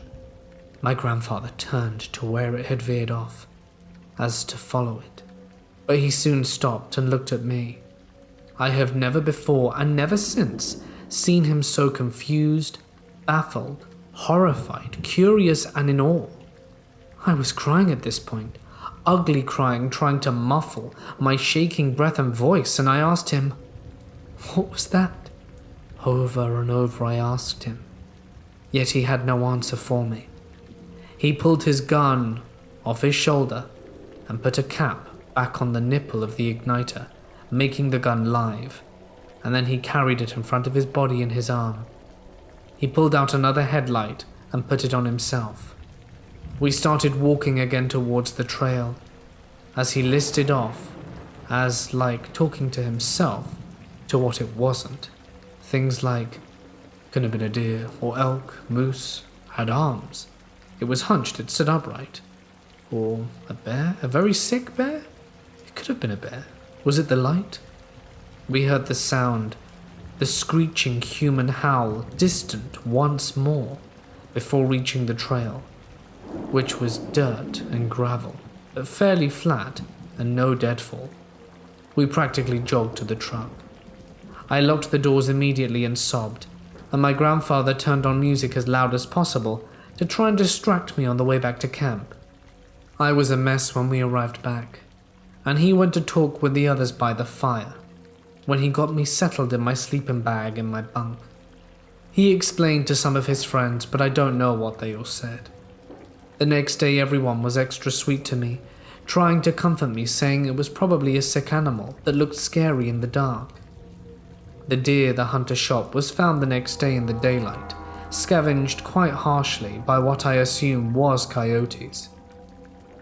My grandfather turned to where it had veered off, as to follow it, but he soon stopped and looked at me. I have never before and never since seen him so confused, baffled, horrified, curious, and in awe. I was crying at this point, ugly crying, trying to muffle my shaking breath and voice, and I asked him, "What was that?" Over and over I asked him, yet he had no answer for me. He pulled his gun off his shoulder and put a cap back on the nipple of the igniter, making the gun live, and then he carried it in front of his body in his arm. He pulled out another headlight and put it on himself. We started walking again towards the trail, as he listed off, as like talking to himself, to what it wasn't. Things like, could have been a deer or elk, moose, had arms. It was hunched, it stood upright. Or a bear, a very sick bear? It could have been a bear. Was it the light? We heard the sound, the screeching human howl, distant once more, before reaching the trail, which was dirt and gravel, but fairly flat and no deadfall. We practically jogged to the truck. I locked the doors immediately and sobbed, and my grandfather turned on music as loud as possible to try and distract me on the way back to camp. I was a mess when we arrived back, and he went to talk with the others by the fire, when he got me settled in my sleeping bag in my bunk. He explained to some of his friends, but I don't know what they all said. The next day everyone was extra sweet to me, trying to comfort me, saying it was probably a sick animal that looked scary in the dark. The deer the hunter shot was found the next day in the daylight, scavenged quite harshly by what I assume was coyotes.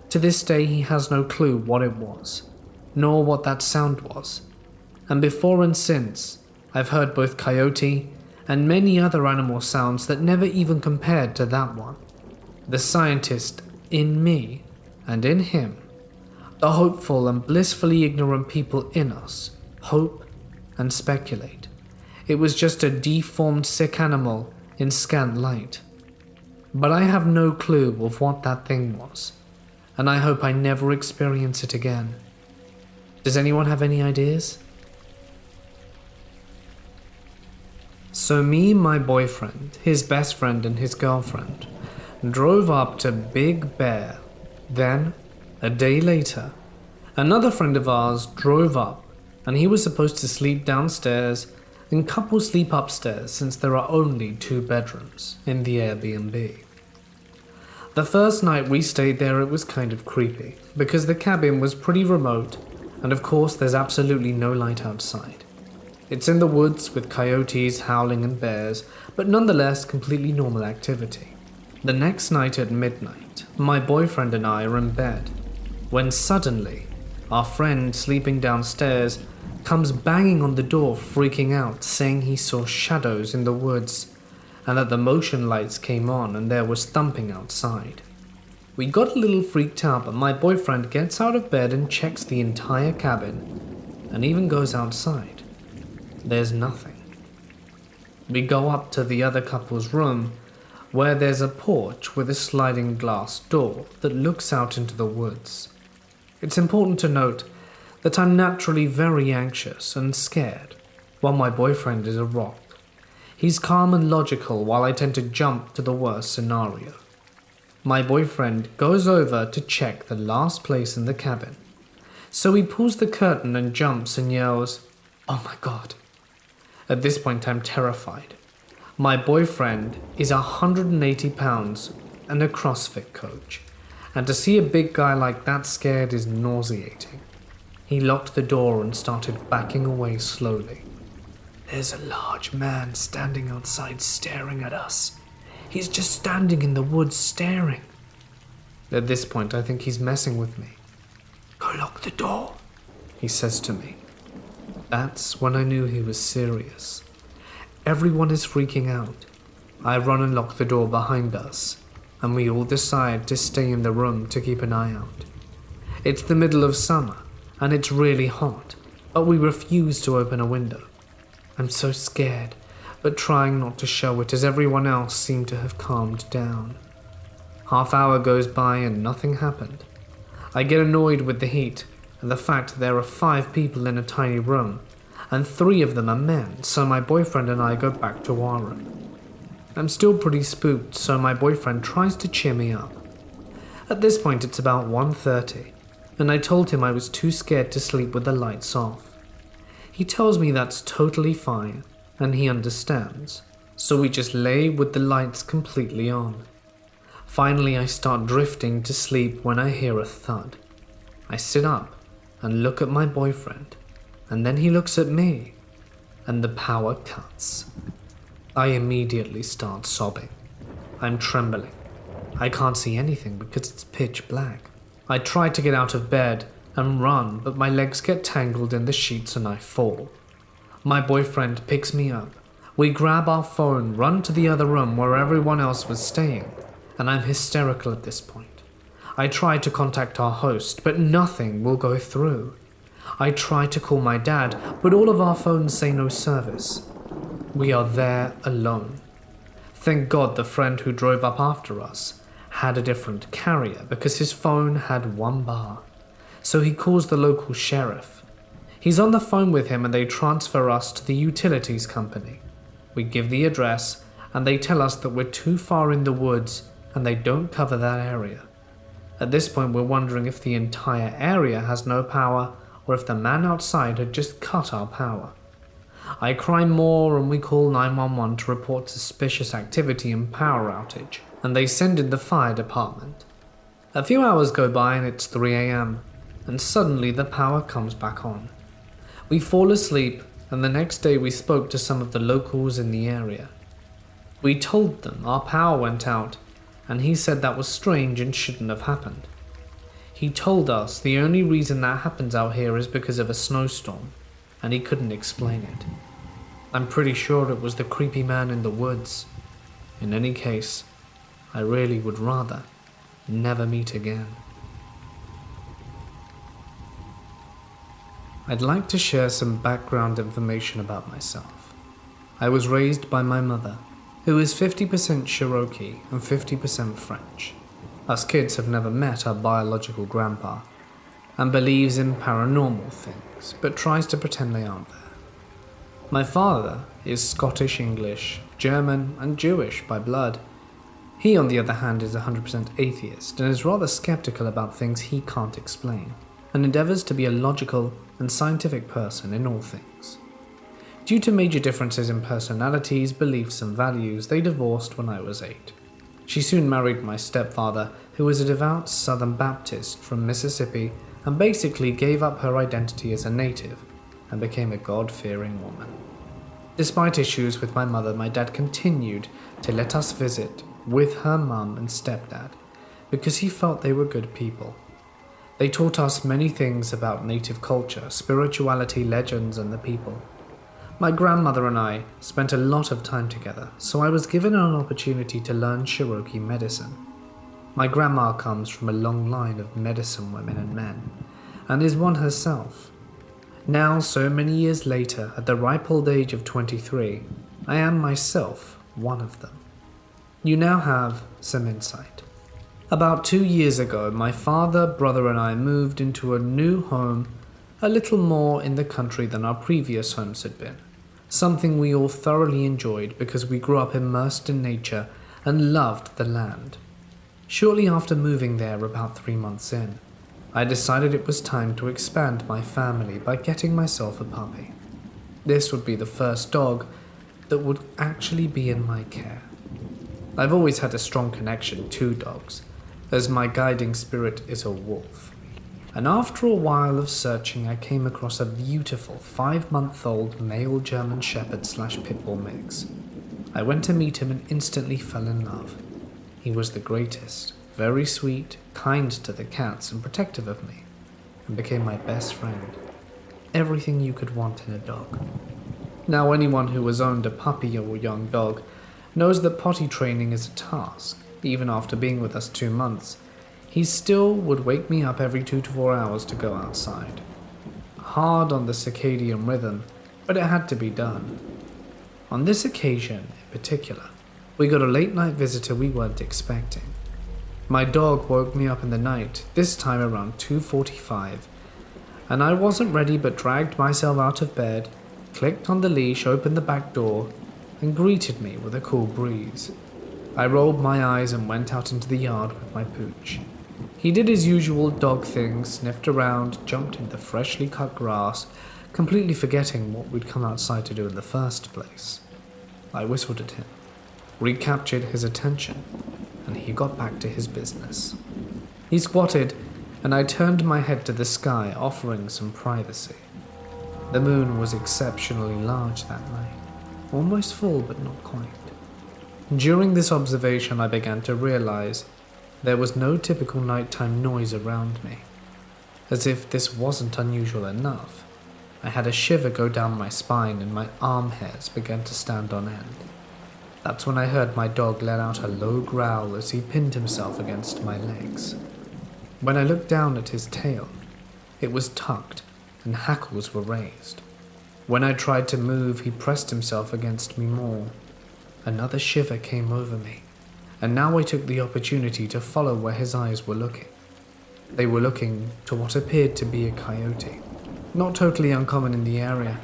To this day he has no clue what it was, nor what that sound was, and before and since I've heard both coyote and many other animal sounds that never even compared to that one. The scientist in me and in him, the hopeful and blissfully ignorant people in us, hope and speculate. It was just a deformed sick animal in scant light. But I have no clue of what that thing was, and I hope I never experience it again. Does anyone have any ideas? So me, my boyfriend, his best friend and his girlfriend drove up to Big Bear. Then, a day later, another friend of ours drove up, and he was supposed to sleep downstairs and couples sleep upstairs since there are only 2 bedrooms in the Airbnb. The first night we stayed there it was kind of creepy, because the cabin was pretty remote, and of course there's absolutely no light outside. It's in the woods with coyotes howling and bears, but nonetheless completely normal activity. The next night at midnight, my boyfriend and I are in bed, when suddenly, our friend sleeping downstairs comes banging on the door, freaking out, saying he saw shadows in the woods and that the motion lights came on and there was thumping outside. We got a little freaked out, but my boyfriend gets out of bed and checks the entire cabin and even goes outside. There's nothing. We go up to the other couple's room where there's a porch with a sliding glass door that looks out into the woods. It's important to note that I'm naturally very anxious and scared, while my boyfriend is a rock. He's calm and logical, while I tend to jump to the worst scenario. My boyfriend goes over to check the last place in the cabin, so he pulls the curtain and jumps and yells, "Oh my God." At this point I'm terrified. My boyfriend is 180 pounds and a CrossFit coach, and to see a big guy like that scared is nauseating. He locked the door and started backing away slowly. "There's a large man standing outside staring at us. He's just standing in the woods staring." At this point, I think he's messing with me. "Go lock the door," he says to me. That's when I knew he was serious. everyone is freaking out. I run and lock the door behind us, and we all decide to stay in the room to keep an eye out. It's the middle of summer, and it's really hot, but we refuse to open a window. I'm so scared, but trying not to show it as everyone else seemed to have calmed down. Half hour goes by and nothing happened. I get annoyed with the heat and the fact there are 5 people in a tiny room, and 3 of them are men, so my boyfriend and I go back to our room. I'm still pretty spooked, so my boyfriend tries to cheer me up. At this point it's about 1:30, and I told him I was too scared to sleep with the lights off. He tells me that's totally fine, and he understands, so we just lay with the lights completely on. Finally I start drifting to sleep when I hear a thud. I sit up and look at my boyfriend, and then he looks at me, and the power cuts. I immediately start sobbing. I'm trembling. I can't see anything because it's pitch black. I try to get out of bed and run, but my legs get tangled in the sheets and I fall. My boyfriend picks me up. We grab our phone, run to the other room where everyone else was staying, and I'm hysterical at this point. I try to contact our host, but nothing will go through. I try to call my dad, but all of our phones say no service. We are there alone. Thank God the friend who drove up after us had a different carrier because his phone had 1 bar. So he calls the local sheriff. He's on the phone with him and they transfer us to the utilities company. We give the address and they tell us that we're too far in the woods and they don't cover that area. At this point we're wondering if the entire area has no power or if the man outside had just cut our power. I cry more and we call 911 to report suspicious activity and power outage, and they send in the fire department. A few hours go by and it's 3 a.m, and suddenly the power comes back on. We fall asleep, and the next day we spoke to some of the locals in the area. We told them our power went out, and he said that was strange and shouldn't have happened. He told us the only reason that happens out here is because of a snowstorm, and he couldn't explain it. I'm pretty sure it was the creepy man in the woods. In any case, I really would rather never meet again. I'd like to share some background information about myself. I was raised by my mother, who is 50% Cherokee and 50% French. Us kids have never met our biological grandpa, and believes in paranormal things, but tries to pretend they aren't there. My father is Scottish English, German, and Jewish by blood. He, on the other hand, is 100% atheist and is rather skeptical about things he can't explain, and endeavors to be a logical and scientific person in all things. Due to major differences in personalities, beliefs, and values, they divorced when I was 8. She soon married my stepfather, who was a devout Southern Baptist from Mississippi, and basically gave up her identity as a native and became a God-fearing woman. Despite issues with my mother, my dad continued to let us visit with her mum and stepdad because he felt they were good people. They taught us many things about native culture, spirituality, legends, and the people. My grandmother and I spent a lot of time together, so I was given an opportunity to learn Cherokee medicine. My grandma comes from a long line of medicine women and men, and is one herself. Now, so many years later, at the ripe old age of 23, I am myself one of them. You now have some insight. About 2 years ago, my father, brother, and I moved into a new home, a little more in the country than our previous homes had been. Something we all thoroughly enjoyed because we grew up immersed in nature and loved the land. Shortly after moving there, about 3 months in, I decided it was time to expand my family by getting myself a puppy. This would be the first dog that would actually be in my care. I've always had a strong connection to dogs, as my guiding spirit is a wolf. And after a while of searching, I came across a beautiful 5-month-old male German Shepherd / Pitbull mix. I went to meet him and instantly fell in love. He was the greatest, very sweet, kind to the cats and protective of me, and became my best friend. Everything you could want in a dog. Now, anyone who has owned a puppy or young dog knows that potty training is a task. Even after being with us 2 months, he still would wake me up every 2 to 4 hours to go outside. Hard on the circadian rhythm, but it had to be done. On this occasion in particular, we got a late night visitor we weren't expecting. My dog woke me up in the night, this time around 2:45, and I wasn't ready but dragged myself out of bed, clicked on the leash, opened the back door, and greeted me with a cool breeze. I rolled my eyes and went out into the yard with my pooch. He did his usual dog thing, sniffed around, jumped in the freshly cut grass, completely forgetting what we'd come outside to do in the first place. I whistled at him, recaptured his attention, and he got back to his business. He squatted, and I turned my head to the sky, offering some privacy. The moon was exceptionally large that night, almost full but not quite. During this observation, I began to realize there was no typical nighttime noise around me. As if this wasn't unusual enough, I had a shiver go down my spine and my arm hairs began to stand on end. That's when I heard my dog let out a low growl as he pinned himself against my legs. When I looked down at his tail, it was tucked and hackles were raised. When I tried to move, he pressed himself against me more. Another shiver came over me, and now I took the opportunity to follow where his eyes were looking. They were looking to what appeared to be a coyote. Not totally uncommon in the area.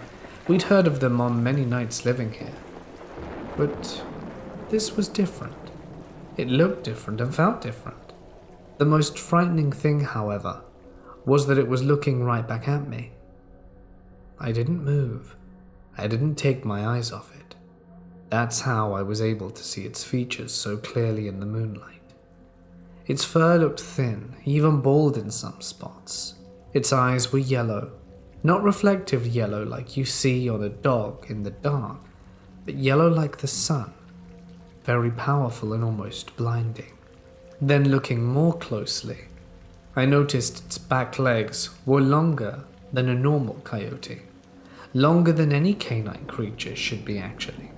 We'd heard of them on many nights living here. But this was different. It looked different and felt different. The most frightening thing, however, was that it was looking right back at me. I didn't move. I didn't take my eyes off it. That's how I was able to see its features so clearly in the moonlight. Its fur looked thin, even bald in some spots. Its eyes were yellow, not reflective yellow like you see on a dog in the dark, but yellow like the sun, very powerful and almost blinding. Then looking more closely, I noticed its back legs were longer than a normal coyote, longer than any canine creature should be actually,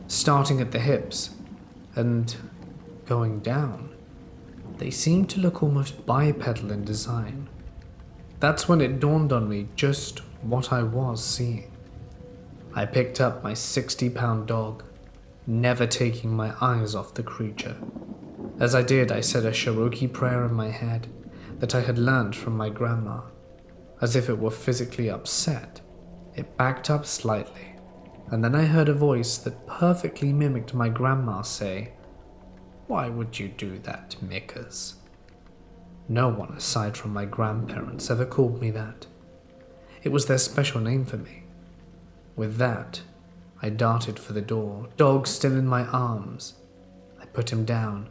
starting at the hips and going down. They seemed to look almost bipedal in design. That's when it dawned on me just what I was seeing. I picked up my 60-pound dog, never taking my eyes off the creature. As I did, I said a Cherokee prayer in my head that I had learned from my grandma. As if it were physically upset, it backed up slightly, and then I heard a voice that perfectly mimicked my grandma say, "Why would you do that, Mickers?" No one aside from my grandparents ever called me that. It was their special name for me. With that, I darted for the door, dog still in my arms. I put him down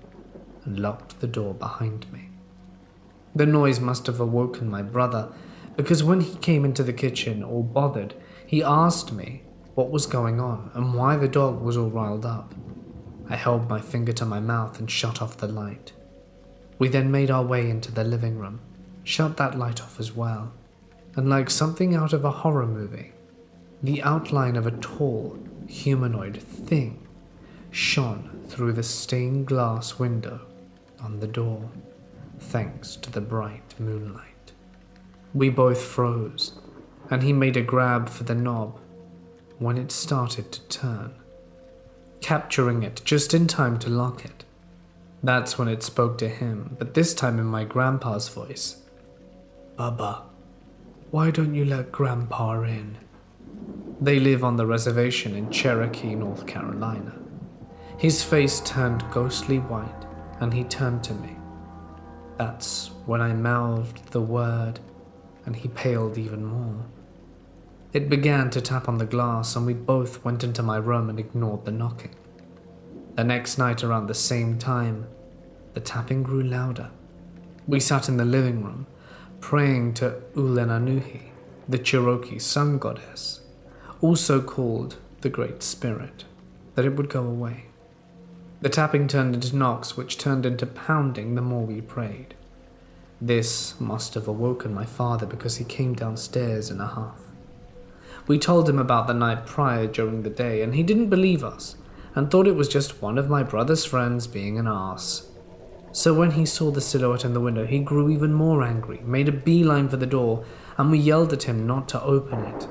and locked the door behind me. The noise must have awoken my brother, because when he came into the kitchen, all bothered, he asked me what was going on and why the dog was all riled up. I held my finger to my mouth and shut off the light. We then made our way into the living room, shut that light off as well, and like something out of a horror movie, the outline of a tall, humanoid thing shone through the stained glass window on the door, thanks to the bright moonlight. We both froze, and he made a grab for the knob when it started to turn, capturing it just in time to lock it. That's when it spoke to him, but this time in my grandpa's voice. "Bubba, why don't you let Grandpa in?" They live on the reservation in Cherokee, North Carolina. His face turned ghostly white, and he turned to me. That's when I mouthed the word, and he paled even more. It began to tap on the glass, and we both went into my room and ignored the knocking. The next night around the same time, the tapping grew louder. We sat in the living room, praying to Ulenanuhi, the Cherokee sun goddess, also called the Great Spirit, that it would go away. The tapping turned into knocks, which turned into pounding the more we prayed. This must have awoken my father because he came downstairs in a huff. We told him about the night prior during the day, and he didn't believe us, and thought it was just one of my brother's friends being an arse. So when he saw the silhouette in the window, he grew even more angry, made a beeline for the door, and we yelled at him not to open it.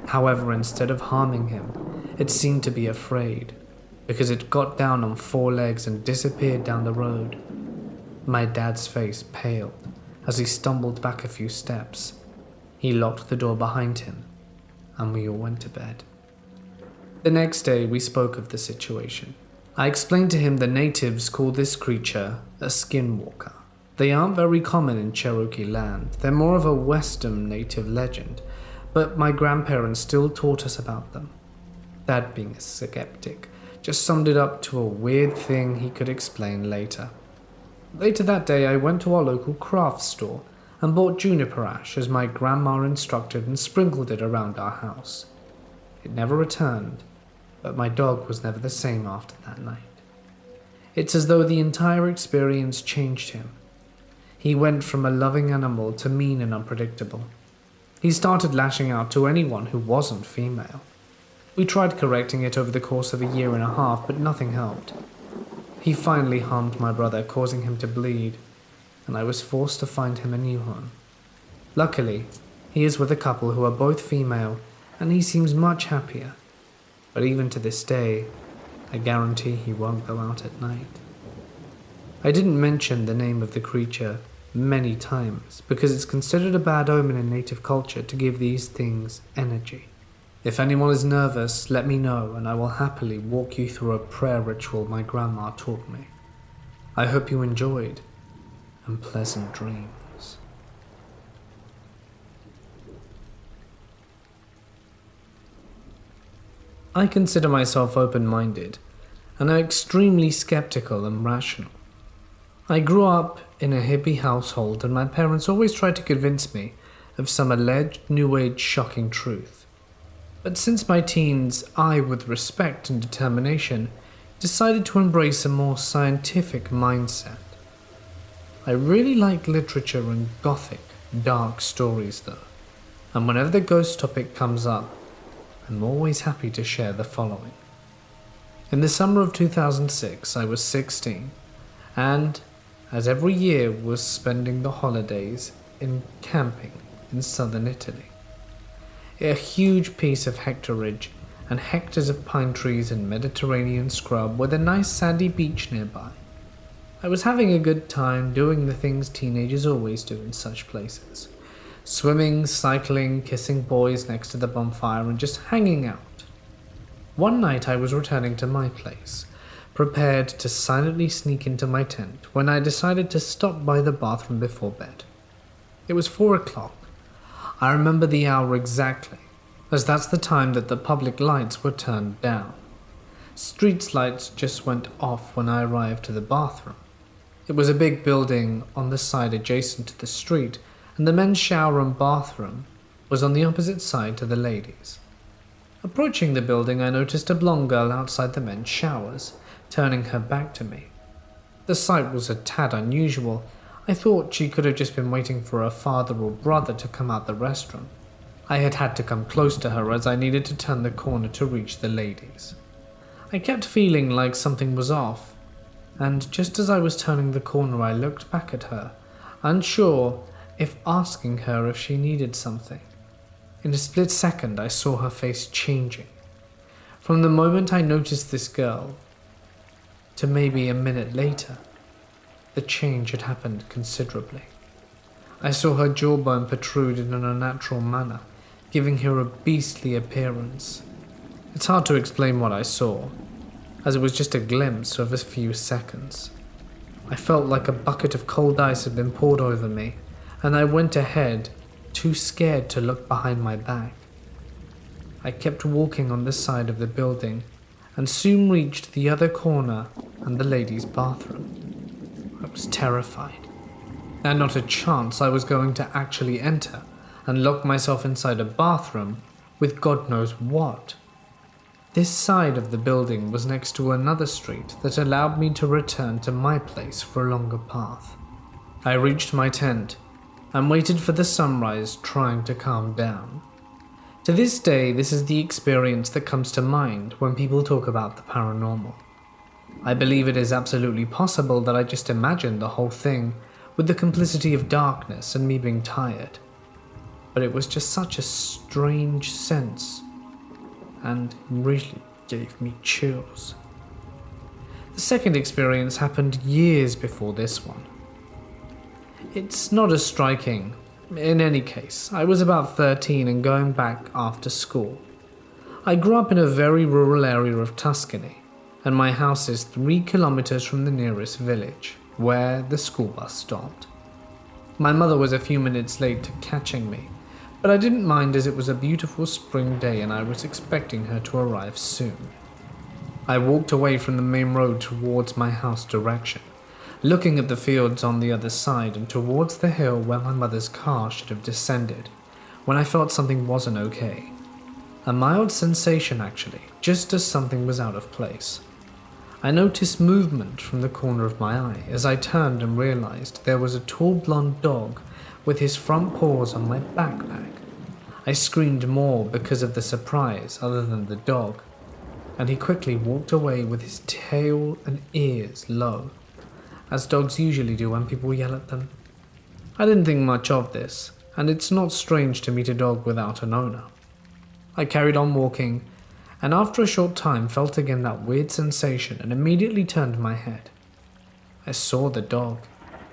However, instead of harming him, it seemed to be afraid, because it got down on 4 legs and disappeared down the road. My dad's face paled as he stumbled back a few steps. He locked the door behind him, and we all went to bed. The next day, we spoke of the situation. I explained to him the natives call this creature a Skinwalker. They aren't very common in Cherokee land. They're more of a Western native legend, but my grandparents still taught us about them. Dad, being a skeptic, just summed it up to a weird thing he could explain later. Later that day, I went to our local craft store and bought juniper ash as my grandma instructed and sprinkled it around our house. It never returned, but my dog was never the same after that night. It's as though the entire experience changed him. He went from a loving animal to mean and unpredictable. He started lashing out to anyone who wasn't female. We tried correcting it over the course of 1.5 years, but nothing helped. He finally harmed my brother, causing him to bleed, and I was forced to find him a new home. Luckily, he is with a couple who are both female, and he seems much happier. But even to this day, I guarantee he won't go out at night. I didn't mention the name of the creature many times because it's considered a bad omen in native culture to give these things energy. If anyone is nervous, let me know and I will happily walk you through a prayer ritual my grandma taught me. I hope you enjoyed, and pleasant dreams. I consider myself open-minded, and am extremely skeptical and rational. I grew up in a hippie household, and my parents always tried to convince me of some alleged New Age shocking truth. But since my teens, I, with respect and determination, decided to embrace a more scientific mindset. I really like literature and gothic, dark stories though, and whenever the ghost topic comes up, I'm always happy to share the following. In the summer of 2006, I was 16, and, as every year, was spending the holidays in camping in southern Italy. A huge piece of hectarage and hectares of pine trees and Mediterranean scrub with a nice sandy beach nearby. I was having a good time doing the things teenagers always do in such places. Swimming, cycling, kissing boys next to the bonfire, and just hanging out. One night I was returning to my place, prepared to silently sneak into my tent, when I decided to stop by the bathroom before bed. It was 4 o'clock. I remember the hour exactly, as that's the time that the public lights were turned down. Street lights just went off when I arrived to the bathroom. It was a big building on the side adjacent to the street, and the men's shower and bathroom was on the opposite side to the ladies. Approaching the building, I noticed a blonde girl outside the men's showers, turning her back to me. The sight was a tad unusual. I thought she could have just been waiting for her father or brother to come out the restroom. I had to come close to her as I needed to turn the corner to reach the ladies. I kept feeling like something was off, and just as I was turning the corner I looked back at her, unsure if asking her if she needed something. In a split second I saw her face changing. From the moment I noticed this girl, to maybe a minute later, the change had happened considerably. I saw her jawbone protrude in an unnatural manner, giving her a beastly appearance. It's hard to explain what I saw, as it was just a glimpse of a few seconds. I felt like a bucket of cold ice had been poured over me, and I went ahead, too scared to look behind my back. I kept walking on this side of the building, and soon reached the other corner and the ladies' bathroom. I was terrified, and not a chance I was going to actually enter and lock myself inside a bathroom with God knows what. This side of the building was next to another street that allowed me to return to my place for a longer path. I reached my tent and waited for the sunrise, trying to calm down. To this day, this is the experience that comes to mind when people talk about the paranormal. I believe it is absolutely possible that I just imagined the whole thing with the complicity of darkness and me being tired. But it was just such a strange sense and really gave me chills. The second experience happened years before this one. It's not as striking. In any case, I was about 13 and going back after school. I grew up in a very rural area of Tuscany, and my house is 3 kilometers from the nearest village, where the school bus stopped. My mother was a few minutes late to catching me, but I didn't mind as it was a beautiful spring day and I was expecting her to arrive soon. I walked away from the main road towards my house direction, looking at the fields on the other side and towards the hill where my mother's car should have descended, when I felt something wasn't okay. A mild sensation actually, just as something was out of place. I noticed movement from the corner of my eye as I turned and realized there was a tall blonde dog with his front paws on my backpack. I screamed more because of the surprise other than the dog, and he quickly walked away with his tail and ears low, as dogs usually do when people yell at them. I didn't think much of this, and it's not strange to meet a dog without an owner. I carried on walking, and after a short time felt again that weird sensation and immediately turned my head. I saw the dog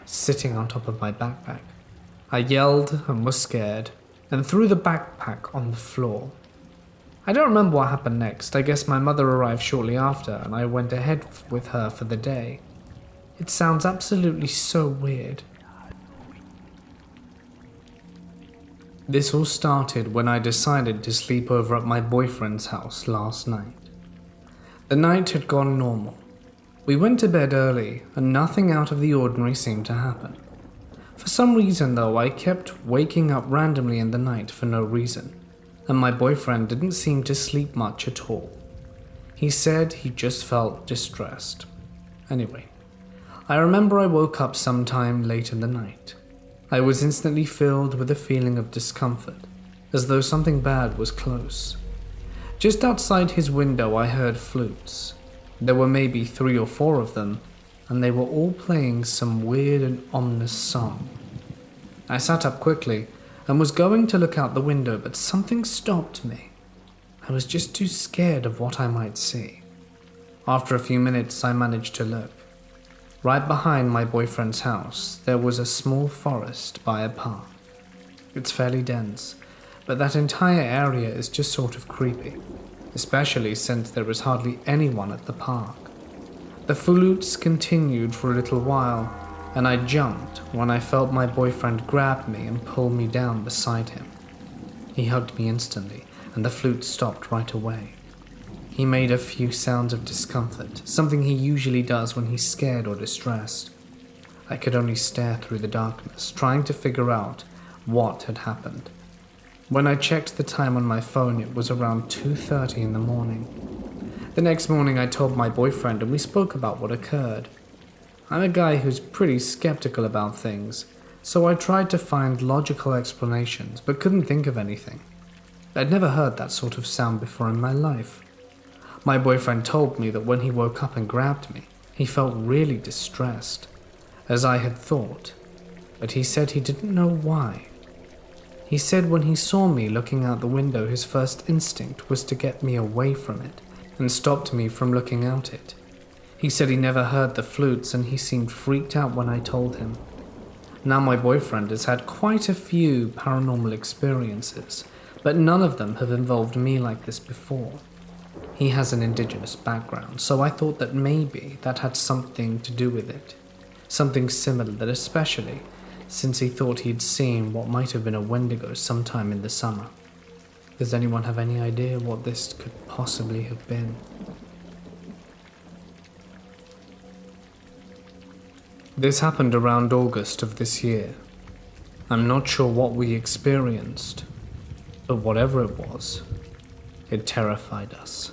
sitting on top of my backpack. I yelled and was scared, and threw the backpack on the floor. I don't remember what happened next. I guess my mother arrived shortly after, and I went ahead with her for the day. It sounds absolutely so weird. This all started when I decided to sleep over at my boyfriend's house last night. The night had gone normal. We went to bed early, and nothing out of the ordinary seemed to happen. For some reason though, I kept waking up randomly in the night for no reason, and my boyfriend didn't seem to sleep much at all. He said he just felt distressed. Anyway, I remember I woke up sometime late in the night. I was instantly filled with a feeling of discomfort, as though something bad was close. Just outside his window I heard flutes. There were maybe 3 or 4 of them, and they were all playing some weird and ominous song. I sat up quickly and was going to look out the window, but something stopped me. I was just too scared of what I might see. After a few minutes I managed to look. Right behind my boyfriend's house there was a small forest by a park. It's fairly dense, but that entire area is just sort of creepy, especially since there is hardly anyone at the park. The flutes continued for a little while, and I jumped when I felt my boyfriend grab me and pull me down beside him. He hugged me instantly, and the flute stopped right away. He made a few sounds of discomfort, something he usually does when he's scared or distressed. I could only stare through the darkness, trying to figure out what had happened. When I checked the time on my phone, it was around 2:30 in the morning. The next morning I told my boyfriend and we spoke about what occurred. I'm a guy who's pretty skeptical about things, so I tried to find logical explanations but couldn't think of anything. I'd never heard that sort of sound before in my life. My boyfriend told me that when he woke up and grabbed me, he felt really distressed, as I had thought, but he said he didn't know why. He said when he saw me looking out the window, his first instinct was to get me away from it, and stopped me from looking out it. He said he never heard the flutes and he seemed freaked out when I told him. Now my boyfriend has had quite a few paranormal experiences, but none of them have involved me like this before. He has an indigenous background, so I thought that maybe that had something to do with it. Something similar, that especially since he thought he'd seen what might have been a Wendigo sometime in the summer. Does anyone have any idea what this could possibly have been? This happened around August of this year. I'm not sure what we experienced, but whatever it was, it terrified us.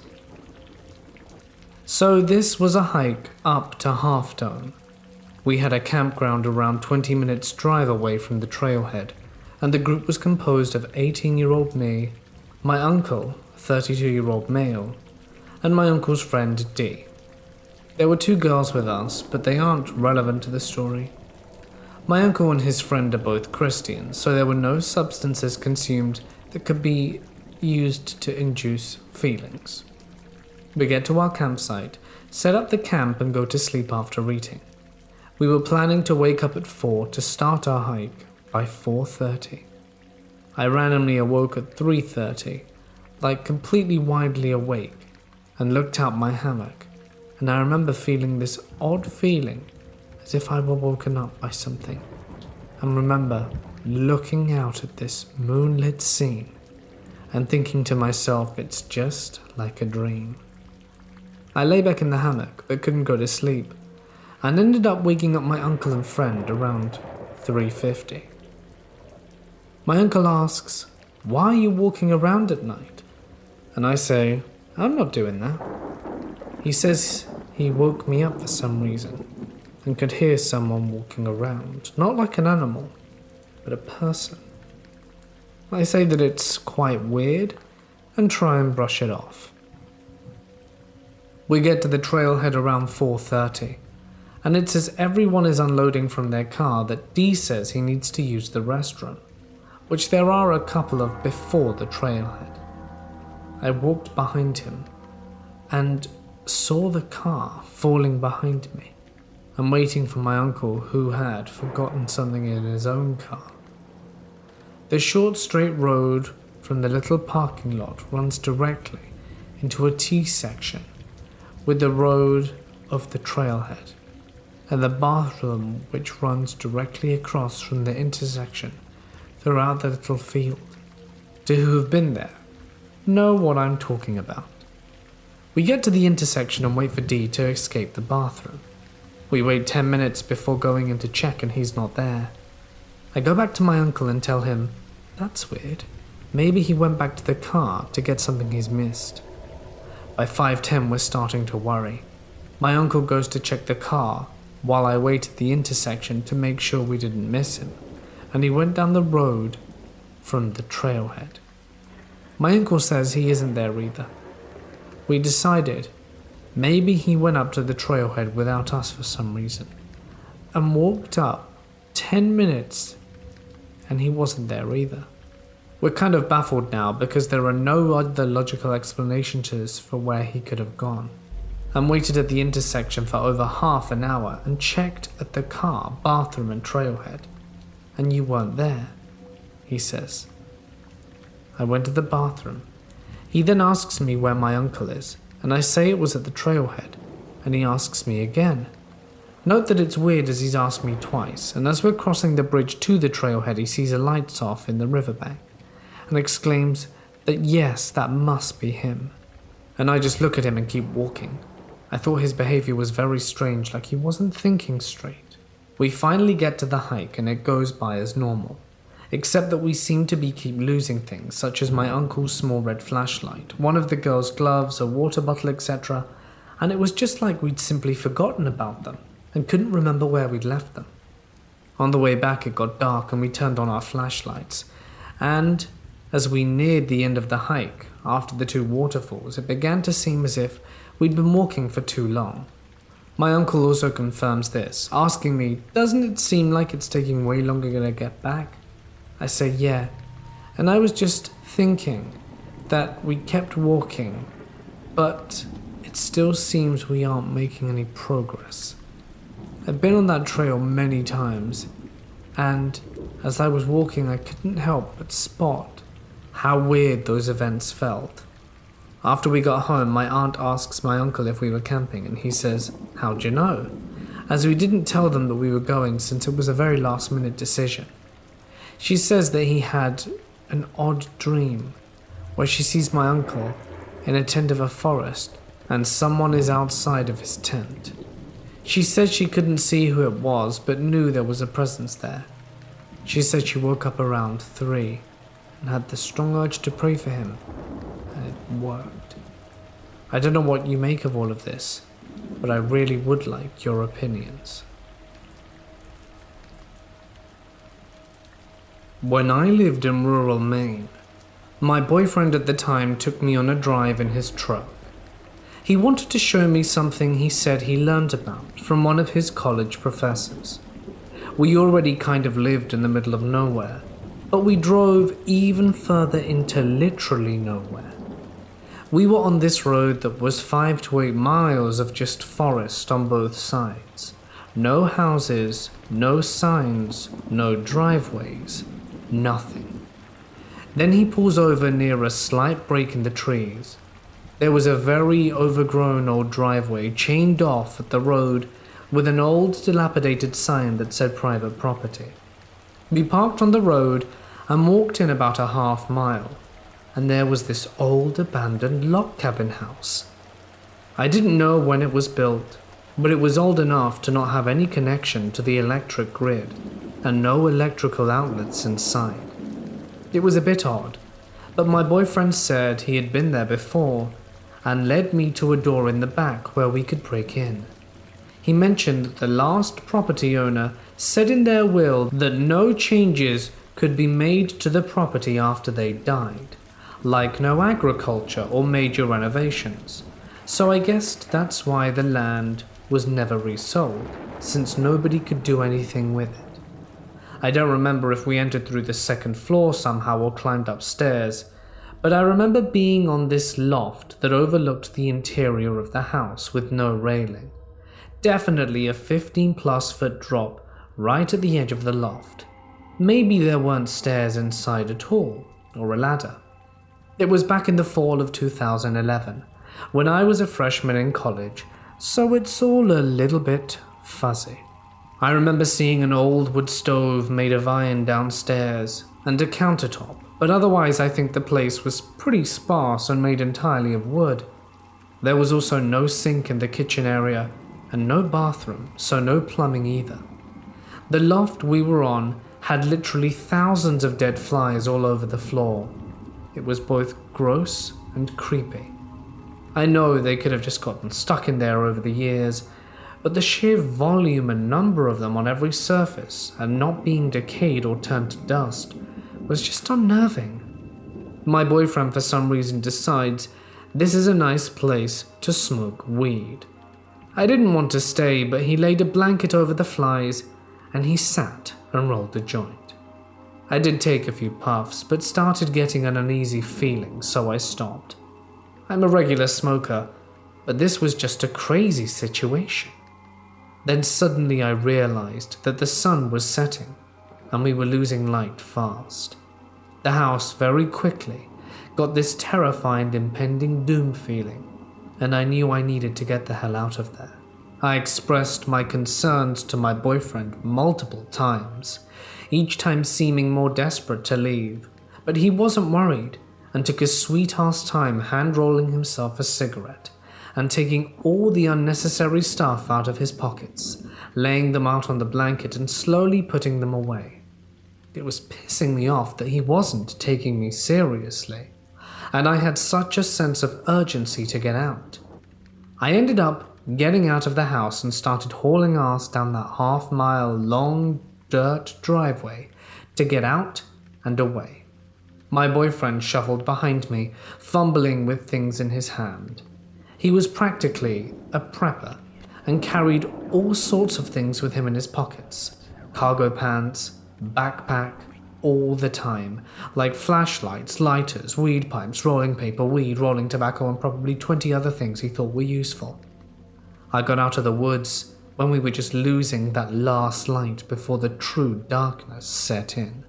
So this was a hike up to Half Dome. We had a campground around 20 minutes drive away from the trailhead, and the group was composed of 18-year-old me, my uncle, a 32-year-old male, and my uncle's friend D. There were 2 girls with us, but they aren't relevant to the story. My uncle and his friend are both Christians, so there were no substances consumed that could be used to induce feelings. We get to our campsite, set up the camp, and go to sleep after eating. We were planning to wake up at 4 to start our hike by 4:30. I randomly awoke at 3:30, like completely widely awake, and looked out my hammock, and I remember feeling this odd feeling as if I were woken up by something, and remember looking out at this moonlit scene and thinking to myself, it's just like a dream. I lay back in the hammock but couldn't go to sleep, and ended up waking up my uncle and friend around 3:50. My uncle asks, "Why are you walking around at night?" And I say, "I'm not doing that." He says he woke me up for some reason and could hear someone walking around, not like an animal, but a person. I say that it's quite weird and try and brush it off. We get to the trailhead around 4:30, and it's as everyone is unloading from their car that D says he needs to use the restroom, which there are a couple of before the trailhead. I walked behind him and saw the car falling behind me and waiting for my uncle, who had forgotten something in his own car. The short straight road from the little parking lot runs directly into a T-section with the road of the trailhead, and the bathroom which runs directly across from the intersection throughout the little field. To who have been there know what I'm talking about. We get to the intersection and wait for D to escape the bathroom. We wait 10 minutes before going in to check, and he's not there. I go back to my uncle and tell him, that's weird. Maybe he went back to the car to get something he's missed. By 5:10 we're starting to worry. My uncle goes to check the car while I wait at the intersection to make sure we didn't miss him, and he went down the road from the trailhead. My uncle says he isn't there either. We decided maybe he went up to the trailhead without us for some reason, and walked up 10 minutes and he wasn't there either. We're kind of baffled now because there are no other logical explanations for where he could have gone, and waited at the intersection for over half an hour and checked at the car, bathroom and trailhead, and you weren't there, he says. I went to the bathroom. He then asks me where my uncle is, and I say it was at the trailhead, and he asks me again. Note that it's weird as he's asked me twice, and as we're crossing the bridge to the trailhead he sees the lights off in the riverbank, and exclaims that yes, that must be him. And I just look at him and keep walking. I thought his behavior was very strange, like he wasn't thinking straight. We finally get to the hike and it goes by as normal, except that we seem to keep losing things, such as my uncle's small red flashlight, one of the girls' gloves, a water bottle, etc., and it was just like we'd simply forgotten about them and couldn't remember where we'd left them. On the way back it got dark and we turned on our flashlights, and as we neared the end of the hike, after the 2 waterfalls, it began to seem as if we'd been walking for too long. My uncle also confirms this, asking me, doesn't it seem like it's taking way longer to get back? I say yeah, and I was just thinking that we kept walking, but it still seems we aren't making any progress. I've been on that trail many times, and as I was walking I couldn't help but spot how weird those events felt. After we got home, my aunt asks my uncle if we were camping, and he says, "How'd you know?" As we didn't tell them that we were going since it was a very last-minute decision. She says that he had an odd dream where she sees my uncle in a tent of a forest and someone is outside of his tent. She said she couldn't see who it was but knew there was a presence there. She said she woke up around 3 and had the strong urge to pray for him, and it worked. I don't know what you make of all of this, but I really would like your opinions. When I lived in rural Maine, My boyfriend at the time took me on a drive in his truck. He wanted to show me something he said he learned about from one of his college professors. We already kind of lived in the middle of nowhere, but we drove even further into literally nowhere. We were on this road that was 5 to 8 miles of just forest on both sides. No houses, no signs, no driveways, nothing. Then he pulls over near a slight break in the trees. There was a very overgrown old driveway chained off at the road with an old dilapidated sign that said private property. We parked on the road and walked in about a half mile, and there was this old abandoned log cabin house. I didn't know when it was built, but it was old enough to not have any connection to the electric grid and no electrical outlets inside. It was a bit odd, but my boyfriend said he had been there before and led me to a door in the back where we could break in. He mentioned that the last property owner said in their will that no changes could be made to the property after they died, like no agriculture or major renovations. So I guessed that's why the land was never resold, since nobody could do anything with it. I don't remember if we entered through the second floor somehow or climbed upstairs, but I remember being on this loft that overlooked the interior of the house with no railing. Definitely a 15+ foot drop right at the edge of the loft. Maybe there weren't stairs inside at all, or a ladder. It was back in the fall of 2011, when I was a freshman in college, so it's all a little bit fuzzy. I remember seeing an old wood stove made of iron downstairs, and a countertop, but otherwise I think the place was pretty sparse and made entirely of wood. There was also no sink in the kitchen area, and no bathroom, so no plumbing either. The loft we were on had literally thousands of dead flies all over the floor. It was both gross and creepy. I know they could have just gotten stuck in there over the years, but the sheer volume and number of them on every surface and not being decayed or turned to dust was just unnerving. My boyfriend for some reason decides this is a nice place to smoke weed. I didn't want to stay, but he laid a blanket over the flies and he sat and rolled the joint. I did take a few puffs, but started getting an uneasy feeling, so I stopped. I'm a regular smoker, but this was just a crazy situation. Then suddenly I realized that the sun was setting and we were losing light fast. The house very quickly got this terrifying impending doom feeling, and I knew I needed to get the hell out of there. I expressed my concerns to my boyfriend multiple times, each time seeming more desperate to leave, but he wasn't worried and took his sweet-ass time hand-rolling himself a cigarette and taking all the unnecessary stuff out of his pockets, laying them out on the blanket and slowly putting them away. It was pissing me off that he wasn't taking me seriously, and I had such a sense of urgency to get out. I ended up getting out of the house and started hauling ass down that half-mile long dirt driveway to get out and away. My boyfriend shuffled behind me, fumbling with things in his hand. He was practically a prepper and carried all sorts of things with him in his pockets. Cargo pants, backpack, all the time, like flashlights, lighters, weed pipes, rolling paper, weed, rolling tobacco, and probably 20 other things he thought were useful. I got out of the woods when we were just losing that last light before the true darkness set in.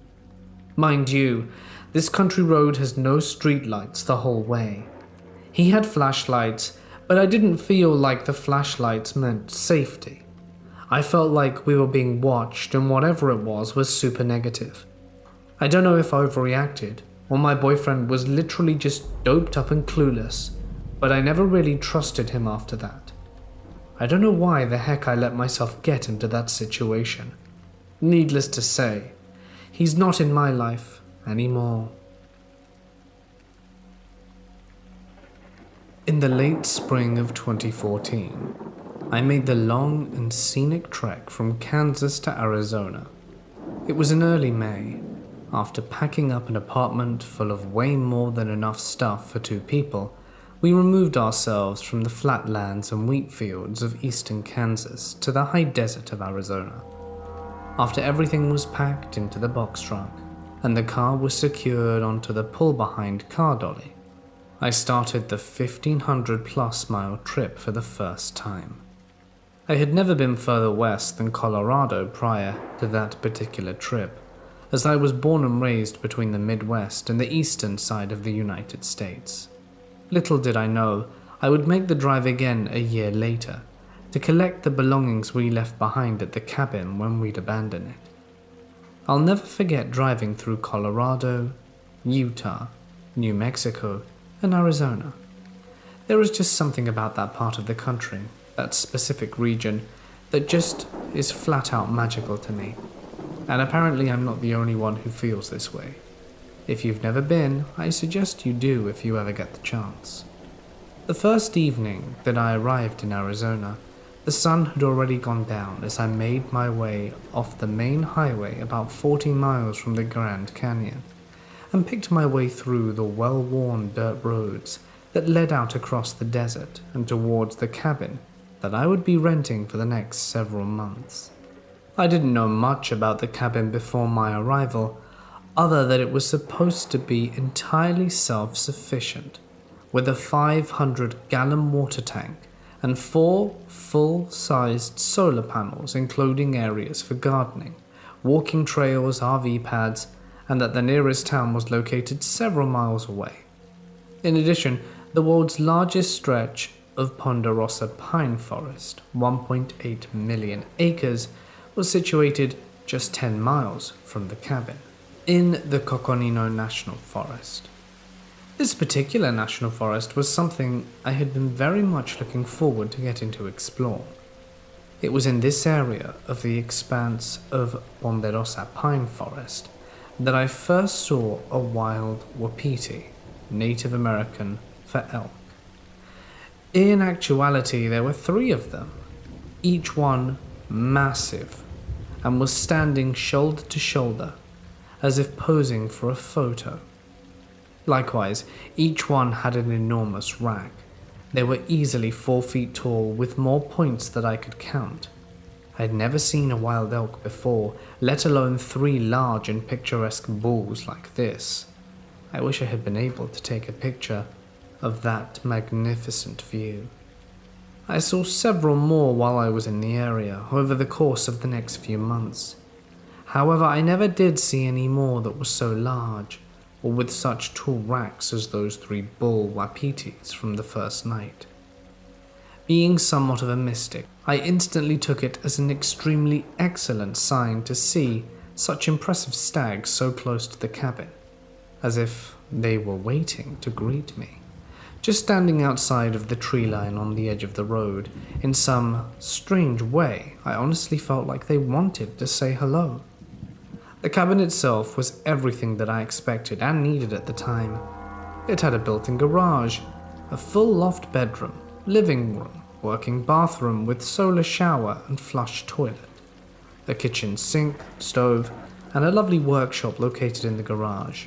Mind you, this country road has no streetlights the whole way. He had flashlights, but I didn't feel like the flashlights meant safety. I felt like we were being watched, and whatever it was super negative. I don't know if I overreacted, or my boyfriend was literally just doped up and clueless, but I never really trusted him after that. I don't know why the heck I let myself get into that situation. Needless to say, he's not in my life anymore. In the late spring of 2014, I made the long and scenic trek from Kansas to Arizona. It was in early May. After packing up an apartment full of way more than enough stuff for 2 people, we removed ourselves from the flatlands and wheat fields of eastern Kansas to the high desert of Arizona. After everything was packed into the box truck and the car was secured onto the pull-behind car dolly, I started the 1,500-plus mile trip for the first time. I had never been further west than Colorado prior to that particular trip, as I was born and raised between the Midwest and the eastern side of the United States. Little did I know I would make the drive again a year later to collect the belongings we left behind at the cabin when we'd abandoned it. I'll never forget driving through Colorado, Utah, New Mexico, and Arizona. There is just something about that part of the country, that specific region, that just is flat out magical to me. And apparently I'm not the only one who feels this way. If you've never been, I suggest you do if you ever get the chance. The first evening that I arrived in Arizona, the sun had already gone down as I made my way off the main highway about 40 miles from the Grand Canyon, and picked my way through the well-worn dirt roads that led out across the desert and towards the cabin that I would be renting for the next several months. I didn't know much about the cabin before my arrival, other than it was supposed to be entirely self-sufficient, with a 500-gallon water tank and 4 full-sized solar panels including areas for gardening, walking trails, RV pads, and that the nearest town was located several miles away. In addition, the world's largest stretch of ponderosa pine forest, 1.8 million acres, was situated just 10 miles from the cabin, in the Coconino National Forest. This particular national forest was something I had been very much looking forward to getting to explore. It was in this area of the expanse of ponderosa pine forest that I first saw a wild wapiti, Native American for elk. In actuality, there were 3 of them, each one massive, and was standing shoulder to shoulder, as if posing for a photo. Likewise, each one had an enormous rack. They were easily 4 feet tall, with more points than I could count. I had never seen a wild elk before, let alone 3 large and picturesque bulls like this. I wish I had been able to take a picture of that magnificent view. I saw several more while I was in the area over the course of the next few months. However, I never did see any more that were so large, or with such tall racks as those 3 bull wapitis from the first night. Being somewhat of a mystic, I instantly took it as an extremely excellent sign to see such impressive stags so close to the cabin, as if they were waiting to greet me. Just standing outside of the tree line on the edge of the road, in some strange way, I honestly felt like they wanted to say hello. The cabin itself was everything that I expected and needed at the time. It had a built-in garage, a full loft bedroom, living room, working bathroom with solar shower and flush toilet, a kitchen sink, stove, and a lovely workshop located in the garage.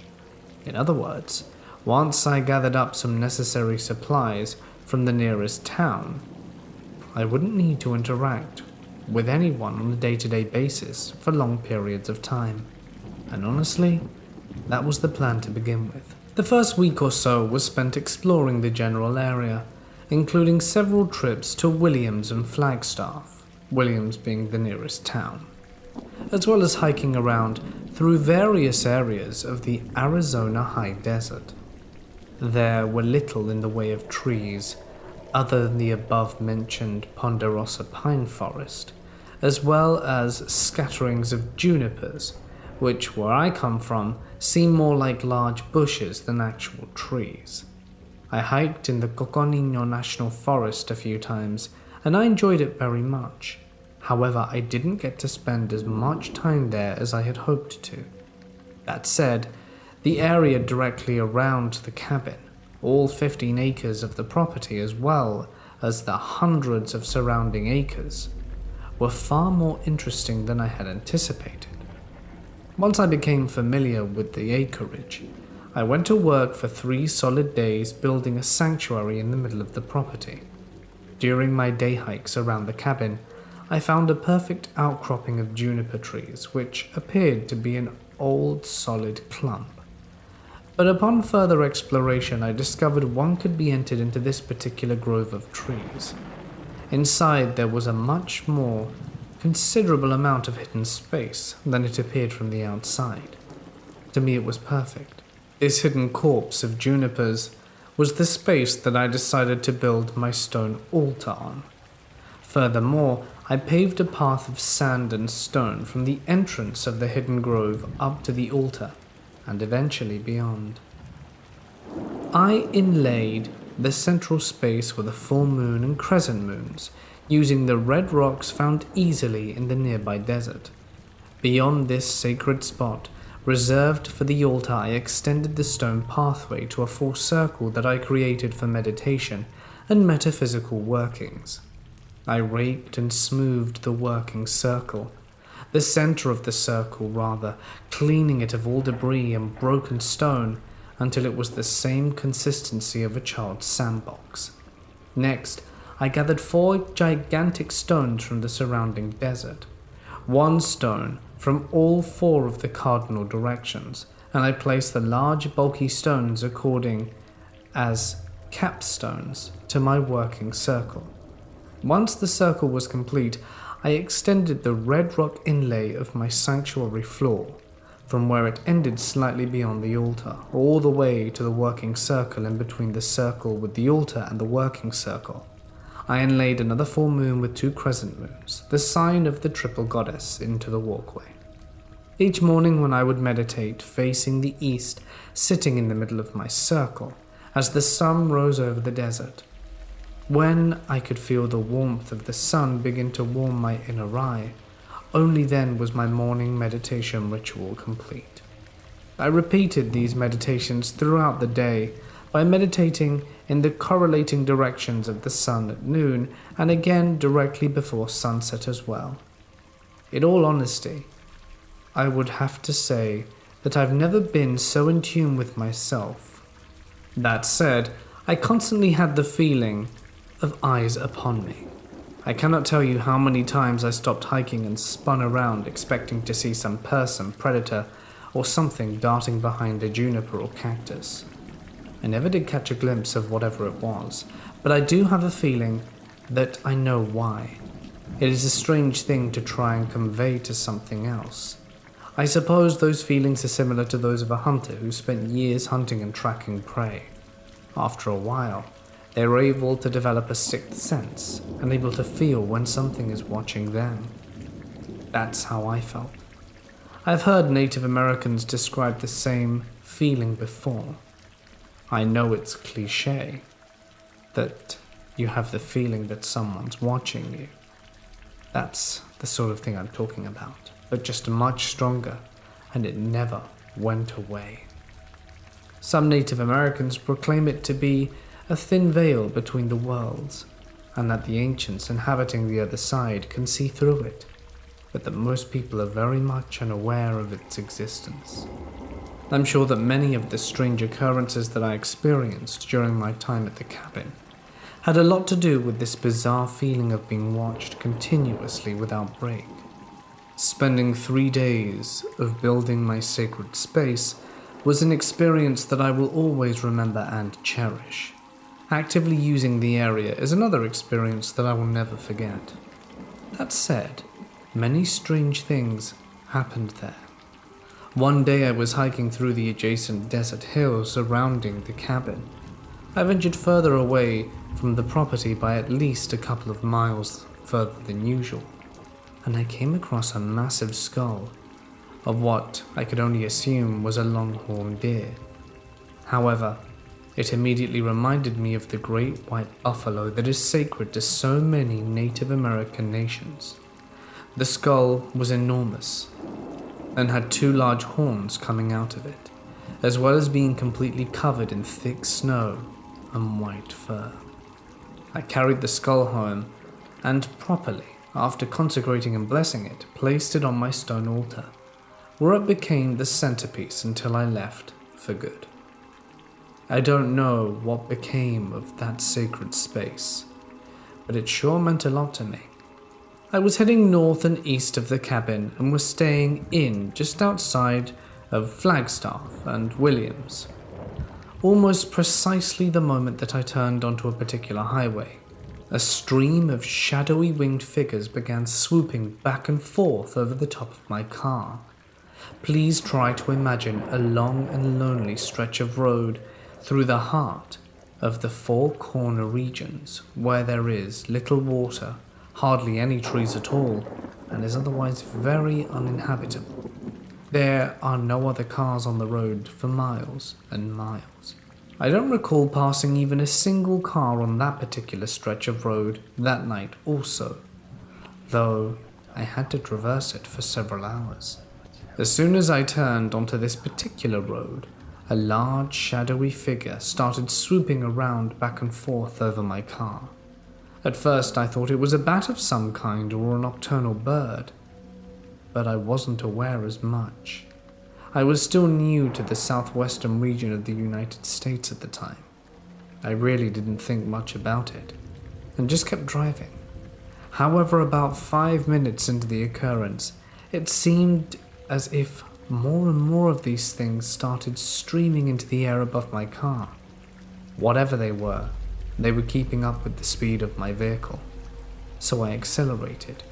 In other words, once I gathered up some necessary supplies from the nearest town, I wouldn't need to interact with anyone on a day-to-day basis for long periods of time. And honestly, that was the plan to begin with. The first week or so was spent exploring the general area, including several trips to Williams and Flagstaff, Williams being the nearest town, as well as hiking around through various areas of the Arizona high desert. There were little in the way of trees, other than the above-mentioned ponderosa pine forest, as well as scatterings of junipers, which, where I come from, seem more like large bushes than actual trees. I hiked in the Coconino National Forest a few times, and I enjoyed it very much. However, I didn't get to spend as much time there as I had hoped to. That said, the area directly around the cabin, all 15 acres of the property as well as the hundreds of surrounding acres, were far more interesting than I had anticipated. Once I became familiar with the acreage, I went to work for 3 solid days building a sanctuary in the middle of the property. During my day hikes around the cabin, I found a perfect outcropping of juniper trees, which appeared to be an old solid clump. But upon further exploration, I discovered one could be entered into this particular grove of trees. Inside there was a much more considerable amount of hidden space than it appeared from the outside. To me it was perfect. This hidden corpse of junipers was the space that I decided to build my stone altar on. Furthermore, I paved a path of sand and stone from the entrance of the hidden grove up to the altar, and eventually beyond. I inlaid the central space with a full moon and crescent moons, using the red rocks found easily in the nearby desert. Beyond this sacred spot, reserved for the altar, I extended the stone pathway to a full circle that I created for meditation and metaphysical workings. I raked and smoothed the working circle, the center of the circle rather, cleaning it of all debris and broken stone until it was the same consistency of a child's sandbox. Next, I gathered 4 gigantic stones from the surrounding desert, 1 stone from all 4 of the cardinal directions, and I placed the large bulky stones according as capstones to my working circle. Once the circle was complete, I extended the red rock inlay of my sanctuary floor, from where it ended slightly beyond the altar, all the way to the working circle in between the circle with the altar and the working circle. I inlaid another full moon with 2 crescent moons, the sign of the triple goddess, into the walkway. Each morning when I would meditate, facing the east, sitting in the middle of my circle, as the sun rose over the desert, when I could feel the warmth of the sun begin to warm my inner eye, only then was my morning meditation ritual complete. I repeated these meditations throughout the day by meditating in the correlating directions of the sun at noon and again directly before sunset as well. In all honesty, I would have to say that I've never been so in tune with myself. That said, I constantly had the feeling of eyes upon me. I cannot tell you how many times I stopped hiking and spun around expecting to see some person, predator, or something darting behind a juniper or cactus. I never did catch a glimpse of whatever it was, but I do have a feeling that I know why. It is a strange thing to try and convey to something else. I suppose those feelings are similar to those of a hunter who spent years hunting and tracking prey. After a while, they are able to develop a sixth sense and able to feel when something is watching them. That's how I felt. I've heard Native Americans describe the same feeling before. I know it's cliché that you have the feeling that someone's watching you. That's the sort of thing I'm talking about, but just much stronger, and it never went away. Some Native Americans proclaim it to be a thin veil between the worlds, and that the ancients inhabiting the other side can see through it, but that most people are very much unaware of its existence. I'm sure that many of the strange occurrences that I experienced during my time at the cabin had a lot to do with this bizarre feeling of being watched continuously without break. Spending 3 days of building my sacred space was an experience that I will always remember and cherish. Actively using the area is another experience that I will never forget. That said, many strange things happened there. One day I was hiking through the adjacent desert hills surrounding the cabin. I ventured further away from the property by at least a couple of miles further than usual, and I came across a massive skull of what I could only assume was a longhorn deer. However, it immediately reminded me of the great white buffalo that is sacred to so many Native American nations. The skull was enormous and had 2 large horns coming out of it, as well as being completely covered in thick snow and white fur. I carried the skull home and properly, after consecrating and blessing it, placed it on my stone altar. where it became the centerpiece until I left for good. I don't know what became of that sacred space, but it sure meant a lot to me. I was heading north and east of the cabin and was staying in just outside of Flagstaff and Williams, almost precisely the moment that I turned onto a particular highway. A stream of shadowy winged figures began swooping back and forth over the top of my car. Please try to imagine a long and lonely stretch of road through the heart of the Four Corner regions, where there is little water, hardly any trees at all, and is otherwise very uninhabitable. There are no other cars on the road for miles and miles. I don't recall passing even a single car on that particular stretch of road that night also, though I had to traverse it for several hours. As soon as I turned onto this particular road, a large shadowy figure started swooping around back and forth over my car. At first I thought it was a bat of some kind or a nocturnal bird, but I wasn't aware as much. I was still new to the southwestern region of the United States at the time. I really didn't think much about it, and just kept driving. However, about 5 minutes into the occurrence, it seemed as if more and more of these things started streaming into the air above my car. Whatever they were keeping up with the speed of my vehicle, so I accelerated.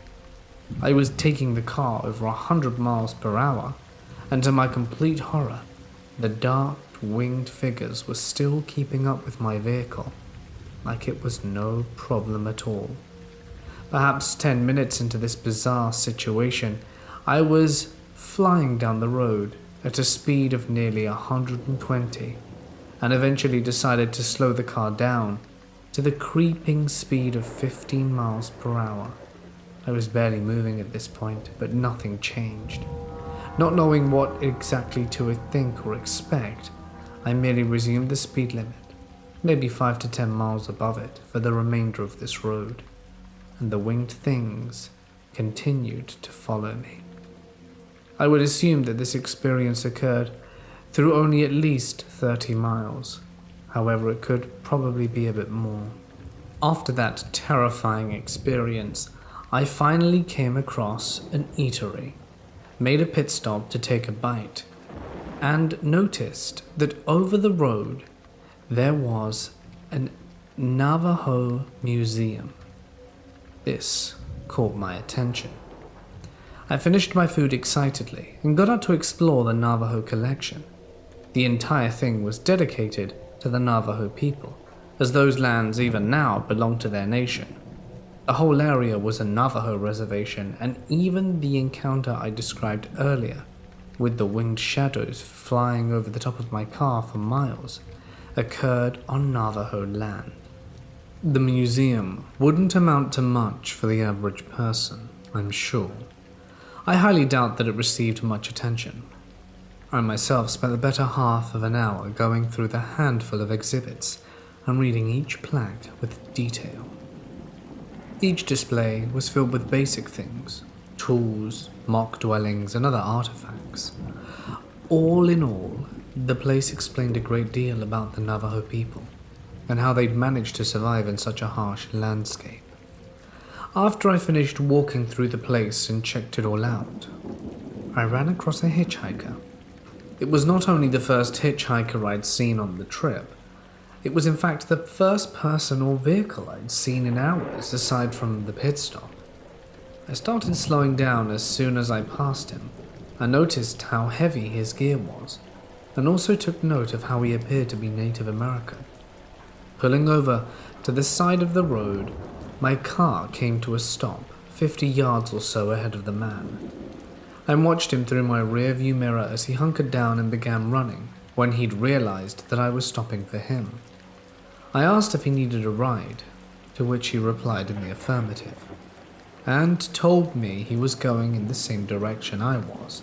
I was taking the car over 100 miles per hour, and to my complete horror, the dark winged figures were still keeping up with my vehicle, like it was no problem at all. Perhaps 10 minutes into this bizarre situation, I was flying down the road at a speed of nearly 120, and eventually decided to slow the car down to the creeping speed of 15 miles per hour. I was barely moving at this point, but nothing changed. Not knowing what exactly to think or expect, I merely resumed the speed limit, maybe 5 to 10 miles above it, for the remainder of this road, and the winged things continued to follow me. I would assume that this experience occurred through only at least 30 miles. However, it could probably be a bit more. After that terrifying experience, I finally came across an eatery, made a pit stop to take a bite, and noticed that over the road there was an Navajo museum. This caught my attention. I finished my food excitedly and got out to explore the Navajo collection. The entire thing was dedicated to the Navajo people, as those lands even now belong to their nation. The whole area was a Navajo reservation, and even the encounter I described earlier, with the winged shadows flying over the top of my car for miles, occurred on Navajo land. The museum wouldn't amount to much for the average person, I'm sure. I highly doubt that it received much attention. I myself spent the better half of an hour going through the handful of exhibits and reading each plaque with detail. Each display was filled with basic things, tools, mock dwellings, and other artifacts. All in all, the place explained a great deal about the Navajo people and how they'd managed to survive in such a harsh landscape. After I finished walking through the place and checked it all out, I ran across a hitchhiker. It was not only the first hitchhiker I'd seen on the trip, it was in fact the first person or vehicle I'd seen in hours aside from the pit stop. I started slowing down as soon as I passed him. I noticed how heavy his gear was, and also took note of how he appeared to be Native American. Pulling over to the side of the road, my car came to a stop 50 yards or so ahead of the man. I watched him through my rear-view mirror as he hunkered down and began running when he'd realized that I was stopping for him. I asked if he needed a ride, to which he replied in the affirmative, and told me he was going in the same direction I was,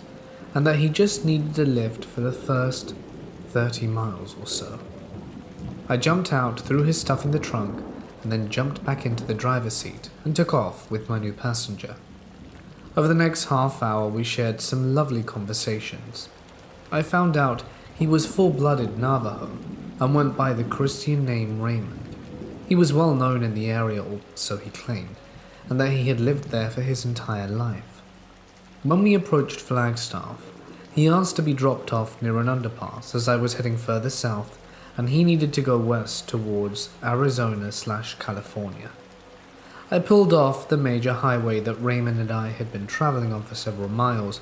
and that he just needed a lift for the first 30 miles or so. I jumped out, threw his stuff in the trunk, and then jumped back into the driver's seat and took off with my new passenger. Over the next half hour, we shared some lovely conversations. I found out he was full-blooded Navajo and went by the Christian name Raymond. He was well known in the area, or so he claimed, and that he had lived there for his entire life. When we approached Flagstaff, he asked to be dropped off near an underpass as I was heading further south and he needed to go west towards Arizona/California. I pulled off the major highway that Raymond and I had been traveling on for several miles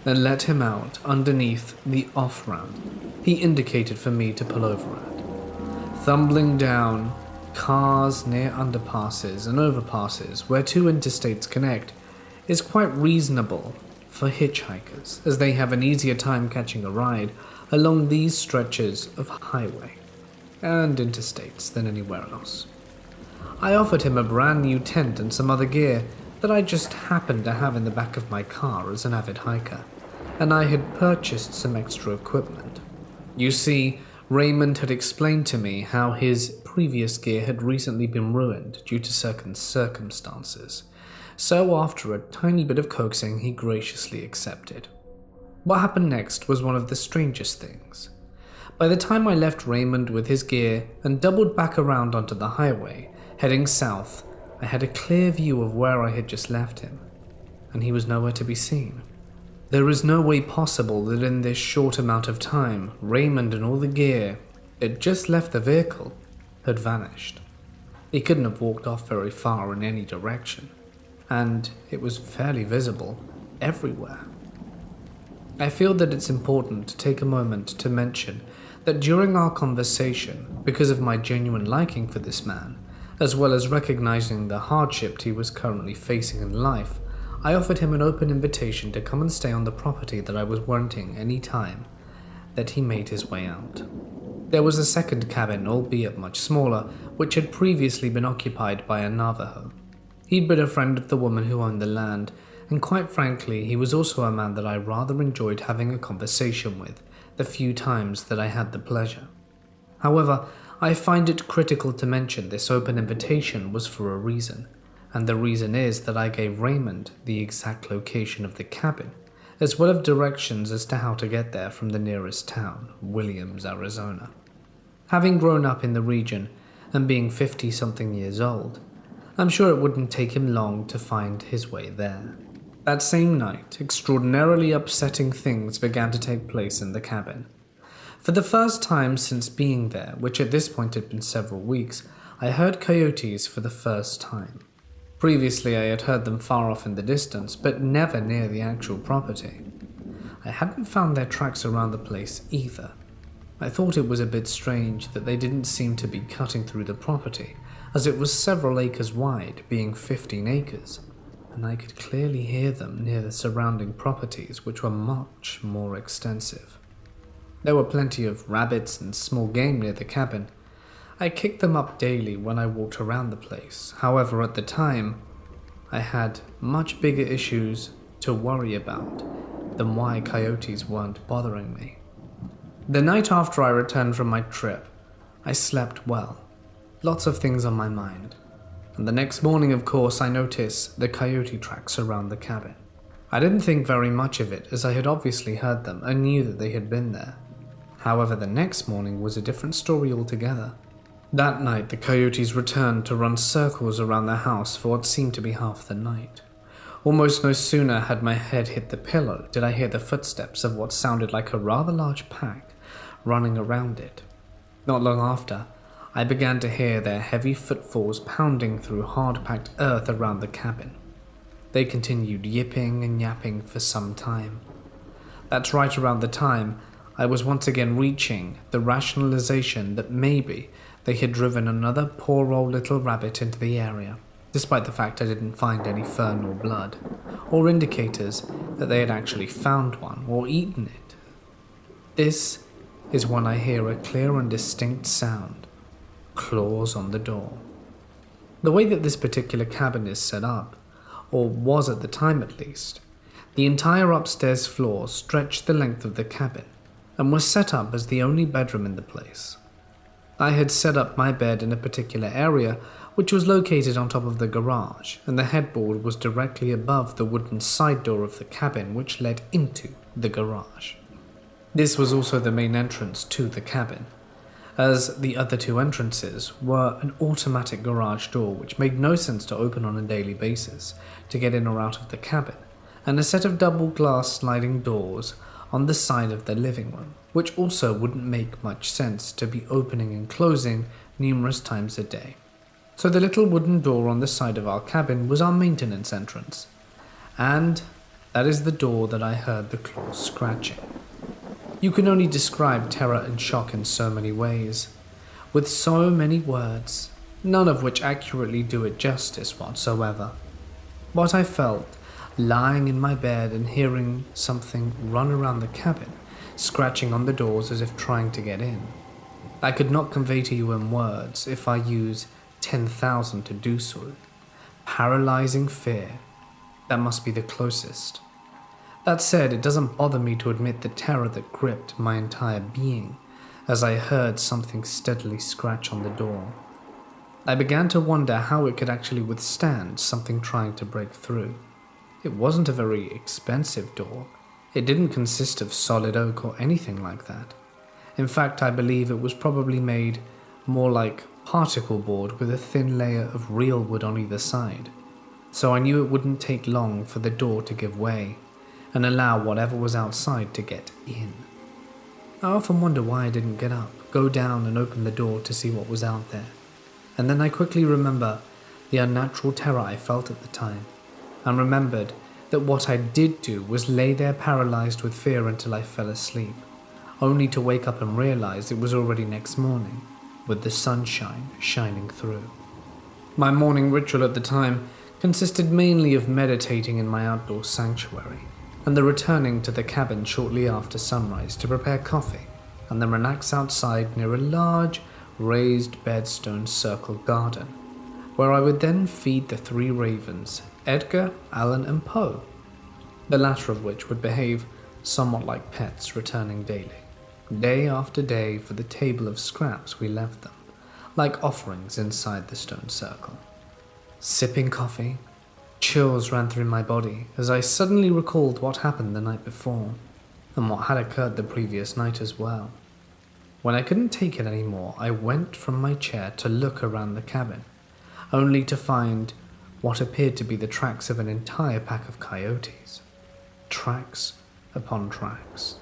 and let him out underneath the off-ramp he indicated for me to pull over at. Thumbling down cars near underpasses and overpasses where two interstates connect is quite reasonable for hitchhikers, as they have an easier time catching a ride along these stretches of highway and interstates than anywhere else. I offered him a brand new tent and some other gear that I just happened to have in the back of my car as an avid hiker, and I had purchased some extra equipment. You see, Raymond had explained to me how his previous gear had recently been ruined due to certain circumstances, so after a tiny bit of coaxing, he graciously accepted. What happened next was one of the strangest things. By the time I left Raymond with his gear and doubled back around onto the highway, heading south, I had a clear view of where I had just left him, and he was nowhere to be seen. There is no way possible that in this short amount of time, Raymond and all the gear that just left the vehicle had vanished. He couldn't have walked off very far in any direction, and it was fairly visible everywhere. I feel that it's important to take a moment to mention that during our conversation, because of my genuine liking for this man, as well as recognizing the hardship he was currently facing in life, I offered him an open invitation to come and stay on the property that I was renting any time that he made his way out. There was a second cabin, albeit much smaller, which had previously been occupied by a Navajo. He'd been a friend of the woman who owned the land, and quite frankly, he was also a man that I rather enjoyed having a conversation with the few times that I had the pleasure. However, I find it critical to mention this open invitation was for a reason, and the reason is that I gave Raymond the exact location of the cabin, as well as directions as to how to get there from the nearest town, Williams, Arizona. Having grown up in the region and being 50-something years old, I'm sure it wouldn't take him long to find his way there. That same night, extraordinarily upsetting things began to take place in the cabin. For the first time since being there, which at this point had been several weeks, I heard coyotes for the first time. Previously I had heard them far off in the distance, but never near the actual property. I hadn't found their tracks around the place either. I thought it was a bit strange that they didn't seem to be cutting through the property, as it was several acres wide, being 15 acres, and I could clearly hear them near the surrounding properties, which were much more extensive. There were plenty of rabbits and small game near the cabin. I kicked them up daily when I walked around the place. However, at the time, I had much bigger issues to worry about than why coyotes weren't bothering me. The night after I returned from my trip, I slept well. Lots of things on my mind. And the next morning, of course, I noticed the coyote tracks around the cabin. I didn't think very much of it, as I had obviously heard them and knew that they had been there. However, the next morning was a different story altogether. That night, the coyotes returned to run circles around the house for what seemed to be half the night. Almost no sooner had my head hit the pillow did I hear the footsteps of what sounded like a rather large pack running around it. Not long after, I began to hear their heavy footfalls pounding through hard-packed earth around the cabin. They continued yipping and yapping for some time. That's right around the time I was once again reaching the rationalization that maybe they had driven another poor old little rabbit into the area, despite the fact I didn't find any fur nor blood, or indicators that they had actually found one or eaten it. This is when I hear a clear and distinct sound: claws on the door. The way that this particular cabin is set up, or was at the time at least, the entire upstairs floor stretched the length of the cabin, and was set up as the only bedroom in the place. I had set up my bed in a particular area which was located on top of the garage, and the headboard was directly above the wooden side door of the cabin which led into the garage. This was also the main entrance to the cabin, as the other two entrances were an automatic garage door which made no sense to open on a daily basis to get in or out of the cabin, and a set of double glass sliding doors on the side of the living room, which also wouldn't make much sense to be opening and closing numerous times a day. So the little wooden door on the side of our cabin was our maintenance entrance, and that is the door that I heard the claws scratching. You can only describe terror and shock in so many ways, with so many words, none of which accurately do it justice whatsoever. What I felt, lying in my bed and hearing something run around the cabin, scratching on the doors as if trying to get in, I could not convey to you in words if I use 10,000 to do so. Paralyzing fear, that must be the closest. That said, it doesn't bother me to admit the terror that gripped my entire being as I heard something steadily scratch on the door. I began to wonder how it could actually withstand something trying to break through. It wasn't a very expensive door. It didn't consist of solid oak or anything like that. In fact, I believe it was probably made more like particle board with a thin layer of real wood on either side. So I knew it wouldn't take long for the door to give way and allow whatever was outside to get in. I often wonder why I didn't get up, go down and open the door to see what was out there. And then I quickly remember the unnatural terror I felt at the time, and remembered that what I did do was lay there paralyzed with fear until I fell asleep, only to wake up and realize it was already next morning, with the sunshine shining through. My morning ritual at the time consisted mainly of meditating in my outdoor sanctuary, and the returning to the cabin shortly after sunrise to prepare coffee, and then relax outside near a large, raised bedstone circle garden, where I would then feed the 3 ravens, Edgar, Alan, and Poe, the latter of which would behave somewhat like pets, returning daily, day after day, for the table of scraps we left them, like offerings inside the stone circle. Sipping coffee, chills ran through my body as I suddenly recalled what happened the night before, and what had occurred the previous night as well. When I couldn't take it anymore, I went from my chair to look around the cabin, only to find what appeared to be the tracks of an entire pack of coyotes. Tracks upon tracks.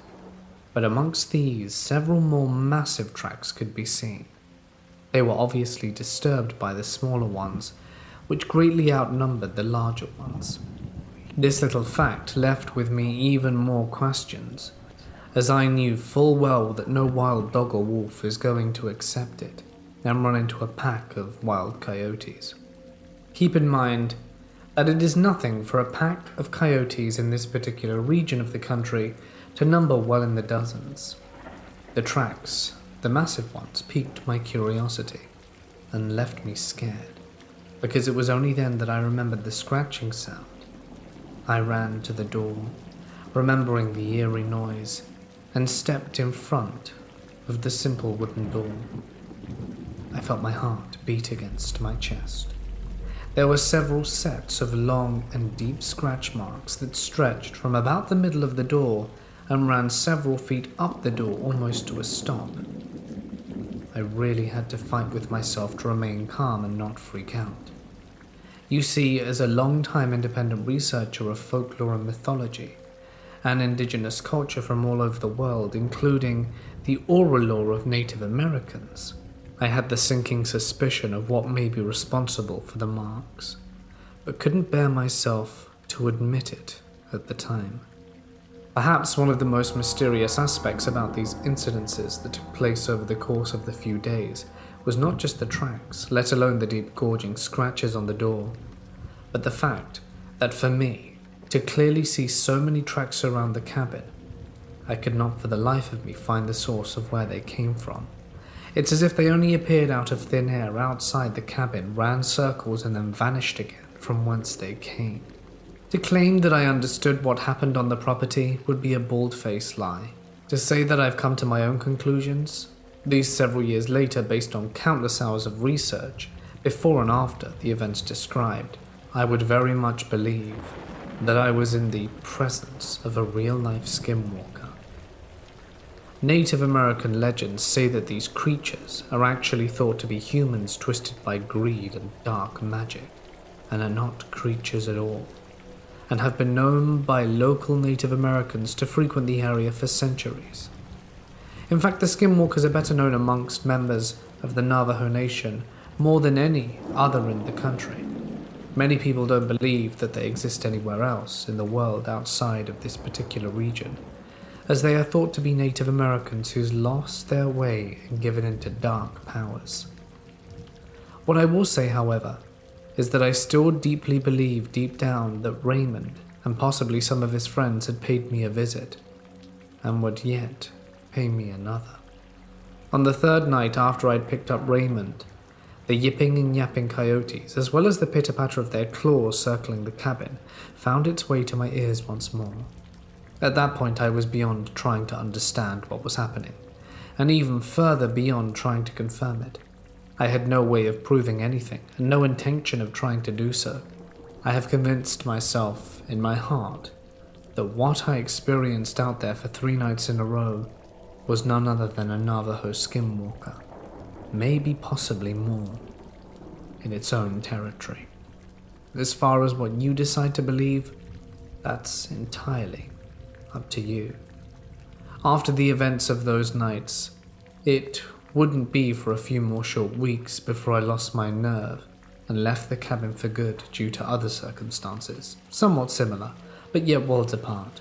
But amongst these, several more massive tracks could be seen. They were obviously disturbed by the smaller ones, which greatly outnumbered the larger ones. This little fact left with me even more questions, as I knew full well that no wild dog or wolf is going to accept it and run into a pack of wild coyotes. Keep in mind that it is nothing for a pack of coyotes in this particular region of the country to number well in the dozens. The tracks, the massive ones, piqued my curiosity and left me scared, because it was only then that I remembered the scratching sound. I ran to the door, remembering the eerie noise, and stepped in front of the simple wooden door. I felt my heart beat against my chest. There were several sets of long and deep scratch marks that stretched from about the middle of the door and ran several feet up the door almost to a stop. I really had to fight with myself to remain calm and not freak out. You see, as a long-time independent researcher of folklore and mythology, and indigenous culture from all over the world, including the oral lore of Native Americans, I had the sinking suspicion of what may be responsible for the marks, but couldn't bear myself to admit it at the time. Perhaps one of the most mysterious aspects about these incidences that took place over the course of the few days was not just the tracks, let alone the deep gorging scratches on the door, but the fact that for me, to clearly see so many tracks around the cabin, I could not for the life of me find the source of where they came from. It's as if they only appeared out of thin air outside the cabin, ran circles, and then vanished again from whence they came. To claim that I understood what happened on the property would be a bald-faced lie. To say that I've come to my own conclusions, these several years later based on countless hours of research, Before and after the events described, I would very much believe that I was in the presence of a real-life Skinwalker. Native American legends say that these creatures are actually thought to be humans twisted by greed and dark magic, and are not creatures at all, and have been known by local Native Americans to frequent the area for centuries. In fact, the Skinwalkers are better known amongst members of the Navajo Nation more than any other in the country. Many people don't believe that they exist anywhere else in the world outside of this particular region, as they are thought to be Native Americans who's lost their way and given into dark powers. What I will say, however, is that I still deeply believe deep down that Raymond and possibly some of his friends had paid me a visit, and would yet pay me another. On the third night after I'd picked up Raymond, the yipping and yapping coyotes, as well as the pitter-patter of their claws circling the cabin, found its way to my ears once more. At that point I was beyond trying to understand what was happening, and even further beyond trying to confirm it. I had no way of proving anything, and no intention of trying to do so. I have convinced myself, in my heart, that what I experienced out there for 3 nights in a row was none other than a Navajo Skinwalker, maybe possibly more, in its own territory. As far as what you decide to believe, that's entirely up to you. After the events of those nights, it wouldn't be for a few more short weeks before I lost my nerve and left the cabin for good due to other circumstances, somewhat similar, but yet worlds apart.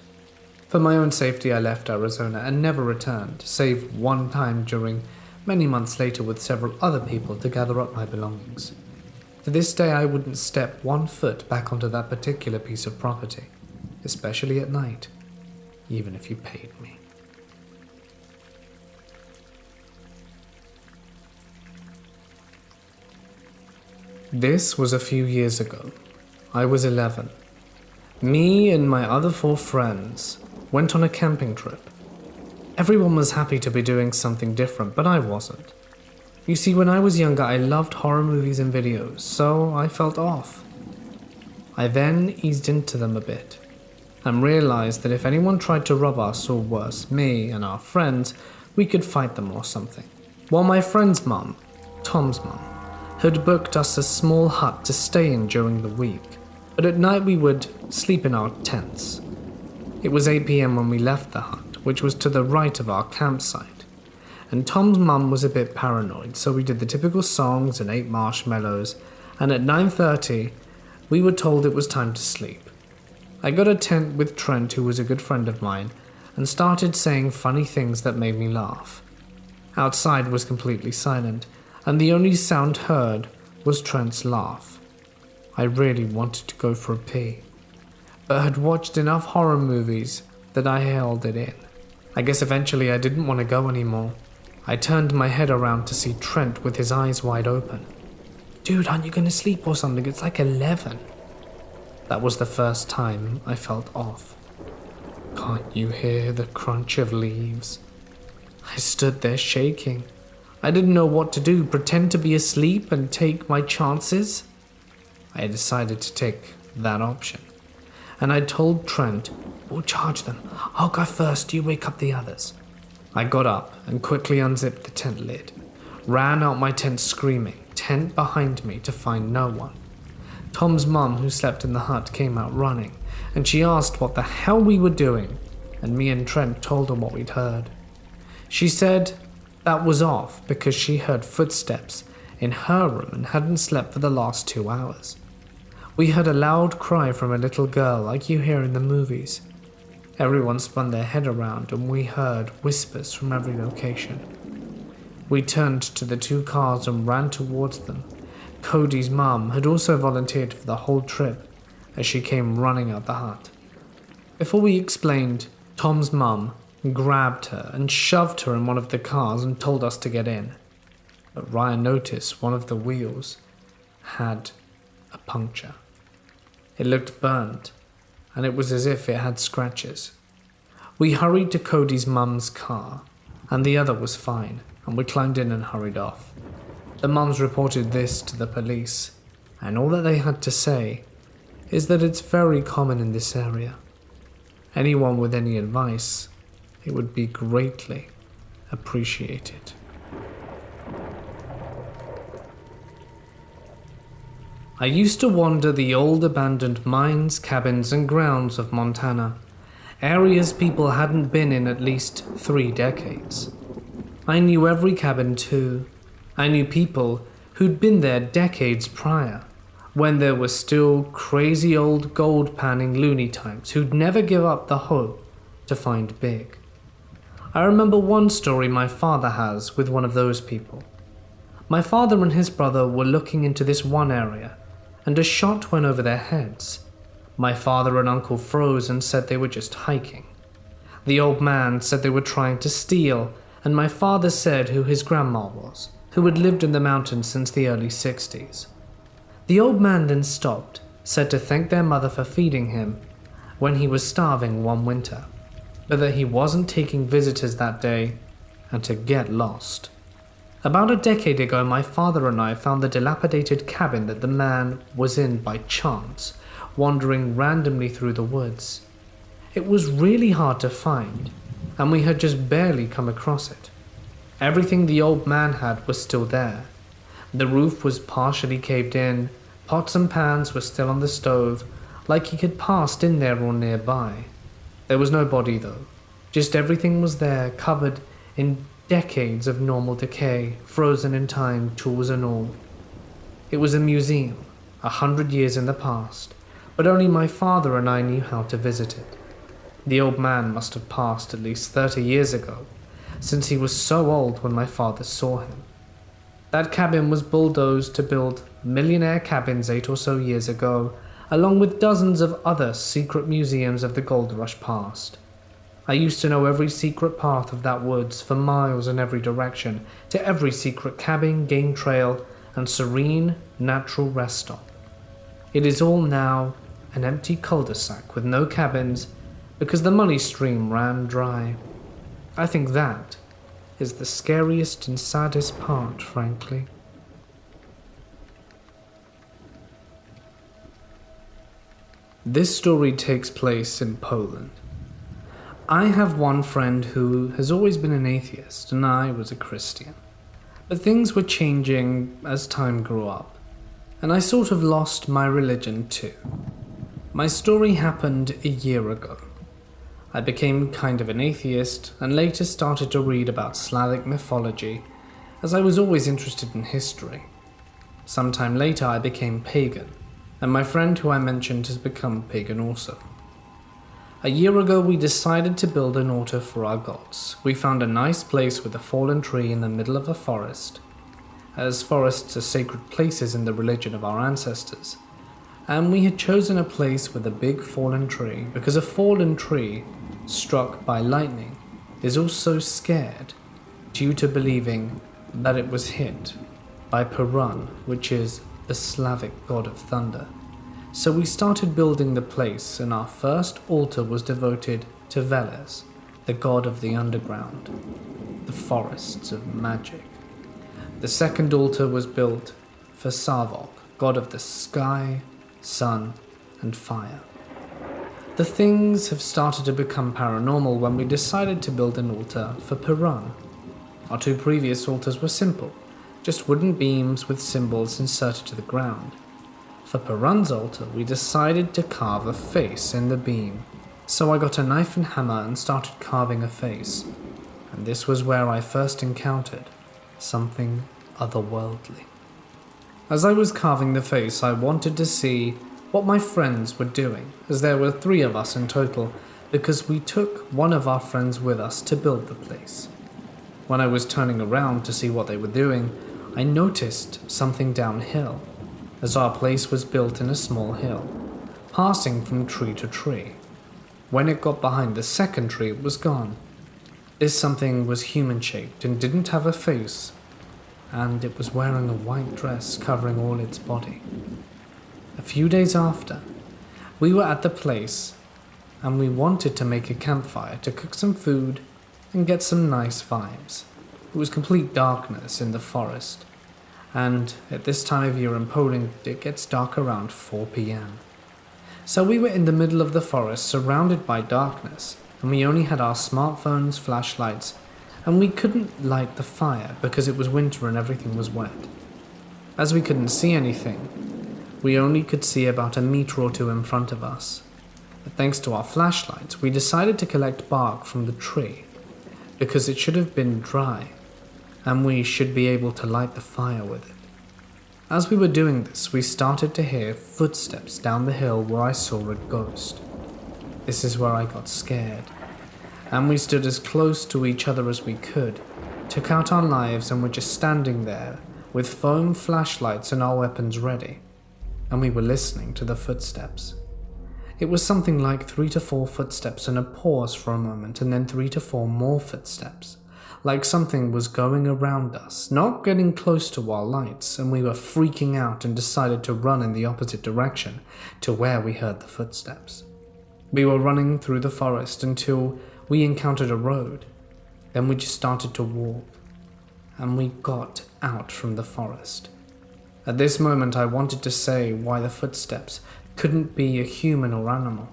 For my own safety, I left Arizona and never returned, save one time during many months later with several other people to gather up my belongings. To this day, I wouldn't step 1 foot back onto that particular piece of property, especially at night, even if you paid me. This was a few years ago. I was 11. Me and my other 4 friends went on a camping trip. Everyone was happy to be doing something different, but I wasn't. You see, when I was younger, I loved horror movies and videos, so I felt off. I then eased into them a bit, and realized that if anyone tried to rob us, or worse, me and our friends, we could fight them or something. While my friend's mum, Tom's mum, had booked us a small hut to stay in during the week, but at night we would sleep in our tents. It was 8 p.m. when we left the hut, which was to the right of our campsite, and Tom's mum was a bit paranoid, so we did the typical songs and ate marshmallows, and at 9:30 we were told it was time to sleep. I got a tent with Trent, who was a good friend of mine, and started saying funny things that made me laugh. Outside was completely silent, and the only sound heard was Trent's laugh. I really wanted to go for a pee, but had watched enough horror movies that I held it in. I guess eventually I didn't want to go anymore. I turned my head around to see Trent with his eyes wide open. "Dude, aren't you going to sleep or something? It's like 11. That was the first time I felt off. Can't you hear the crunch of leaves? I stood there shaking. I didn't know what to do, pretend to be asleep and take my chances? I decided to take that option, and I told Trent, "We'll charge them. I'll go first, you wake up the others." I got up and quickly unzipped the tent lid, ran out my tent screaming, tent behind me, to find no one. Tom's mum, who slept in the hut, came out running, and she asked what the hell we were doing, and me and Trent told her what we'd heard. She said that was off because she heard footsteps in her room and hadn't slept for the last 2 hours. We heard a loud cry from a little girl like you hear in the movies. Everyone spun their head around and we heard whispers from every location. We turned to the 2 cars and ran towards them. Cody's mum had also volunteered for the whole trip as she came running out the hut. Before we explained, Tom's mum grabbed her and shoved her in one of the cars and told us to get in. But Ryan noticed one of the wheels had a puncture. It looked burnt, and it was as if it had scratches. We hurried to Cody's mum's car, and the other was fine, and we climbed in and hurried off. The mums reported this to the police, and all that they had to say is that it's very common in this area. Anyone with any advice, it would be greatly appreciated. I used to wander the old abandoned mines, cabins, and grounds of Montana, areas people hadn't been in at least 3 decades. I knew every cabin too. I knew people who'd been there decades prior, when there were still crazy old gold panning loony types who'd never give up the hope to find big. I remember one story my father has with one of those people. My father and his brother were looking into this one area, and a shot went over their heads. My father and uncle froze and said they were just hiking. The old man said they were trying to steal, and my father said who his grandma was, who had lived in the mountains since the early 60s. The old man then stopped, said to thank their mother for feeding him when he was starving one winter, but that he wasn't taking visitors that day, and to get lost. About a decade ago, my father and I found the dilapidated cabin that the man was in by chance, wandering randomly through the woods. It was really hard to find, and we had just barely come across it. Everything the old man had was still there. The roof was partially caved in, pots and pans were still on the stove, like he had passed in there or nearby. There was no body though, just everything was there, covered in decades of normal decay, frozen in time, tools and all. It was a museum, 100 years in the past, but only my father and I knew how to visit it. The old man must have passed at least 30 years ago, since he was so old when my father saw him. That cabin was bulldozed to build millionaire cabins 8 or so years ago, along with dozens of other secret museums of the gold rush past. I used to know every secret path of that woods for miles in every direction, to every secret cabin, game trail, and serene, natural rest stop. It is all now an empty cul-de-sac with no cabins because the money stream ran dry. I think that is the scariest and saddest part, frankly. This story takes place in Poland. I have one friend who has always been an atheist, and I was a Christian. But things were changing as time grew up, and I sort of lost my religion too. My story happened a year ago. I became kind of an atheist, and later started to read about Slavic mythology, as I was always interested in history. Sometime later I became pagan, and my friend who I mentioned has become pagan also. A year ago we decided to build an altar for our gods. We found a nice place with a fallen tree in the middle of a forest, as forests are sacred places in the religion of our ancestors. And we had chosen a place with a big fallen tree because a fallen tree struck by lightning is also scared due to believing that it was hit by Perun, which is the Slavic god of thunder. So we started building the place, and our first altar was devoted to Veles, the god of the underground, the forests of magic. The second altar was built for Savok, god of the sky, sun, and fire. The things have started to become paranormal when we decided to build an altar for Perun. Our 2 previous altars were simple, just wooden beams with symbols inserted to the ground. For Perun's altar, we decided to carve a face in the beam. So I got a knife and hammer and started carving a face. And this was where I first encountered something otherworldly. As I was carving the face, I wanted to see what my friends were doing, as there were 3 of us in total, because we took one of our friends with us to build the place. When I was turning around to see what they were doing, I noticed something downhill, as our place was built in a small hill, passing from tree to tree. When it got behind the second tree, it was gone. This something was human-shaped and didn't have a face, and it was wearing a white dress covering all its body. A few days after, we were at the place, and we wanted to make a campfire to cook some food and get some nice vibes. It was complete darkness in the forest, and at this time of year in Poland, it gets dark around 4 p.m. So we were in the middle of the forest, surrounded by darkness, and we only had our smartphones, flashlights, and we couldn't light the fire because it was winter and everything was wet. As we couldn't see anything, we only could see about a meter or two in front of us. But thanks to our flashlights, we decided to collect bark from the tree because it should have been dry, and we should be able to light the fire with it. As we were doing this, we started to hear footsteps down the hill where I saw a ghost. This is where I got scared, and we stood as close to each other as we could, took out our knives, and were just standing there with foam flashlights and our weapons ready, and we were listening to the footsteps. It was something like 3 to 4 footsteps and a pause for a moment, and then 3 to 4 more footsteps, like something was going around us, not getting close to our lights, and we were freaking out and decided to run in the opposite direction to where we heard the footsteps. We were running through the forest until we encountered a road. Then we just started to walk, and we got out from the forest. At this moment, I wanted to say why the footsteps couldn't be a human or animal.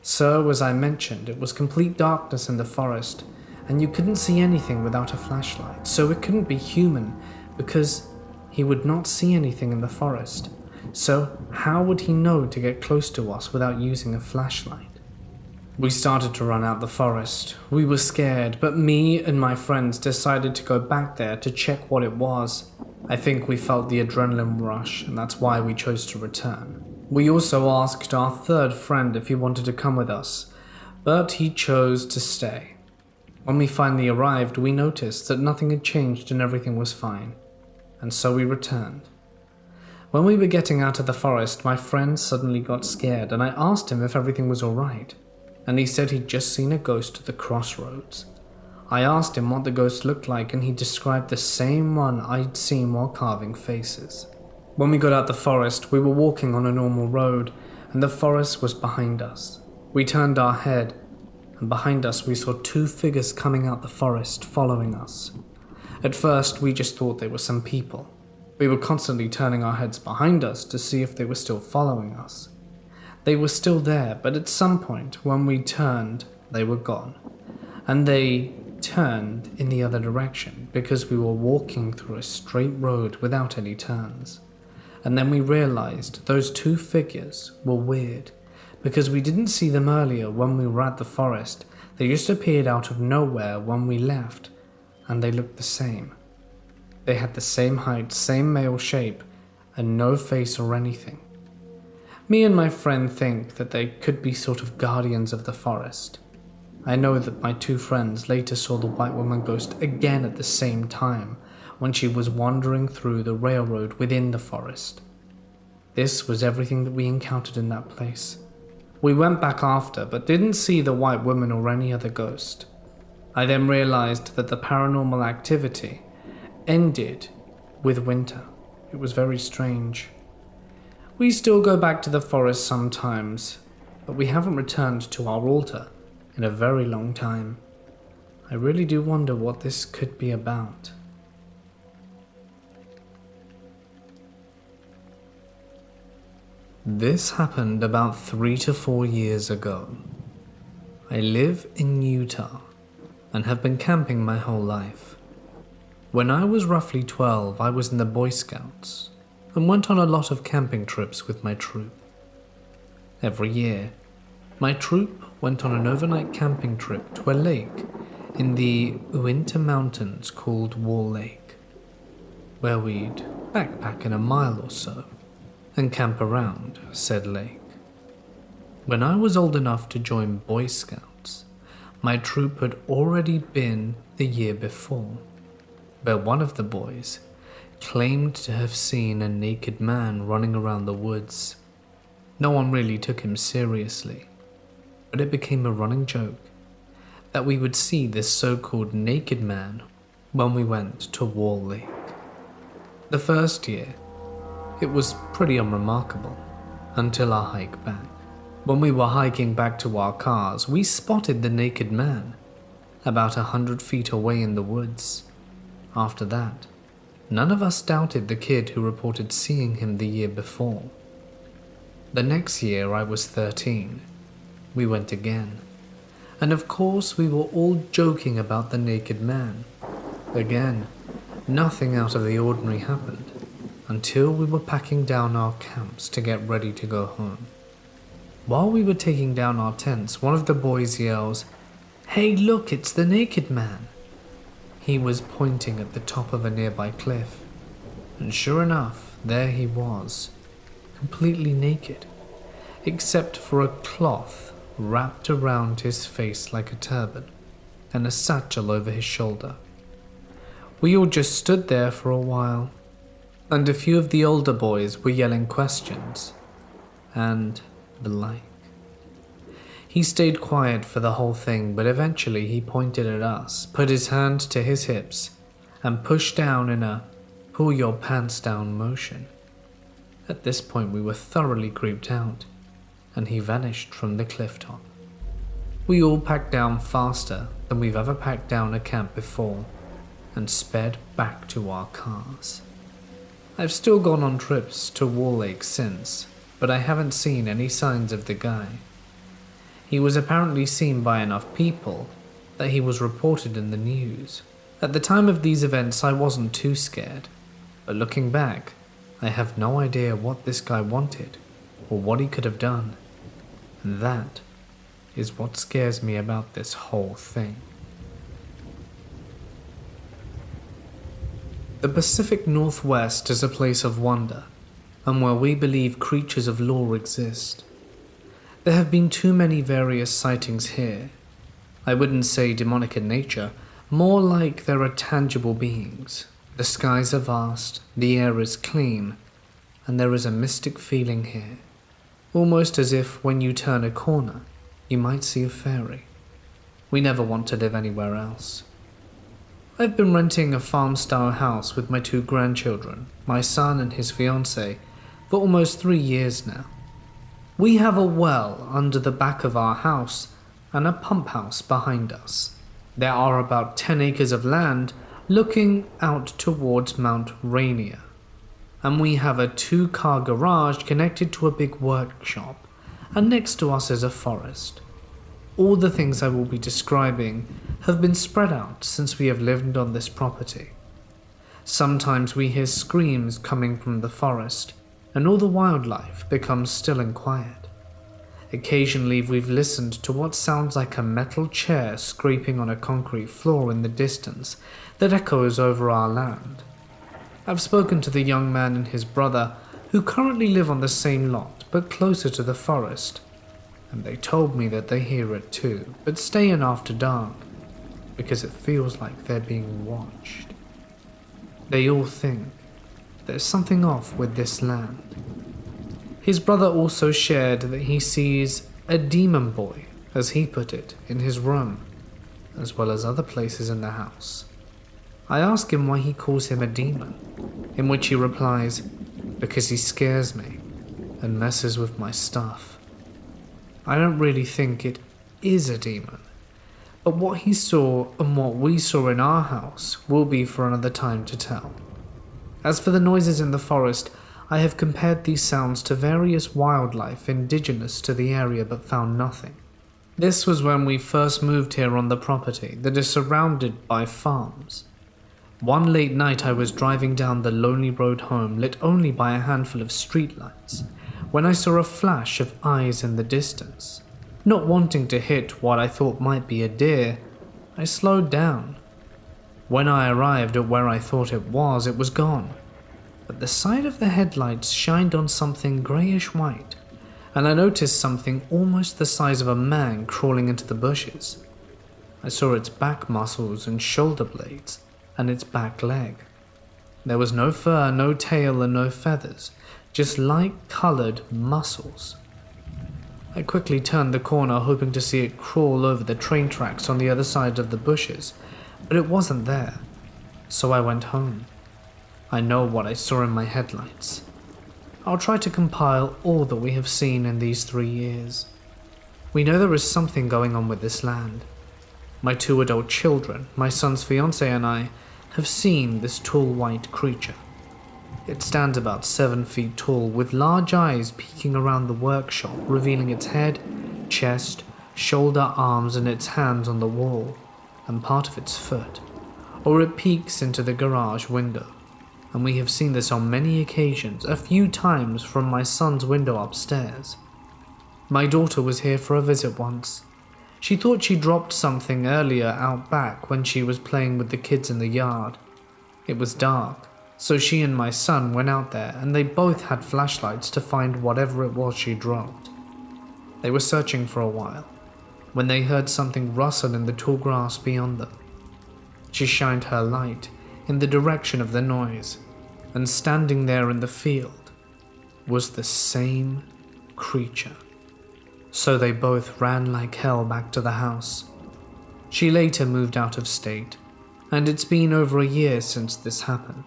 So, as I mentioned, it was complete darkness in the forest, and you couldn't see anything without a flashlight. So it couldn't be human, because he would not see anything in the forest. So how would he know to get close to us without using a flashlight? We started to run out the forest. We were scared, but me and my friends decided to go back there to check what it was. I think we felt the adrenaline rush, and that's why we chose to return. We also asked our third friend if he wanted to come with us, but he chose to stay. When we finally arrived, we noticed that nothing had changed and everything was fine, and so we returned. When we were getting out of the forest, my friend suddenly got scared, and I asked him if everything was alright, and he said he'd just seen a ghost at the crossroads. I asked him what the ghost looked like, and he described the same one I'd seen while carving faces. When we got out the forest, we were walking on a normal road, and the forest was behind us. We turned our head, and behind us we saw 2 figures coming out the forest, following us. At first, we just thought they were some people. We were constantly turning our heads behind us to see if they were still following us. They were still there, but at some point, when we turned, they were gone. And they turned in the other direction because we were walking through a straight road without any turns. And then we realized those 2 figures were weird, because we didn't see them earlier when we were at the forest. They just appeared out of nowhere when we left, and they looked the same. They had the same height, same male shape, and no face or anything. Me and my friend think that they could be sort of guardians of the forest. I know that my 2 friends later saw the white woman ghost again at the same time when she was wandering through the railroad within the forest. This was everything that we encountered in that place. We went back after, but didn't see the white woman or any other ghost. I then realized that the paranormal activity ended with winter. It was very strange. We still go back to the forest sometimes, but we haven't returned to our altar in a very long time. I really do wonder what this could be about. This happened about 3 to 4 years ago. I live in Utah and have been camping my whole life. When I was roughly 12, I was in the Boy Scouts and went on a lot of camping trips with my troop. Every year, my troop went on an overnight camping trip to a lake in the Uinta Mountains called Wall Lake, where we'd backpack in a mile or so and camp around said lake. When I was old enough to join Boy Scouts, my troop had already been the year before, where one of the boys claimed to have seen a naked man running around the woods. No one really took him seriously, but it became a running joke that we would see this so-called naked man when we went to Wall Lake. The first year, it was pretty unremarkable until our hike back. When we were hiking back to our cars, we spotted the naked man about 100 feet away in the woods. After that, None of us doubted the kid who reported seeing him the year before. The next year I was 13. We went again. And of course we were all joking about the naked man. Again, nothing out of the ordinary happened until we were packing down our camps to get ready to go home. While we were taking down our tents, one of the boys yells, "Hey, look, it's the naked man." He was pointing at the top of a nearby cliff, and sure enough, there he was, completely naked, except for a cloth wrapped around his face like a turban, and a satchel over his shoulder. We all just stood there for a while, and a few of the older boys were yelling questions, and the like. He stayed quiet for the whole thing, but eventually he pointed at us, put his hand to his hips, and pushed down in a pull your pants down motion. At this point we were thoroughly creeped out, and he vanished from the cliff top. We all packed down faster than we've ever packed down a camp before, and sped back to our cars. I've still gone on trips to Wall Lake since, but I haven't seen any signs of the guy. He was apparently seen by enough people that he was reported in the news. At the time of these events I wasn't too scared, but looking back, I have no idea what this guy wanted or what he could have done. And that is what scares me about this whole thing. The Pacific Northwest is a place of wonder, and where we believe creatures of lore exist. There have been too many various sightings here. I wouldn't say demonic in nature, more like there are tangible beings. The skies are vast, the air is clean, and there is a mystic feeling here. Almost as if when you turn a corner, you might see a fairy. We never want to live anywhere else. I've been renting a farm-style house with my 2 grandchildren, my son and his fiancée, for almost 3 years now. We have a well under the back of our house and a pump house behind us. There are about 10 acres of land looking out towards Mount Rainier, and we have a 2-car garage connected to a big workshop, and next to us is a forest. All the things I will be describing have been spread out since we have lived on this property. Sometimes we hear screams coming from the forest, and all the wildlife becomes still and quiet. Occasionally we've listened to what sounds like a metal chair scraping on a concrete floor in the distance that echoes over our land. I've spoken to the young man and his brother who currently live on the same lot but closer to the forest, and they told me that they hear it too, but stay in after dark because it feels like they're being watched. They all think there's something off with this land. His brother also shared that he sees a demon boy, as he put it, in his room, as well as other places in the house. I ask him why he calls him a demon, in which he replies, "Because he scares me and messes with my stuff." I don't really think it is a demon, but what he saw and what we saw in our house will be for another time to tell. As for the noises in the forest, I have compared these sounds to various wildlife indigenous to the area but found nothing. This was when we first moved here on the property that is surrounded by farms. One late night I was driving down the lonely road home lit only by a handful of streetlights when I saw a flash of eyes in the distance. Not wanting to hit what I thought might be a deer, I slowed down. When I arrived at where I thought it was gone, but the side of the headlights shined on something greyish-white, and I noticed something almost the size of a man crawling into the bushes. I saw its back muscles and shoulder blades, and its back leg. There was no fur, no tail, and no feathers, just light-coloured muscles. I quickly turned the corner, hoping to see it crawl over the train tracks on the other side of the bushes, but it wasn't there, so I went home. I know what I saw in my headlights. I'll try to compile all that we have seen in these 3 years. We know there is something going on with this land. My 2 adult children, my son's fiancé and I, have seen this tall white creature. It stands about 7 feet tall with large eyes peeking around the workshop, revealing its head, chest, shoulder, arms and its hands on the wall and part of its foot, or it peeks into the garage window, and we have seen this on many occasions, a few times from my son's window upstairs. My daughter was here for a visit once. She thought she dropped something earlier out back when she was playing with the kids in the yard. It was dark, so she and my son went out there and they both had flashlights to find whatever it was she dropped. They were searching for a while when they heard something rustle in the tall grass beyond them. She shined her light in the direction of the noise, and standing there in the field was the same creature. So they both ran like hell back to the house. She later moved out of state, and it's been over a year since this happened.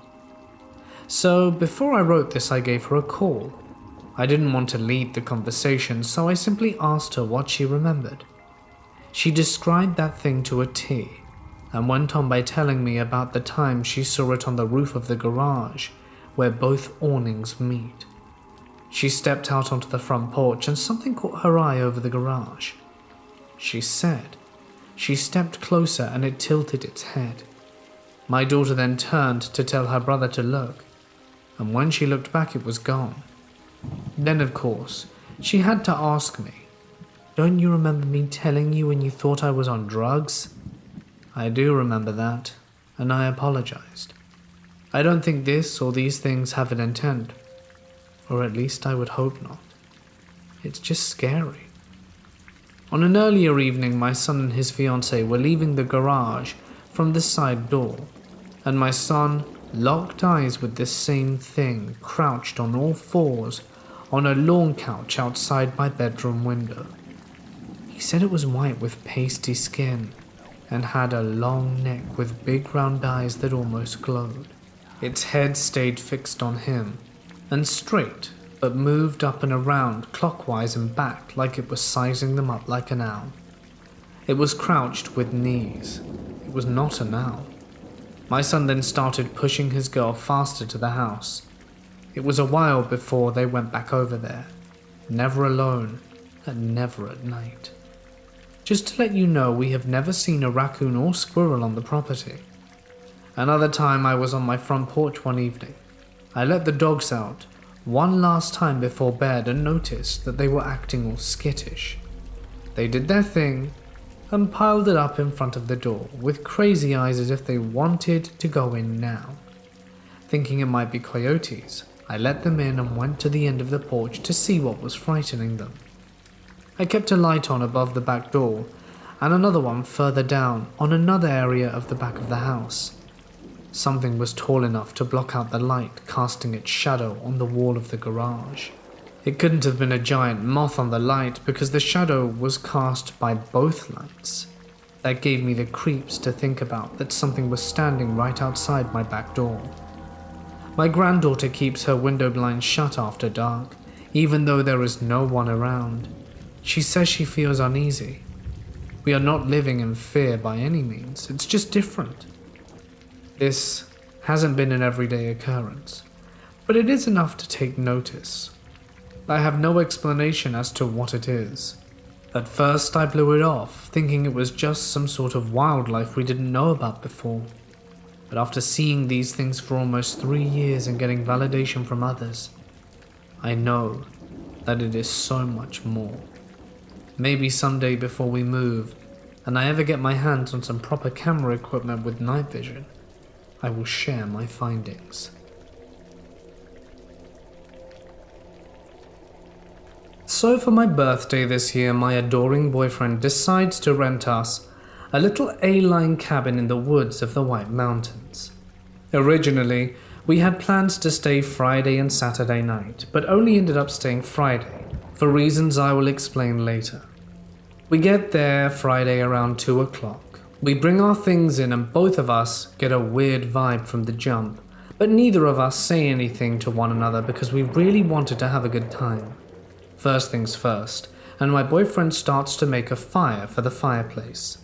So before I wrote this, I gave her a call. I didn't want to lead the conversation, so I simply asked her what she remembered. She described that thing to a T, and went on by telling me about the time she saw it on the roof of the garage, where both awnings meet. She stepped out onto the front porch and something caught her eye over the garage. She said she stepped closer and it tilted its head. My daughter then turned to tell her brother to look, and when she looked back it was gone. Then of course, she had to ask me, "Don't you remember me telling you when you thought I was on drugs?" I do remember that, and I apologized. I don't think this or these things have an intent, or at least I would hope not. It's just scary. On an earlier evening, my son and his fiancée were leaving the garage from the side door, and my son locked eyes with this same thing crouched on all fours on a lawn couch outside my bedroom window. He said it was white with pasty skin and had a long neck with big round eyes that almost glowed. Its head stayed fixed on him and straight, but moved up and around clockwise and back like it was sizing them up like an owl. It was crouched with knees. It was not an owl. My son then started pushing his girl faster to the house. It was a while before they went back over there, never alone and never at night. Just to let you know, we have never seen a raccoon or squirrel on the property. Another time I was on my front porch one evening. I let the dogs out one last time before bed and noticed that they were acting all skittish. They did their thing and piled it up in front of the door with crazy eyes as if they wanted to go in now. Thinking it might be coyotes, I let them in and went to the end of the porch to see what was frightening them. I kept a light on above the back door and another one further down on another area of the back of the house. Something was tall enough to block out the light, casting its shadow on the wall of the garage. It couldn't have been a giant moth on the light because the shadow was cast by both lights. That gave me the creeps to think about that something was standing right outside my back door. My granddaughter keeps her window blinds shut after dark, even though there is no one around. She says she feels uneasy. We are not living in fear by any means, it's just different. This hasn't been an everyday occurrence, but it is enough to take notice. I have no explanation as to what it is. At first I blew it off, thinking it was just some sort of wildlife we didn't know about before. But after seeing these things for almost 3 years and getting validation from others, I know that it is so much more. Maybe someday before we move, and I ever get my hands on some proper camera equipment with night vision, I will share my findings. So for my birthday this year, my adoring boyfriend decides to rent us a little A-line cabin in the woods of the White Mountains. Originally, we had plans to stay Friday and Saturday night, but only ended up staying Friday, for reasons I will explain later. We get there Friday around 2 o'clock. We bring our things in and both of us get a weird vibe from the jump, but neither of us say anything to one another because we really wanted to have a good time. First things first, and my boyfriend starts to make a fire for the fireplace.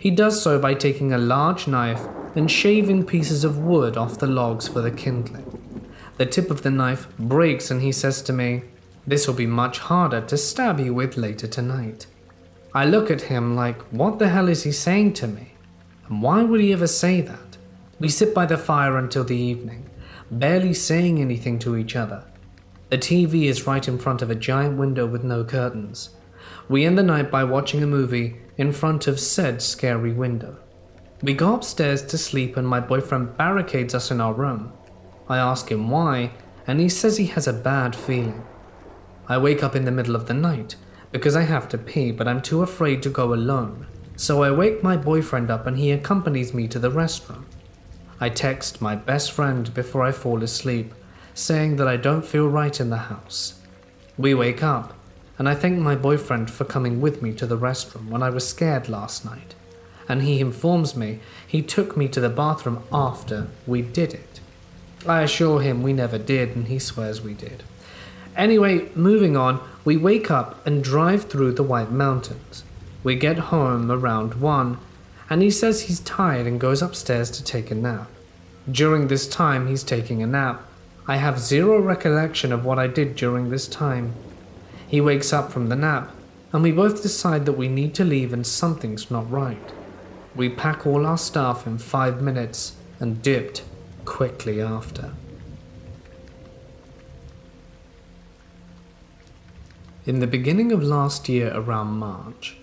He does so by taking a large knife and shaving pieces of wood off the logs for the kindling. The tip of the knife breaks and he says to me, "This will be much harder to stab you with later tonight." I look at him like, what the hell is he saying to me? And why would he ever say that? We sit by the fire until the evening, barely saying anything to each other. The TV is right in front of a giant window with no curtains. We end the night by watching a movie in front of said scary window. We go upstairs to sleep and my boyfriend barricades us in our room. I ask him why, and he says he has a bad feeling. I wake up in the middle of the night because I have to pee, but I'm too afraid to go alone. So I wake my boyfriend up and he accompanies me to the restroom. I text my best friend before I fall asleep, saying that I don't feel right in the house. We wake up, and I thank my boyfriend for coming with me to the restroom when I was scared last night, and he informs me he took me to the bathroom after we did it. I assure him we never did, and he swears we did. Anyway, moving on, we wake up and drive through the White Mountains. We get home around 1, and he says he's tired and goes upstairs to take a nap. During this time he's taking a nap, I have zero recollection of what I did during this time. He wakes up from the nap, and we both decide that we need to leave and something's not right. We pack all our stuff in 5 minutes and dipped quickly after. In the beginning of last year around March,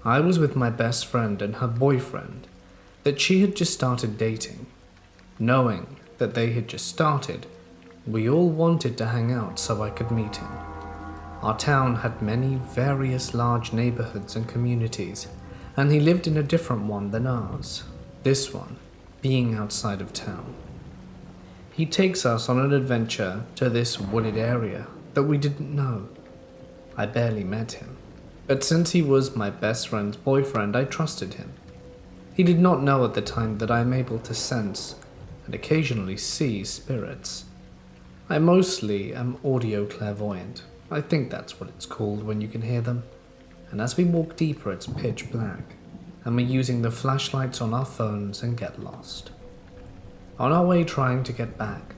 I was with my best friend and her boyfriend that she had just started dating. Knowing that they had just started, we all wanted to hang out so I could meet him. Our town had many various large neighborhoods and communities, and he lived in a different one than ours, this one being outside of town. He takes us on an adventure to this wooded area that we didn't know. I barely met him, but since he was my best friend's boyfriend, I trusted him. He did not know at the time that I am able to sense and occasionally see spirits. I mostly am audio clairvoyant. I think that's what it's called when you can hear them. And as we walk deeper, it's pitch black, and we're using the flashlights on our phones and get lost. On our way trying to get back,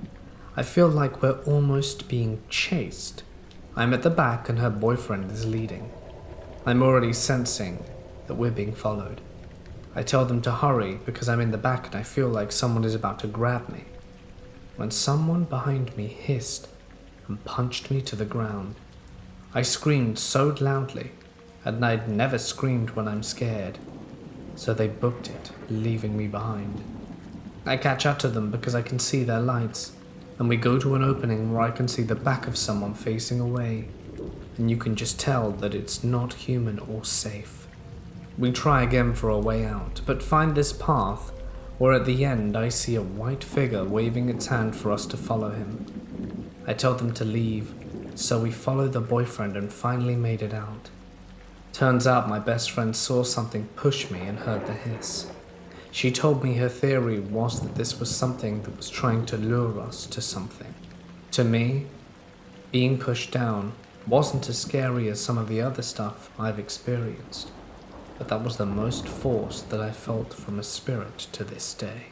I feel like we're almost being chased. I'm at the back and her boyfriend is leading. I'm already sensing that we're being followed. I tell them to hurry because I'm in the back and I feel like someone is about to grab me, when someone behind me hissed and punched me to the ground. I screamed so loudly, and I'd never screamed when I'm scared, so they booked it, leaving me behind. I catch up to them because I can see their lights, and we go to an opening where I can see the back of someone facing away, and you can just tell that it's not human or safe. We try again for a way out, but find this path where at the end I see a white figure waving its hand for us to follow him. I tell them to leave, so we follow the boyfriend and finally made it out. Turns out my best friend saw something push me and heard the hiss. She told me her theory was that this was something that was trying to lure us to something. To me, being pushed down wasn't as scary as some of the other stuff I've experienced, but that was the most force that I felt from a spirit to this day.